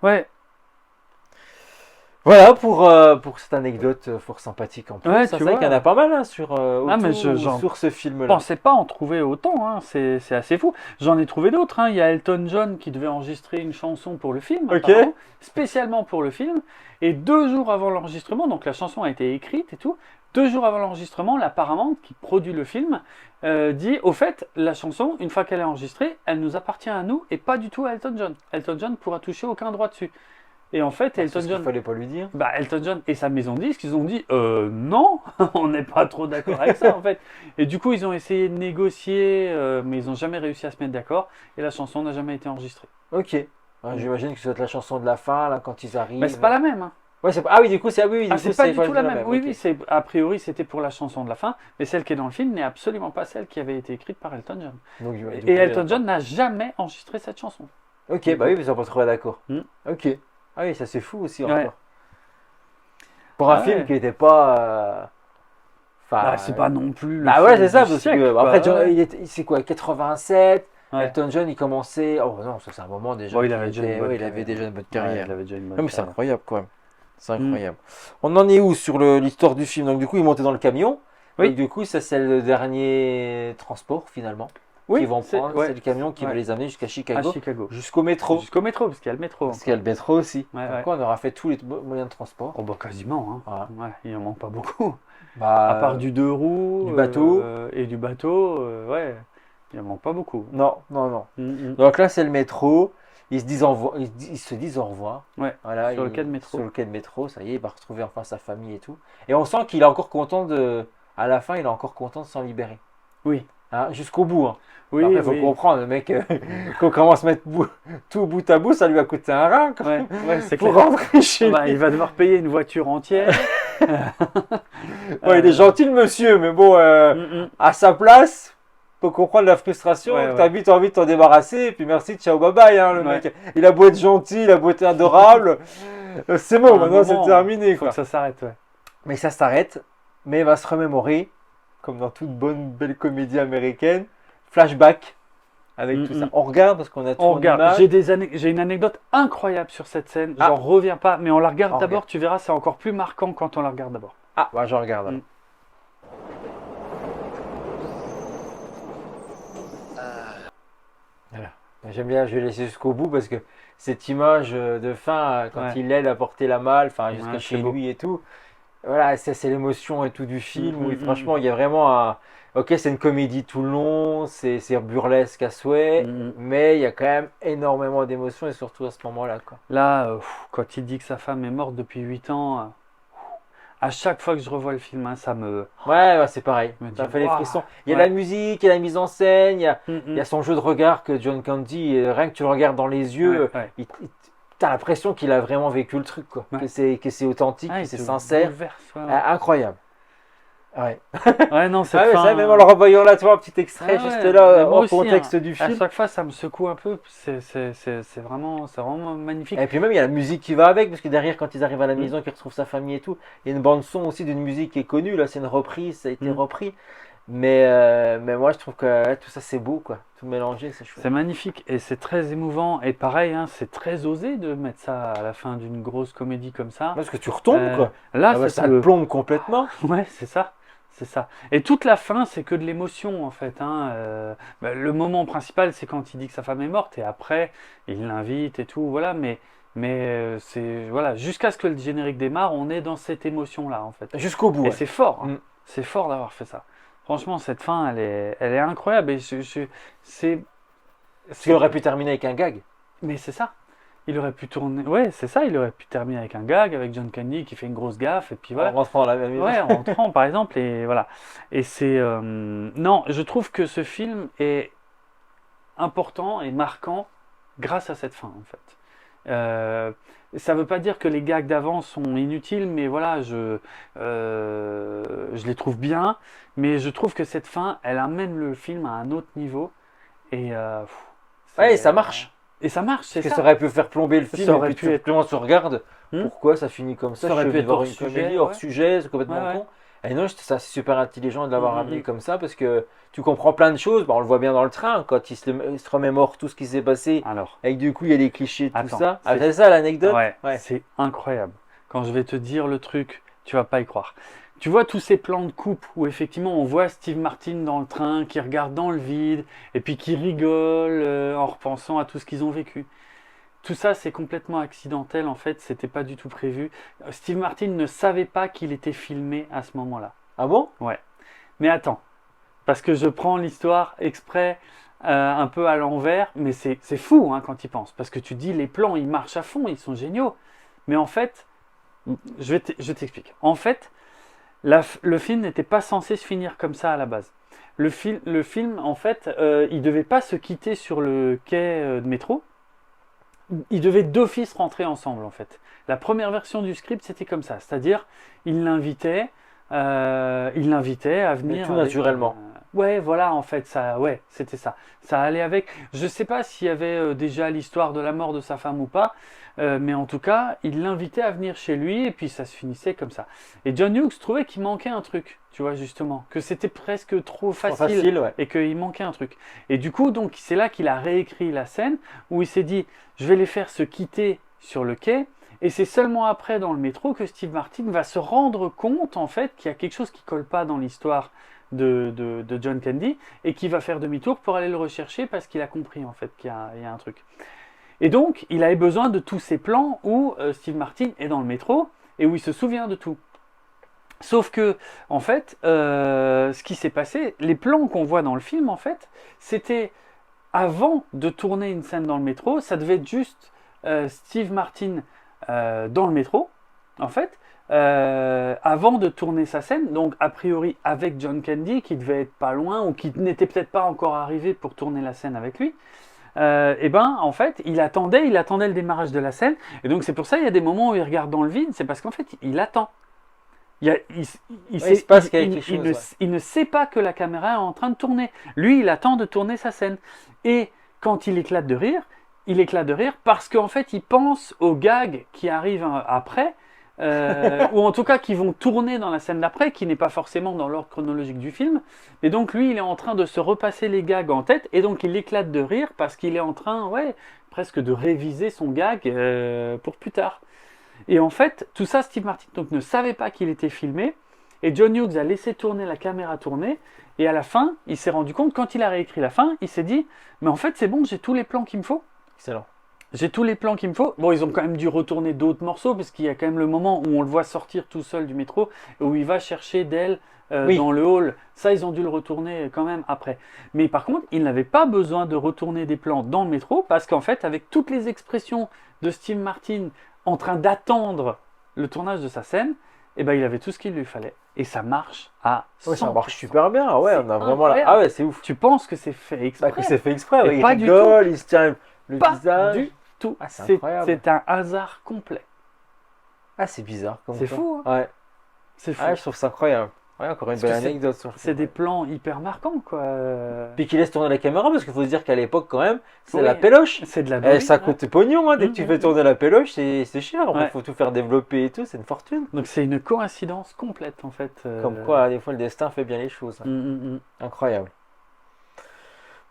Ouais, Voilà pour cette anecdote fort sympathique en plus. Ouais, c'est tu vrai vois. qu'il y en a pas mal hein, sur, Ah, mais autour, j'en sur ce film-là. pensais pas en trouver autant, hein. C'est assez fou. J'en ai trouvé d'autres, hein. Il y a Elton John qui devait enregistrer une chanson pour le film, Ok. apparemment, spécialement pour le film. Et 2 jours avant l'enregistrement, donc la chanson a été écrite et tout, 2 jours avant l'enregistrement, la Paramount qui produit le film dit au fait, la chanson, une fois qu'elle est enregistrée, elle nous appartient à nous et pas du tout à Elton John. Elton John pourra toucher aucun droit dessus. Et en fait, C'est Elton ce qu'il John. fallait pas lui dire. Bah, Elton John et sa maison de disques, ils ont dit non, on n'est pas trop d'accord avec ça en fait. Et du coup, ils ont essayé de négocier, mais ils n'ont jamais réussi à se mettre d'accord et la chanson n'a jamais été enregistrée. Ok. Ouais, j'imagine que ça doit être la chanson de la fin, là, quand ils arrivent. Mais c'est pas la même. Hein. Ouais, c'est pas... Ah oui, du coup, c'est Ah, c'est pas du tout la même. Oui, ok. oui, a priori c'était pour la chanson de la fin, mais celle qui est dans le film n'est absolument pas celle qui avait été écrite par Elton John. Donc, du coup, Et Elton John n'a jamais enregistré cette chanson. Ok, bah oui, mais ils sont pas trouvé d'accord. Hmm. Ok. Ah oui, ça c'est fou aussi Ouais. encore. Pour un Ah film ouais. qui n'était pas. Enfin, Bah, c'est pas non plus. Le Bah ouais, film c'est ça, du parce siècle, que quoi. après, Ouais. c'est quoi, 87, Ouais. Elton John il commençait. Oh non, ça c'est un moment déjà. Bon, il qu'il avait déjà une bonne ouais, il carrière. avait déjà une bonne Ouais, carrière. il avait déjà une bonne Ouais, mais c'est carrière. incroyable quand même. C'est Mm. incroyable. On en est où sur l'histoire du film? Donc du coup, il montait dans le camion. Oui. Et du coup, ça c'est le dernier transport finalement. Oui, qu'ils vont prendre. ouais. C'est le camion qui va Ouais. les amener jusqu'à À Chicago. Chicago. Jusqu'au métro. Jusqu'au métro, parce qu'il y a le métro. Parce qu'il y a le métro aussi. Ouais, Donc ouais. on aura fait tous les moyens de transport. Oh bah quasiment, hein. Voilà. Ouais, il en manque pas beaucoup. Bah, À part du 2 roues du bateau. et du bateau, ouais, il en manque pas beaucoup. Non, non, non. Mm, mm. Donc là, c'est le métro. Ils se disent au revoir. Ils se disent au revoir. Ouais, Voilà, sur le quai de métro. Sur le quai de métro, ça y est, il va retrouver enfin sa famille et tout. Et on sent qu'il est encore content de. À la fin, il est encore content de s'en libérer. Oui. Hein, jusqu'au bout. Hein. Oui, Après, il faut oui. comprendre, le mec, qu'on commence à mettre tout bout à bout, ça lui a coûté un rein. Quoi. Ouais, c'est Pour clair. rentrer chez lui. Bah, il va devoir payer une voiture entière. Ouais, il est gentil, le monsieur, mais bon, à sa place, faut comprendre la frustration. Ouais, que ouais. T'as vite envie de t'en débarrasser, et puis merci, ciao, bye bye. Hein, le Ouais. mec, il a beau être gentil, il a beau être adorable. C'est bon, À un maintenant c'est moment, terminé. Il faut Quoi. que ça s'arrête, ouais. Mais ça s'arrête, mais il va se remémorer, comme dans toute bonne belle comédie américaine, flashback avec tout ça. On regarde parce qu'on a tout On en regarde. image. J'ai une anecdote incroyable sur cette scène. Ah. J'en reviens pas, mais on la regarde On d'abord. regarde. Tu verras, c'est encore plus marquant quand on la regarde d'abord. Ah, bah je regarde. Alors. Voilà. J'aime bien, je vais laisser jusqu'au bout parce que cette image de fin, quand Ouais. il l'aide à porter la malle, enfin jusqu'à Ouais, chez c'est beau. lui et tout, voilà, c'est l'émotion et tout du film. Où, Mm, franchement, il y a vraiment un. Ok, c'est une comédie tout le long, c'est burlesque à souhait, Mm. mais il y a quand même énormément d'émotions et surtout à ce moment-là. Quoi. Là, quand il dit que sa femme est morte depuis 8 ans, à chaque fois que je revois le film, hein, ça me. Ouais, c'est pareil, Je me ça dis, fait les waouh. frissons. Il y a Ouais. la musique, il y a la mise en scène, il Mm, y a son jeu de regard que John Candy, rien que tu le regardes dans les yeux, ouais. t'as l'impression qu'il a vraiment vécu le truc, quoi. Ouais. Que c'est authentique, Ah, que il c'est te sincère. bouleverse, ouais, ouais. Ah, incroyable. Ouais. Ouais, non, cette Ah ouais, fin, ça, même en le revoyant là, tu vois, un petit extrait Ah juste ouais, là, mais moi hors aussi, contexte hein. du À film. chaque fois, ça me secoue un peu. C'est vraiment magnifique. Et puis même, il y a la musique qui va avec, parce que derrière, quand ils arrivent à la Mm. maison, qu'ils retrouvent sa famille et tout, il y a une bande-son aussi d'une musique qui est connue. Là, c'est une reprise, ça a été Mm. repris. Mais moi, je trouve que ouais, tout ça, c'est beau, quoi. Tout mélangé, c'est chouette. C'est magnifique et c'est très émouvant. Et pareil, hein, c'est très osé de mettre ça à la fin d'une grosse comédie comme ça. Parce que tu retombes, quoi. Là, Ah bah, c'est ça te plombe complètement. Ouais, c'est ça. C'est ça. Et toute la fin, c'est que de l'émotion, en fait. Hein. Le moment principal, c'est quand il dit que sa femme est morte, et après, il l'invite et tout, voilà. Mais c'est voilà, jusqu'à ce que le générique démarre, on est dans cette émotion-là, en fait. Jusqu'au bout. Et Ouais. c'est fort. Hein. Mm. C'est fort d'avoir fait ça. Franchement, cette fin, elle est incroyable. Et c'est. Parce qu'il aurait pu terminer avec un gag. Mais c'est ça. Il aurait pu tourner. Ouais, c'est ça. Il aurait pu terminer avec un gag, avec John Candy qui fait une grosse gaffe, et puis voilà. En rentrant dans la même maison. Ouais, en rentrant par exemple, et voilà. Et c'est. Non, je trouve que ce film est important et marquant grâce à cette fin, en fait. Ça veut pas dire que les gags d'avant sont inutiles, mais voilà, je les trouve bien. Mais je trouve que cette fin, elle amène le film à un autre niveau. Et. Ouais, ça marche. Et ça marche, c'est Parce que ça. ça aurait pu faire plomber le film, Ça et aurait puis pu tout être- le monde se regarde. Hmm. Pourquoi ça finit comme ça? Ça aurait Je pu vais être voir hors une sujet, comédie hors ouais. sujet, c'est complètement Ouais, ouais. con. Et non, ça c'est super intelligent de l'avoir Hmm, amené hmm. comme ça parce que tu comprends plein de choses. Bah, on le voit bien dans le train quand il se remémore tout ce qui s'est passé. Alors. Et que du coup il y a les clichés, tout Attends, ça. Ah, c'est- c'est ça l'anecdote? Ouais, Ouais. c'est incroyable. Quand je vais te dire le truc, tu vas pas y croire. Tu vois tous ces plans de coupe où effectivement on voit Steve Martin dans le train qui regarde dans le vide et puis qui rigole en repensant à tout ce qu'ils ont vécu. Tout ça c'est complètement accidentel en fait, c'était pas du tout prévu. Steve Martin ne savait pas qu'il était filmé à ce moment-là. Ah bon? Ouais. Mais attends, parce que je prends l'histoire exprès un peu à l'envers, mais c'est fou hein, quand il pense. Parce que tu dis les plans ils marchent à fond, ils sont géniaux. Mais en fait, je t'explique. En fait, le film n'était pas censé se finir comme ça à la base. Le film, en fait, il devait pas se quitter sur le quai de métro. Ils devaient d'office rentrer ensemble, en fait. La première version du script, c'était comme ça. C'est-à-dire, il l'invitait à venir. tout avec, naturellement. Ouais, voilà, en fait, ouais, c'était ça. Ça allait avec. Je sais pas s'il y avait déjà l'histoire de la mort de sa femme ou pas, mais en tout cas, il l'invitait à venir chez lui et puis ça se finissait comme ça. Et John Hughes trouvait qu'il manquait un truc, tu vois, justement, que c'était presque trop facile, ouais. et qu'il manquait un truc. Et du coup, donc, c'est là qu'il a réécrit la scène où il s'est dit, je vais les faire se quitter sur le quai. Et c'est seulement après, dans le métro, que Steve Martin va se rendre compte, en fait, qu'il y a quelque chose qui colle pas dans l'histoire de John Candy et qui va faire demi-tour pour aller le rechercher parce qu'il a compris, en fait, qu'il y a un truc. Et donc, il avait besoin de tous ces plans où Steve Martin est dans le métro et où il se souvient de tout. Sauf que, en fait, ce qui s'est passé, les plans qu'on voit dans le film, en fait, c'était avant de tourner une scène dans le métro, ça devait être juste Steve Martin dans le métro, en fait, avant de tourner sa scène, donc a priori avec John Candy, qui devait être pas loin, ou qui n'était peut-être pas encore arrivé pour tourner la scène avec lui. Et ben en fait il attendait le démarrage de la scène, et donc c'est pour ça il y a des moments où il regarde dans le vide, c'est parce qu'en fait il attend. Il se passe quelque chose, ouais. il ne sait pas que la caméra est en train de tourner. Lui, il attend de tourner sa scène. Et quand il éclate de rire parce qu'en fait, il pense aux gags qui arrivent après, ou en tout cas qui vont tourner dans la scène d'après, qui n'est pas forcément dans l'ordre chronologique du film. Et donc lui, il est en train de se repasser les gags en tête, et donc il éclate de rire parce qu'il est en train, presque de réviser son gag pour plus tard. Et en fait, tout ça, Steve Martin donc, ne savait pas qu'il était filmé, et John Hughes a laissé tourner la caméra tourner, et à la fin, il s'est rendu compte, quand il a réécrit la fin, il s'est dit, mais en fait c'est bon, j'ai tous les plans qu'il me faut. Excellent. J'ai tous les plans qu'il me faut. Bon, ils ont quand même dû retourner d'autres morceaux, parce qu'il y a quand même le moment où on le voit sortir tout seul du métro, où il va chercher Dell dans le hall. Ça, ils ont dû le retourner quand même après. Mais par contre, il n'avait pas besoin de retourner des plans dans le métro, parce qu'en fait, avec toutes les expressions de Steve Martin en train d'attendre le tournage de sa scène, eh ben, il avait tout ce qu'il lui fallait. Et ça marche à 100%. Ouais, ça marche super bien. Ouais, on a vraiment là. incroyable. Ah ouais, c'est ouf. Tu penses que c'est fait exprès. Bah, que c'est fait exprès. Ouais, Et il pas du rigole, il se tient le Pas visage. du tout. Ah, c'est incroyable. C'est un hasard complet. Ah, c'est bizarre. C'est fou, hein. Ouais. C'est fou. Ah, je trouve ça incroyable. Ouais, encore une Parce belle que anecdote sur le C'est film. des plans hyper marquants, quoi. Puis qu'il laisse tourner la caméra, parce qu'il faut se dire qu'à l'époque, quand même, c'est Oui. la péloche. C'est de la Eh, bobine, ça ouais. coûte pognon, hein. Dès que tu fais tourner la péloche, c'est cher. Après, il Ouais. faut tout faire développer et tout, c'est une fortune. Donc c'est une coïncidence complète, en fait. Comme quoi, des fois, le destin fait bien les choses. Mm. Incroyable.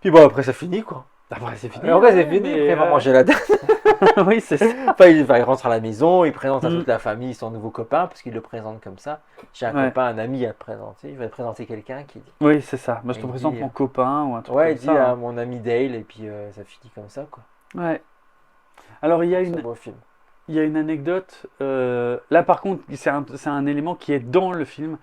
Puis bon, après, ça finit, quoi. Après, c'est fini. Mais après, c'est ouais, fini. mais, Après, il va manger la dinde. Oui, c'est ça. Enfin, il rentre à la maison, il présente à Mm. toute la famille son nouveau copain, parce qu'il le présente comme ça. J'ai un Ouais. copain, un ami à te présenter. Je vais te présenter quelqu'un qui dit. Oui, c'est ça. Moi, je te Il présente dit, mon copain ou un truc Ouais, comme il dit ça. à hein. mon ami Dale, et puis ça finit comme ça, quoi. Ouais. Alors, il y a C'est un une, beau film. Il y a une anecdote, là par contre c'est un élément qui est dans le film,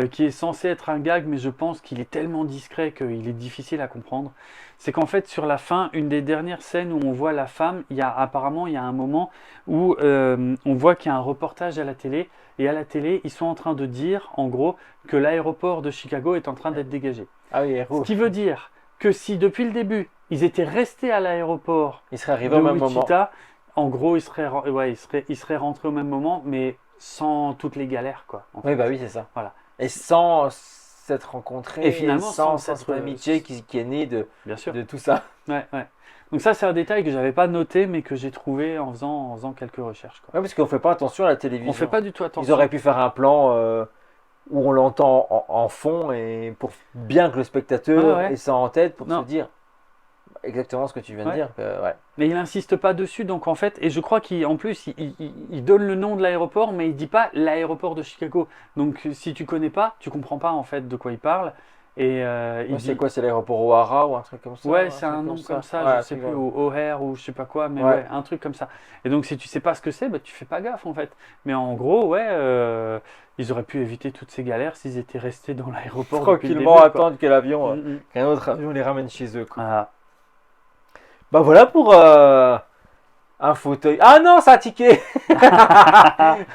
qui est censé être un gag, mais je pense qu'il est tellement discret qu'il est difficile à comprendre. C'est qu'en fait sur la fin, une des dernières scènes où on voit la femme, apparemment il y a un moment où on voit qu'il y a un reportage à la télé, et à la télé ils sont en train de dire en gros que l'aéroport de Chicago est en train d'être dégagé. Ah oui, Ce héros. qui veut dire que si depuis le début ils étaient restés à l'aéroport Il serait de arrivé au même moment. Wichita, en gros, il serait rentré au même moment, mais sans toutes les galères, quoi. en Oui, fait. bah oui, c'est ça. Voilà. Et sans s'être rencontrés, Et finalement, sans sans cette être- amitié qui est née Bien sûr. de tout ça. Ouais. Donc ça, c'est un détail que j'avais pas noté, mais que j'ai trouvé en faisant quelques recherches, quoi. Ouais, parce qu'on fait pas attention à la télévision. On fait pas du tout Ils attention. auraient pu faire un plan où on l'entend en fond, et pour bien que le spectateur Ouais. ait ça en tête, pour Non. se dire exactement ce que tu viens de Ouais. dire. Ouais. Mais il insiste pas dessus, donc en fait, et je crois qu'en plus, il donne le nom de l'aéroport, mais il dit pas l'aéroport de Chicago. Donc si tu connais pas, tu comprends pas en fait de quoi il parle. Et il Ouais, dit, c'est quoi, c'est l'aéroport O'Hara ou un truc comme ça? ouais, c'est un truc nom comme ça, Ouais, je sais c'est plus, vrai. ou O'Hare ou je sais pas quoi, mais Ouais. ouais, un truc comme ça. Et donc, si tu sais pas ce que c'est, bah, tu fais pas gaffe en fait. Mais en gros, ouais, ils auraient pu éviter toutes ces galères s'ils étaient restés dans l'aéroport depuis le Tranquillement début, quoi. attendre que l'avion, Mm. qu'un autre avion les ramène chez eux, quoi. Voilà. Bah voilà pour un fauteuil. Ah non, c'est un ticket.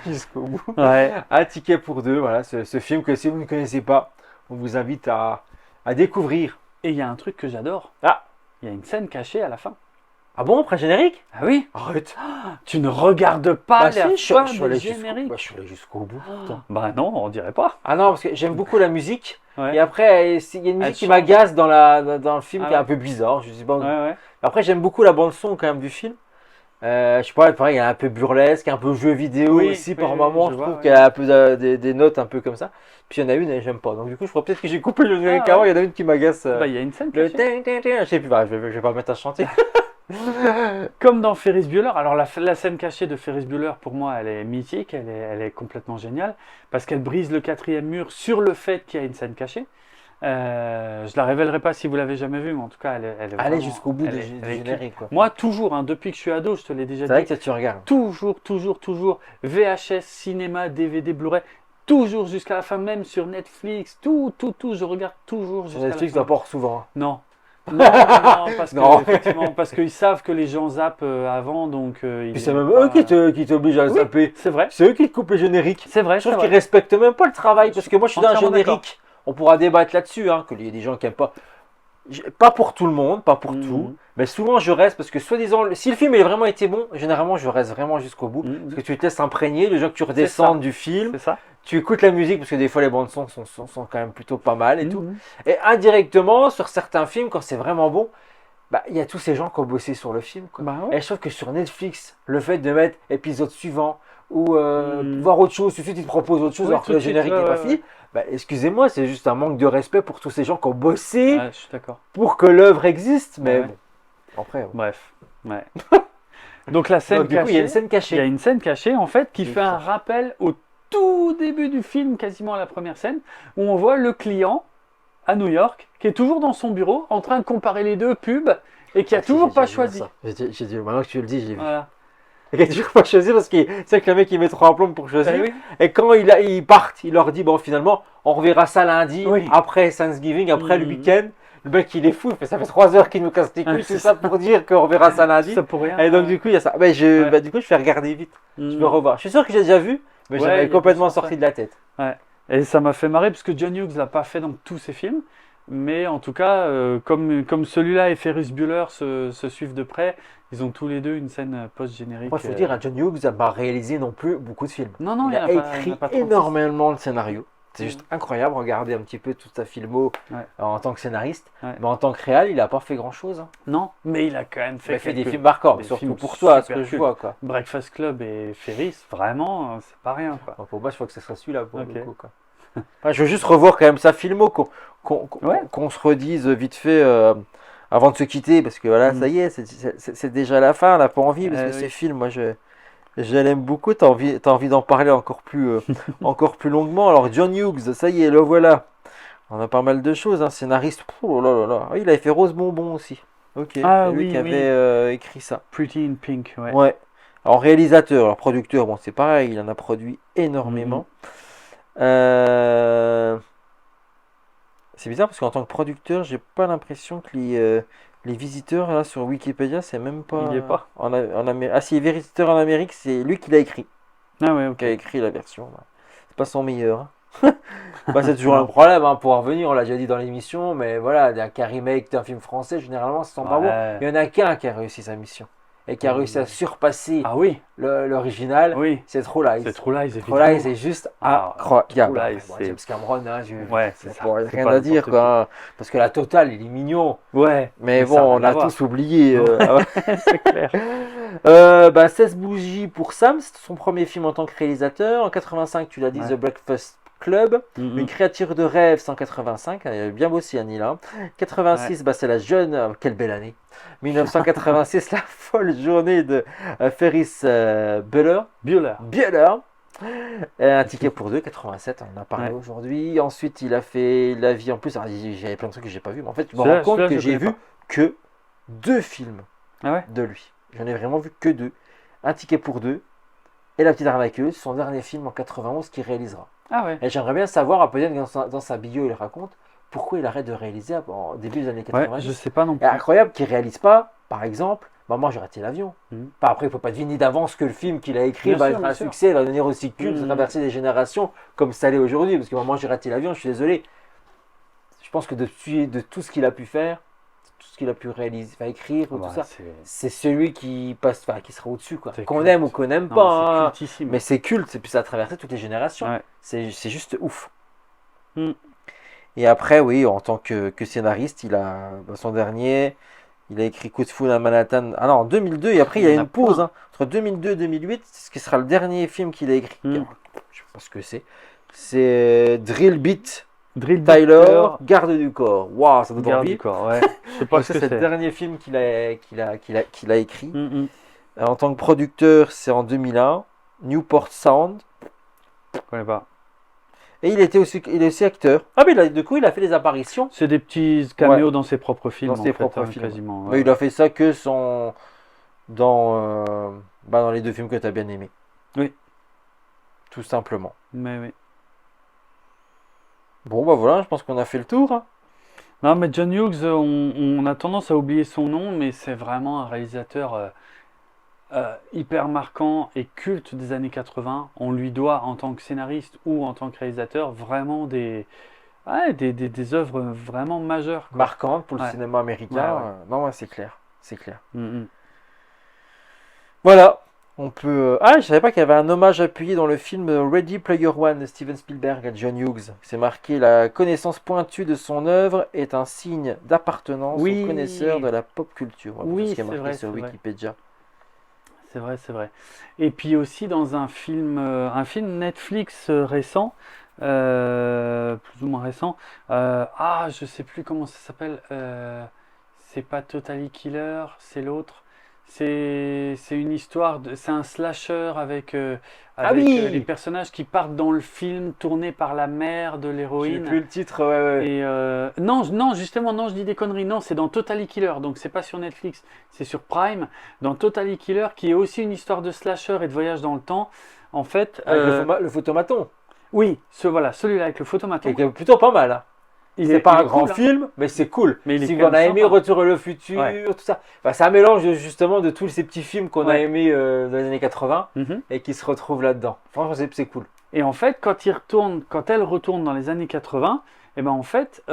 Jusqu'au bout. Ouais. Un ticket pour deux, voilà, ce film que si vous ne connaissez pas, on vous invite à découvrir. Et il y a un truc que j'adore. Ah. Il y a une scène cachée à la fin. Ah bon, après générique? Ah oui. Arrête. Tu ne regardes pas Bah la si, fin je suis des allé génériques. je suis allé jusqu'au bout. putain. Bah non, on dirait pas. Ah non, parce que j'aime beaucoup la musique. Ouais. Et après, il y a une musique Elle qui change. m'agace dans le film, Ah qui est un ouais. peu bizarre. Je sais pas. Ouais. Après, j'aime beaucoup la bande son quand même du film. Je sais pas, pareil, il y a un peu burlesque, un peu jeu vidéo Oui, aussi oui, par oui, moment. je Je vois, trouve ouais. qu'il y a un peu des notes un peu comme ça. Puis il y en a une et j'aime pas. Donc du coup, je crois peut-être que j'ai coupé le générique Ah avant. ouais. Il y en a une qui m'agace. Bah il y a une scène Le cachée. je sais plus, bah, je vais pas me mettre à chanter. Comme dans Ferris Bueller. Alors la scène cachée de Ferris Bueller, pour moi, elle est mythique, elle est complètement géniale, parce qu'elle brise le quatrième mur sur le fait qu'il y a une scène cachée. Je la révélerai pas si vous l'avez jamais vue, mais en tout cas, elle est Allez vraiment- jusqu'au bout elle du est- elle est générique, quoi. Moi, toujours, hein, depuis que je suis ado, je te l'ai déjà C'est vrai dit, que tu regardes. toujours, VHS, cinéma, DVD, Blu-ray, toujours jusqu'à la fin, même sur Netflix, tout, je regarde toujours Sur jusqu'à Netflix, la t'en fin. portes souvent. Non, Non, parce Non. que, effectivement, parce qu'ils savent que les gens zappent avant, donc ils Puis c'est aiment même pas- eux qui t'obligent à le Oui. zapper. C'est vrai, C'est eux qui te coupent les génériques. c'est vrai, Je c'est trouve qu'ils vrai. respectent même pas le travail. Parce que moi, je suis dans un Entièrement générique. On pourra débattre là-dessus, hein, qu'il y a des gens qui aiment pas. Pas pour tout le monde, pas pour Mhm. tout. Mais souvent, je reste parce que, soi-disant, si le film il a vraiment été bon, généralement, je reste vraiment jusqu'au bout. Mhm. Parce que tu te laisses imprégner, les gens que tu redescendes du film. C'est ça. Tu écoutes la musique parce que des fois, les bandes son sont quand même plutôt pas mal et tout. Mhm. Et indirectement, sur certains films, quand c'est vraiment bon, bah, il y a tous ces gens qui ont bossé sur le film, quoi. Bah ouais. Et je trouve que sur Netflix, le fait de mettre épisode suivant ou Mhm. voir autre chose, tout de suite ils te proposent autre chose Oui, alors que tout le de suite, générique n'est ouais, pas ouais, fini, bah, excusez-moi, c'est juste un manque de respect pour tous ces gens qui ont bossé Ouais, je suis d'accord. pour que l'œuvre existe. Mais Ouais. bon, après, bon. Bref, ouais. Donc la scène Donc, du coup, il y a une scène il y a cachée. une scène cachée en fait qui Oui, fait un ça. rappel au tout début du film, quasiment à la première scène, où on voit le client à New York qui est toujours dans son bureau en train de comparer les deux pubs et qui a Ah, si, toujours j'ai pas vu choisi. ça. J'ai dit, maintenant que tu le dis, j'ai vu. Voilà. Il a toujours pas choisi parce que c'est que le mec il met trop un plomb pour choisir. Eh oui. Et quand ils partent, il leur dit bon finalement on reverra ça lundi, Oui. après Thanksgiving, après le Mhm. week-end. Le mec il est fou, ça fait 3 heures qu'il nous casse les couilles, Ah, c'est c'est ça pour dire qu'on reverra ça lundi. Ça pour rien. Et donc du coup il y a ça. Mais Ouais. du coup je vais regarder vite, je Mhm. vais revoir. Je suis sûr que j'ai déjà vu, mais Ouais, j'avais il y a complètement plus de sorti de la tête. Et ça m'a fait marrer parce que John Hughes l'a pas fait dans tous ses films. Mais en tout cas, comme celui-là et Ferris Bueller se suivent de près, ils ont tous les deux une scène post-générique. Moi il faut dire, John Hughes n'a pas réalisé non plus beaucoup de films. Non, non, il il y en a a pas- il y en a écrit pas 36. énormément de scénarios. C'est Mhm. juste incroyable, regardez un petit peu toute sa filmo Ouais. en tant que scénariste. Ouais. Mais en tant que réal, il n'a pas fait grand chose. Non, mais il a quand même Il a fait des quelques- films marquants, des surtout films pour toi, ce super que je cultes. vois. Quoi. Breakfast Club et Ferris, vraiment, c'est pas rien, quoi. Enfin, pour moi, je crois que ce sera celui-là pour Ok. le coup. Quoi. Ouais, je veux juste revoir quand même sa filmo, Ouais. qu'on se redise vite fait avant de se quitter, parce que voilà, Mm. ça y est, c'est déjà la fin, on n'a pas envie, parce que oui. ces films, moi, je l'aime beaucoup, t'as envie d'en parler encore plus, encore plus longuement. Alors, John Hughes, ça y est, le voilà. On a pas mal de choses, hein. Scénariste, oh là là là. Ah, il avait fait Rose Bonbon aussi. Ok, Ah c'est lui oui, qui oui. avait écrit ça. Pretty in Pink, ouais. Ouais. Alors réalisateur, alors producteur, bon c'est pareil, il en a produit énormément. C'est bizarre parce qu'en tant que producteur, j'ai pas l'impression que les visiteurs là sur Wikipédia, c'est même pas. Il y est pas. En Amérique. Ah si, visiteurs en Amérique, c'est lui qui l'a écrit, Ah ouais, ok. qui a écrit la version. Ouais. C'est pas son meilleur. Hein. Bah, c'est toujours un problème hein, pour en revenir, on l'a déjà dit dans l'émission, mais voilà, qu'un remake d'un film français, généralement, c'est pas bon. Ouais. Il y en a qu'un qui a réussi sa mission et qui a réussi à surpasser Ah oui, l'original. oui. C'est True Lies. C'est True Lies, True évidemment. Lies, c'est juste Ah, incroyable. True Lies, Bon, c'est- James Cameron, hein, Ouais, c'est c'est ça. pas C'est rien pas à dire n'importe quoi. hein. Parce que la totale, il est mignon. Ouais. Mais ça a bon, on rien à a voir. tous oublié. C'est clair. 16 bougies pour Sam, c'est son premier film en tant que réalisateur. En 85, tu l'as dit, Ouais. The Breakfast Club. Mhm. Une créature de rêve, 185. Elle avait bien bossé, Annie, là. 86, c'est la jeune. Quelle belle année. 1986, la folle journée de Ferris Bueller. Bueller. Un ticket pour deux, 87, on en a parlé Ouais. aujourd'hui. Ensuite, il a fait La vie en plus. Alors, j'avais plein de trucs que j'ai pas vu, mais en fait, je me Celui-là- rends compte celui-là, que je j'ai connais vu que 2 films Ah ouais. de lui. J'en ai vraiment vu que 2. Un ticket pour deux et La petite arnaqueuse, son dernier film en 91 qu'il réalisera. Ah ouais. Et j'aimerais bien savoir, peut-être dans sa bio, il raconte pourquoi il arrête de réaliser en début des années Ouais, 90. je sais pas non Et plus. incroyable qu'il réalise pas, par exemple, Maman j'ai raté l'avion. Mhm. Pas après, il faut pas deviner d'avance que le film qu'il a écrit Bien va sûr, être bien un sûr. succès, va devenir aussi culte, Mhm. traverser des générations comme ça l'est aujourd'hui. Parce que Maman j'ai raté l'avion, je suis désolé. Je pense que de tout ce qu'il a pu faire, tout ce qu'il a pu réaliser, enfin, écrire, ou Bah, tout ça, c'est c'est celui qui passe, enfin, qui sera au-dessus, quoi. C'est Qu'on culte. aime ou qu'on n'aime non, pas. c'est hein. cultissime. Mais c'est culte, et puis ça a traversé toutes les générations. Ouais. C'est juste ouf. Mm. Et après, oui, en tant que scénariste, il a son dernier, il a écrit Coup de foudre à Manhattan. Ah non, en 2002, et après il y a Il y en a une pause. plein. Hein. Entre 2002 et 2008, c'est ce qui sera le dernier film qu'il a écrit. Mm. Je sais pas ce que c'est. C'est Drill Beat, Drill Tyler, Beater, Garde du corps. Waouh, ça donne Garde envie. du corps, ouais. Je sais pas Donc ce ça, que c'est le c'est. dernier film qu'il a écrit. Mm, mm. En tant que producteur, c'est en 2001. Newport Sound. Je connais pas. Et il est aussi acteur. Ah mais du coup, il a fait des apparitions. C'est des petits caméos Ouais. dans ses propres films, Dans en ses fait, propres hein, films. quasiment. Mais il a fait ça que dans les 2 films que tu as bien aimés. Oui. Tout simplement. Mais oui. Bon, bah voilà, je pense qu'on a fait le tour. Hein. Non, mais John Hughes, on a tendance à oublier son nom, mais c'est vraiment un réalisateur hyper marquant et culte des années 80. On lui doit, en tant que scénariste ou en tant que réalisateur, vraiment des œuvres vraiment majeures, quoi. Marquante pour le Ouais. cinéma américain. Ouais, ouais. Non, ouais, c'est clair. C'est clair. Mm, mm. Voilà. On peut. Ah, je savais pas qu'il y avait un hommage appuyé dans le film Ready Player One de Steven Spielberg à John Hughes. C'est marqué: la connaissance pointue de son œuvre est un signe d'appartenance Oui. aux connaisseurs de la pop culture. Voilà, Oui, c'est ce qui est c'est marqué vrai, sur c'est vrai. Wikipédia. C'est vrai, c'est vrai. Et puis aussi dans un film Netflix récent, plus ou moins récent. Je sais plus comment ça s'appelle. C'est pas Totally Killer, c'est l'autre. C'est une histoire c'est un slasher avec oui les personnages qui partent dans le film tourné par la mère de Je sais l'héroïne. plus le titre, ouais. Et non, justement, non, je dis des conneries. Non, c'est dans Totally Killer, donc c'est pas sur Netflix, c'est sur Prime. Dans Totally Killer, qui est aussi une histoire de slasher et de voyage dans le temps. En fait, Avec le photomaton, oui, voilà, celui-là avec le photomaton. qui est plutôt pas mal. Hein. Il C'est est- pas il un est grand cool, hein. film, mais c'est cool. Mais il est Si quand vous en avez même aimé sympa. Retour vers le futur, Ouais. tout ça. Enfin, c'est un mélange justement de tous ces petits films qu'on a Ouais. aimés dans les années 80 Mhm. et qui se retrouvent là-dedans. Franchement, c'est cool. Et en fait, quand elle retourne dans les années 80, et ben en fait,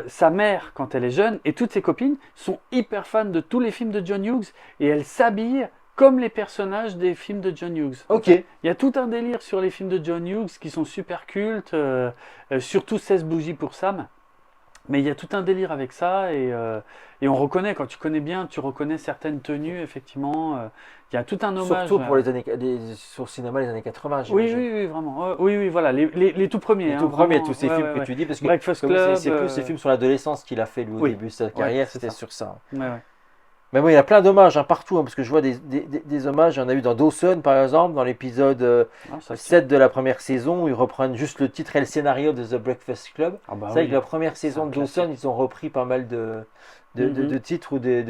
sa mère, quand elle est jeune, et toutes ses copines sont hyper fans de tous les films de John Hughes, et elles s'habillent comme les personnages des films de John Hughes. Ok. Il y a tout un délire sur les films de John Hughes qui sont super cultes, surtout 16 bougies pour Sam. Mais il y a tout un délire avec ça, et on reconnaît, quand tu connais bien, tu reconnais certaines tenues, effectivement. Il y a tout un hommage. Surtout pour sur le cinéma des années 80, Oui, j'imagine. oui, oui, vraiment. Oui, voilà, les tout premiers. Les hein, tout premiers, vraiment. tous ces Ouais, films ouais, que ouais. tu dis, parce que Breakfast comme Club, c'est plus ces films sur l'adolescence qu'il a fait lui au oui. début de sa Ouais, carrière, c'est c'était ça. sur ça. Ouais, ouais. Mais bon, il y a plein d'hommages partout, parce que je vois des hommages. Il y en a eu dans Dawson, par exemple, dans l'épisode Ah, ça, 7 de la première saison, où ils reprennent juste le titre et le scénario de The Breakfast Club. Ah bah C'est vrai oui. que la première saison un de Dawson, ils ont repris pas mal de titres ou de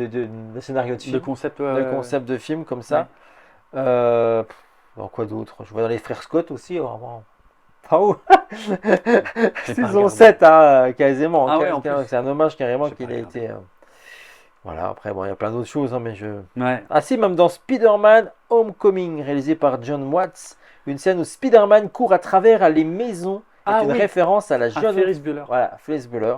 scénarios de De films, concept, de concepts de films comme ça. Dans quoi d'autre? Je vois dans les frères Scott aussi, vraiment. Ah oh. Saison regardé. 7, hein, quasiment. Ah ouais, en plus. C'est un hommage carrément J'ai pas qu'il a regardé. été. Voilà, après, bon, il y a plein d'autres choses, hein, mais je. Ouais. Ah si, même dans Spider-Man Homecoming, réalisé par John Watts, une scène où Spider-Man court à travers les maisons est Ah une oui. référence à la Ah, jeune. Ferris Bueller. Voilà, Ferris Bueller.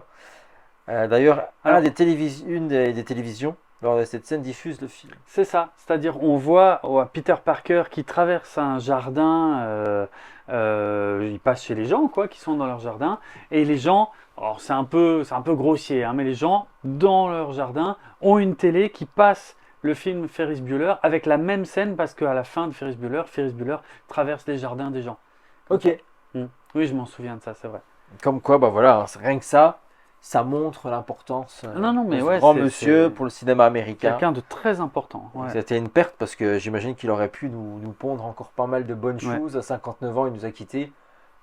D'ailleurs, Alors- une des télévisions, lors de cette scène, diffuse le film. C'est ça, c'est-à-dire on voit Peter Parker qui traverse un jardin, il passe chez les gens quoi, qui sont dans leur jardin, et les gens, alors c'est un peu grossier, hein, mais les gens dans leur jardin ont une télé qui passe le film Ferris Bueller avec la même scène parce qu'à la fin de Ferris Bueller traverse les jardins des gens. Ok. Oui, je m'en souviens de ça, c'est vrai. Comme quoi, bah voilà, rien que ça montre l'importance Non, mais de ce ouais, grand c'est- monsieur c'est- pour le cinéma américain. Quelqu'un de très important. Ouais. C'était une perte parce que j'imagine qu'il aurait pu nous pondre encore pas mal de bonnes Ouais. choses. À 59 ans, il nous a quittés.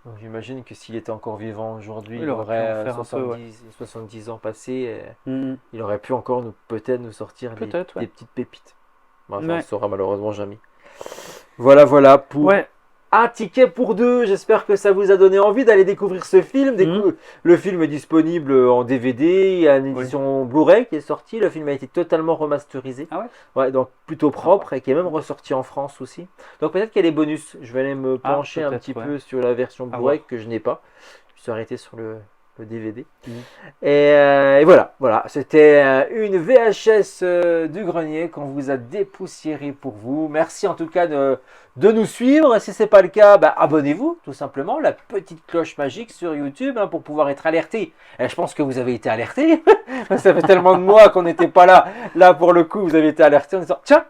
Donc j'imagine que s'il était encore vivant aujourd'hui, Il il aurait pu aurait en faire un peu, 70 ans passés. Et Mhm. il aurait pu encore peut-être nous sortir Peut-être, ouais. des petites pépites. Bon, ça, on Ouais. ne saura malheureusement jamais. Voilà pour Ouais, un ticket pour deux. J'espère que ça vous a donné envie d'aller découvrir ce film. Le film est disponible en DVD. Il y a une édition Blu-ray qui est sortie. Le film a été totalement remasterisé. Ah ouais? Ouais, donc plutôt propre et qui est même ressorti en France aussi. Donc peut-être qu'il y a des bonus. Je vais aller me Ah, pencher un peut-être, petit ouais. peu sur la version À Blu-ray voir. que je n'ai pas. Je suis arrêté sur le DVD. Mhm. Et voilà. C'était une VHS du grenier qu'on vous a dépoussiéré pour vous. Merci en tout cas de nous suivre. Si ce n'est pas le cas, abonnez-vous tout simplement. La petite cloche magique sur YouTube pour pouvoir être alerté. Et je pense que vous avez été alerté. Ça fait tellement de mois qu'on n'était pas là. Là pour le coup, vous avez été alerté en disant tiens,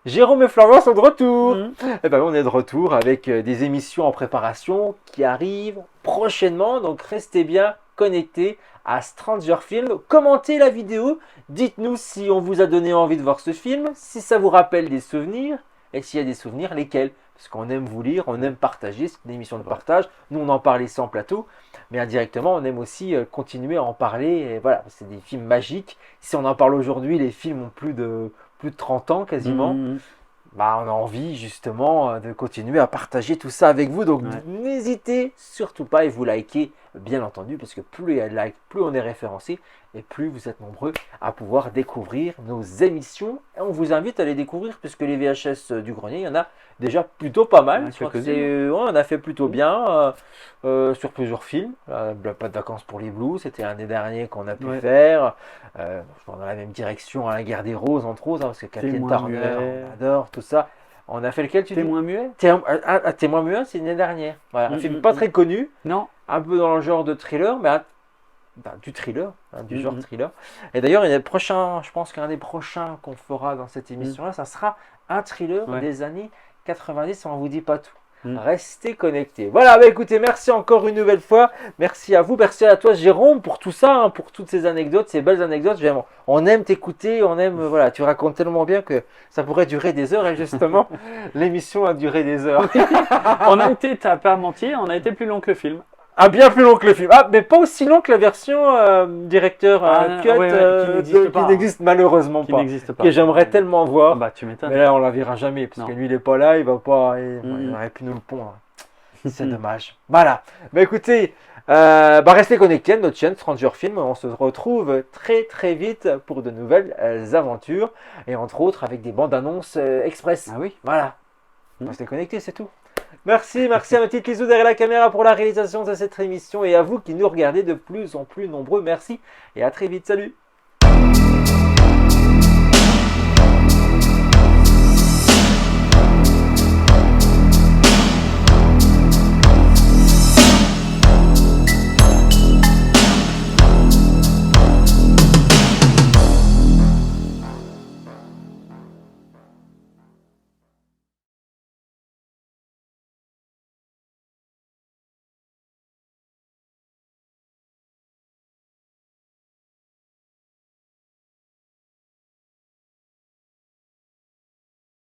Jérôme et Florian sont de retour. Et on est de retour avec des émissions en préparation qui arrivent prochainement. Donc restez bien connectés à Stranger Film. Commentez la vidéo. Dites-nous si on vous a donné envie de voir ce film, si ça vous rappelle des souvenirs et s'il y a des souvenirs, lesquels. Parce qu'on aime vous lire, on aime partager. C'est une émission de partage. Nous, on en parlait sans plateau. Mais indirectement, on aime aussi continuer à en parler. Et voilà, c'est des films magiques. Si on en parle aujourd'hui, les films ont plus de 30 ans quasiment. Mhm. On a envie justement de continuer à partager tout ça avec vous. Donc n'hésitez surtout pas et vous likez bien entendu, parce que plus il y a de likes, plus on est référencé, et plus vous êtes nombreux à pouvoir découvrir nos émissions. Et on vous invite à les découvrir, puisque les VHS du grenier, il y en a déjà plutôt pas mal. Ouais, Je crois que quelques-unes. on a fait plutôt bien sur plusieurs films. Pas de vacances pour les Blues, c'était un des derniers qu'on a pu Ouais. faire. Dans la même direction, à la guerre des roses, entre autres, hein, parce que Captain Témoin Turner, muet. on adore tout ça. On a fait lequel tu dis Témoin muet? Témoin muet, c'est l'année dernière. Voilà, un Mm, film mm, pas mm. très connu, Non. un peu dans le genre de thriller, mais du thriller, hein, du genre Mhm. thriller. Et d'ailleurs, il y a le prochain, je pense qu'un des prochains qu'on fera dans cette émission-là, ça sera un thriller Ouais. des années 90, on ne vous dit pas tout. Mm. Restez connectés. Voilà, bah écoutez, merci encore une nouvelle fois. Merci à vous, merci à toi Jérôme pour tout ça, hein, pour toutes ces anecdotes, ces belles anecdotes. Vraiment, on aime t'écouter, on aime, voilà, tu racontes tellement bien que ça pourrait durer des heures et justement, l'émission a duré des heures. On a été, t'as pas menti, on a été plus long que le film. Ah, bien plus long que le film. Ah, mais pas aussi long que la version directeur cut ouais, ouais, qui n'existe pas. n'existe malheureusement Qui pas. n'existe pas. Que j'aimerais tellement voir. Ah bah tu m'étonnes. Mais là, on la verra jamais parce Non. que lui, il est pas là, il va pas. Il Mhm. aurait pu nous le pondre. C'est dommage. Voilà. Bah écoutez, restez connectés à notre chaîne Stranger Film. On se retrouve très très vite pour de nouvelles aventures et entre autres avec des bandes annonces express. Ah oui. Voilà. Mhm. Restez connectés, c'est tout. Merci à ma petite Lizou derrière la caméra pour la réalisation de cette émission et à vous qui nous regardez de plus en plus nombreux. Merci et à très vite. Salut.